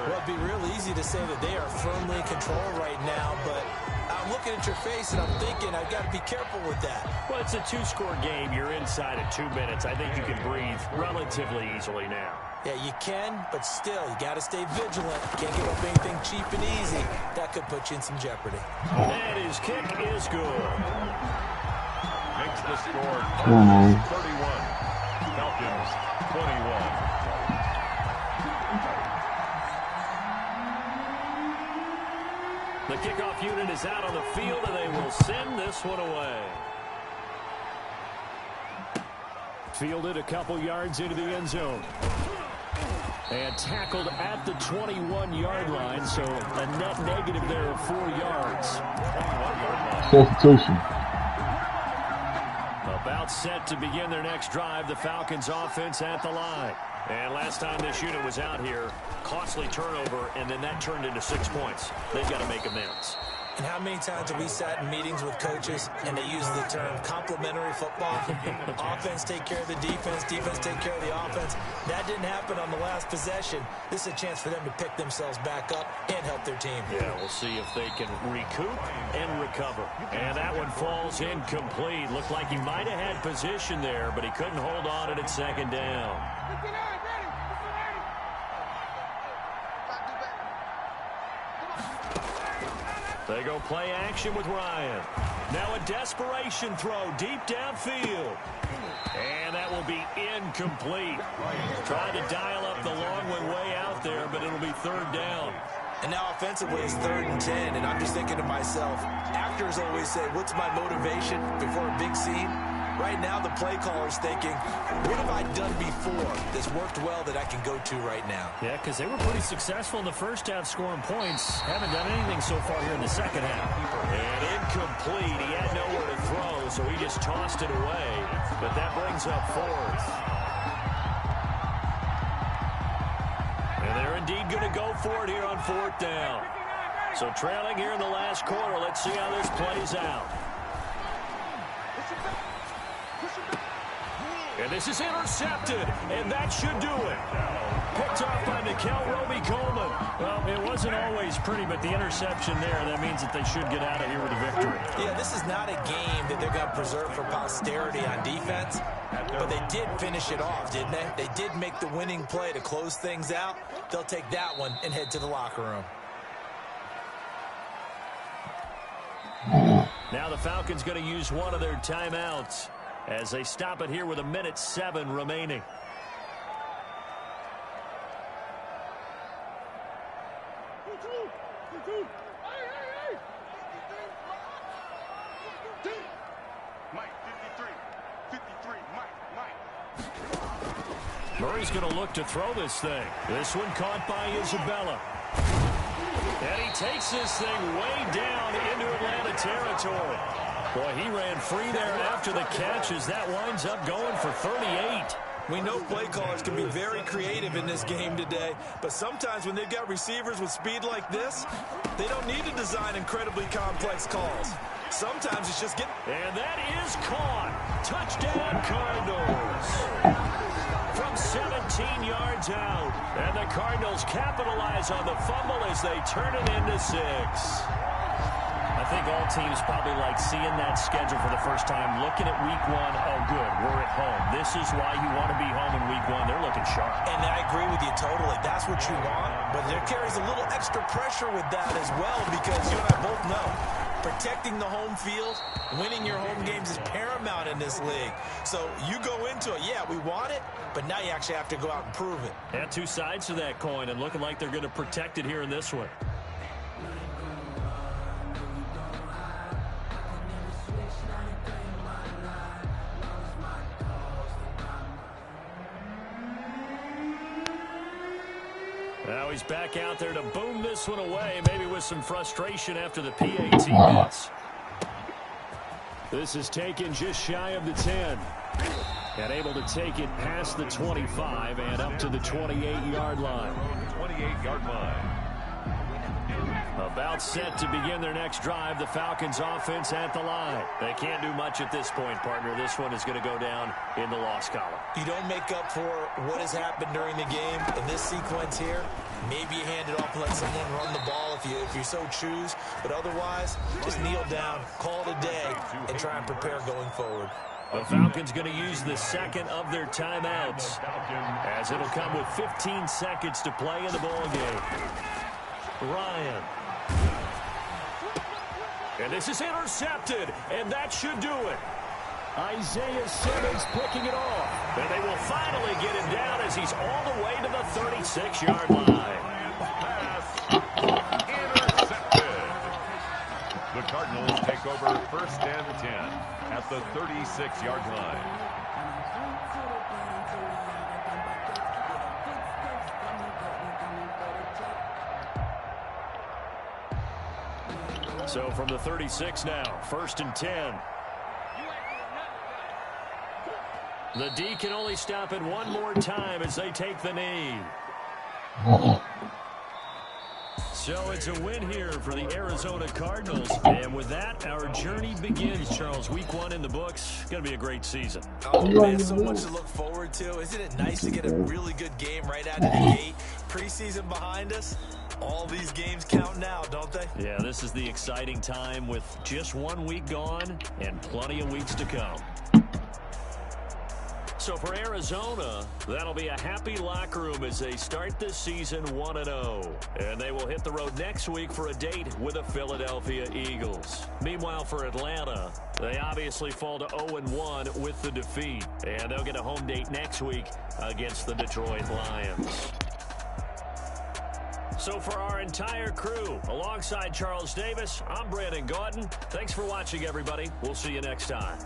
Well, it'd be real easy to say that they are firmly in control right now, but I'm looking at your face and I'm thinking I've got to be careful with that. Well, it's a 2-score game. You're inside of 2 minutes. I think you can breathe relatively easily now. Yeah, you can, but still, you got to stay vigilant. Can't give up anything cheap and easy. That could put you in some jeopardy. And his kick is good. Makes the score 31. Falcons 21. The kickoff unit is out on the field, and they will send this one away. Fielded a couple yards into the end zone. And tackled at the 21-yard line, so a net negative there of 4 yards. Substitution. About set to begin their next drive, the Falcons offense at the line. And last time this unit was out here, costly turnover, and then that turned into 6 points. They've got to make amends. And how many times have we sat in meetings with coaches and they use the term complementary football? Offense take care of the defense, defense take care of the offense. That didn't happen on the last possession. This is a chance for them to pick themselves back up and help their team. Yeah, we'll see if they can recoup and recover. And that one falls incomplete. Looked like he might have had position there, but he couldn't hold on at 2nd down. They go play action with Ryan. Now a desperation throw deep downfield. And that will be incomplete. Trying to dial up the long one way out there, but it'll be 3rd down. And now offensively it's 3rd and 10, and I'm just thinking to myself, actors always say, what's my motivation before a big scene? Right now the play caller's thinking, what have I done before that's worked well that I can go to right now? Yeah, because they were pretty successful in the first half scoring points. Haven't done anything so far here in the second half. And incomplete. He had nowhere to throw, so he just tossed it away. But that brings up 4th. And they're indeed going to go for it here on 4th down. So trailing here in the last quarter. Let's see how this plays out. And this is intercepted, and that should do it. Picked off by Nickel Roby-Coleman. Well, it wasn't always pretty, but the interception there, that means that they should get out of here with a victory. Yeah, this is not a game that they're going to preserve for posterity on defense, but they did finish it off, didn't they? They did make the winning play to close things out. They'll take that one and head to the locker room. Now the Falcons going to use one of their timeouts as they stop it here with 1:07 remaining. Murray's going to look to throw this thing. This one caught by Isabella. And he takes this thing way down into Atlanta territory. Boy, he ran free there after the catch as that winds up going for 38. We know play callers can be very creative in this game today, but sometimes when they've got receivers with speed like this, they don't need to design incredibly complex calls. Sometimes it's just And that is caught. Touchdown, Cardinals. From 17 yards out. And the Cardinals capitalize on the fumble as they turn it into 6. I think all teams probably like seeing that schedule for the first time, looking at week 1. Oh, good, we're at home. This is why you want to be home in week 1. They're looking sharp. And I agree with you totally. That's what you want. But there carries a little extra pressure with that as well because you and I both know protecting the home field, winning your home games is paramount in this league. So you go into it, yeah, we want it, but now you actually have to go out and prove it. And two sides to that coin and looking like they're going to protect it here in this one. Now he's back out there to boom this one away, maybe with some frustration after the PAT miss. This is taken just shy of the 10. And able to take it past the 25 and up to the 28-yard line. 28-yard line. About set to begin their next drive. The Falcons offense at the line. They can't do much at this point, partner. This one is going to go down in the loss column. You don't make up for what has happened during the game in this sequence here. Maybe you hand it off and let someone run the ball if you so choose. But otherwise, just kneel down, call it a day, and try and prepare going forward. The Falcons going to use the second of their timeouts as it'll come with 15 seconds to play in the ball game. Ryan. And this is intercepted, and that should do it. Isaiah Simmons picking it off. And they will finally get him down as he's all the way to the 36-yard line. Intercepted. The Cardinals take over 1st and 10 at the 36-yard line. So from the 36 now, 1st and 10. The D can only stop it one more time as they take the knee. So it's a win here for the Arizona Cardinals. And with that, our journey begins, Charles. Week 1 in the books. Going to be a great season. Oh, man, so much to look forward to. Isn't it nice to get a really good game right out of the gate? Preseason behind us. All these games count now, don't they? Yeah, this is the exciting time with just 1 week gone and plenty of weeks to come. So for Arizona, that'll be a happy locker room as they start this season 1-0. And they will hit the road next week for a date with the Philadelphia Eagles. Meanwhile, for Atlanta, they obviously fall to 0-1 with the defeat. And they'll get a home date next week against the Detroit Lions. So for our entire crew, alongside Charles Davis, I'm Brandon Gaudin. Thanks for watching, everybody. We'll see you next time.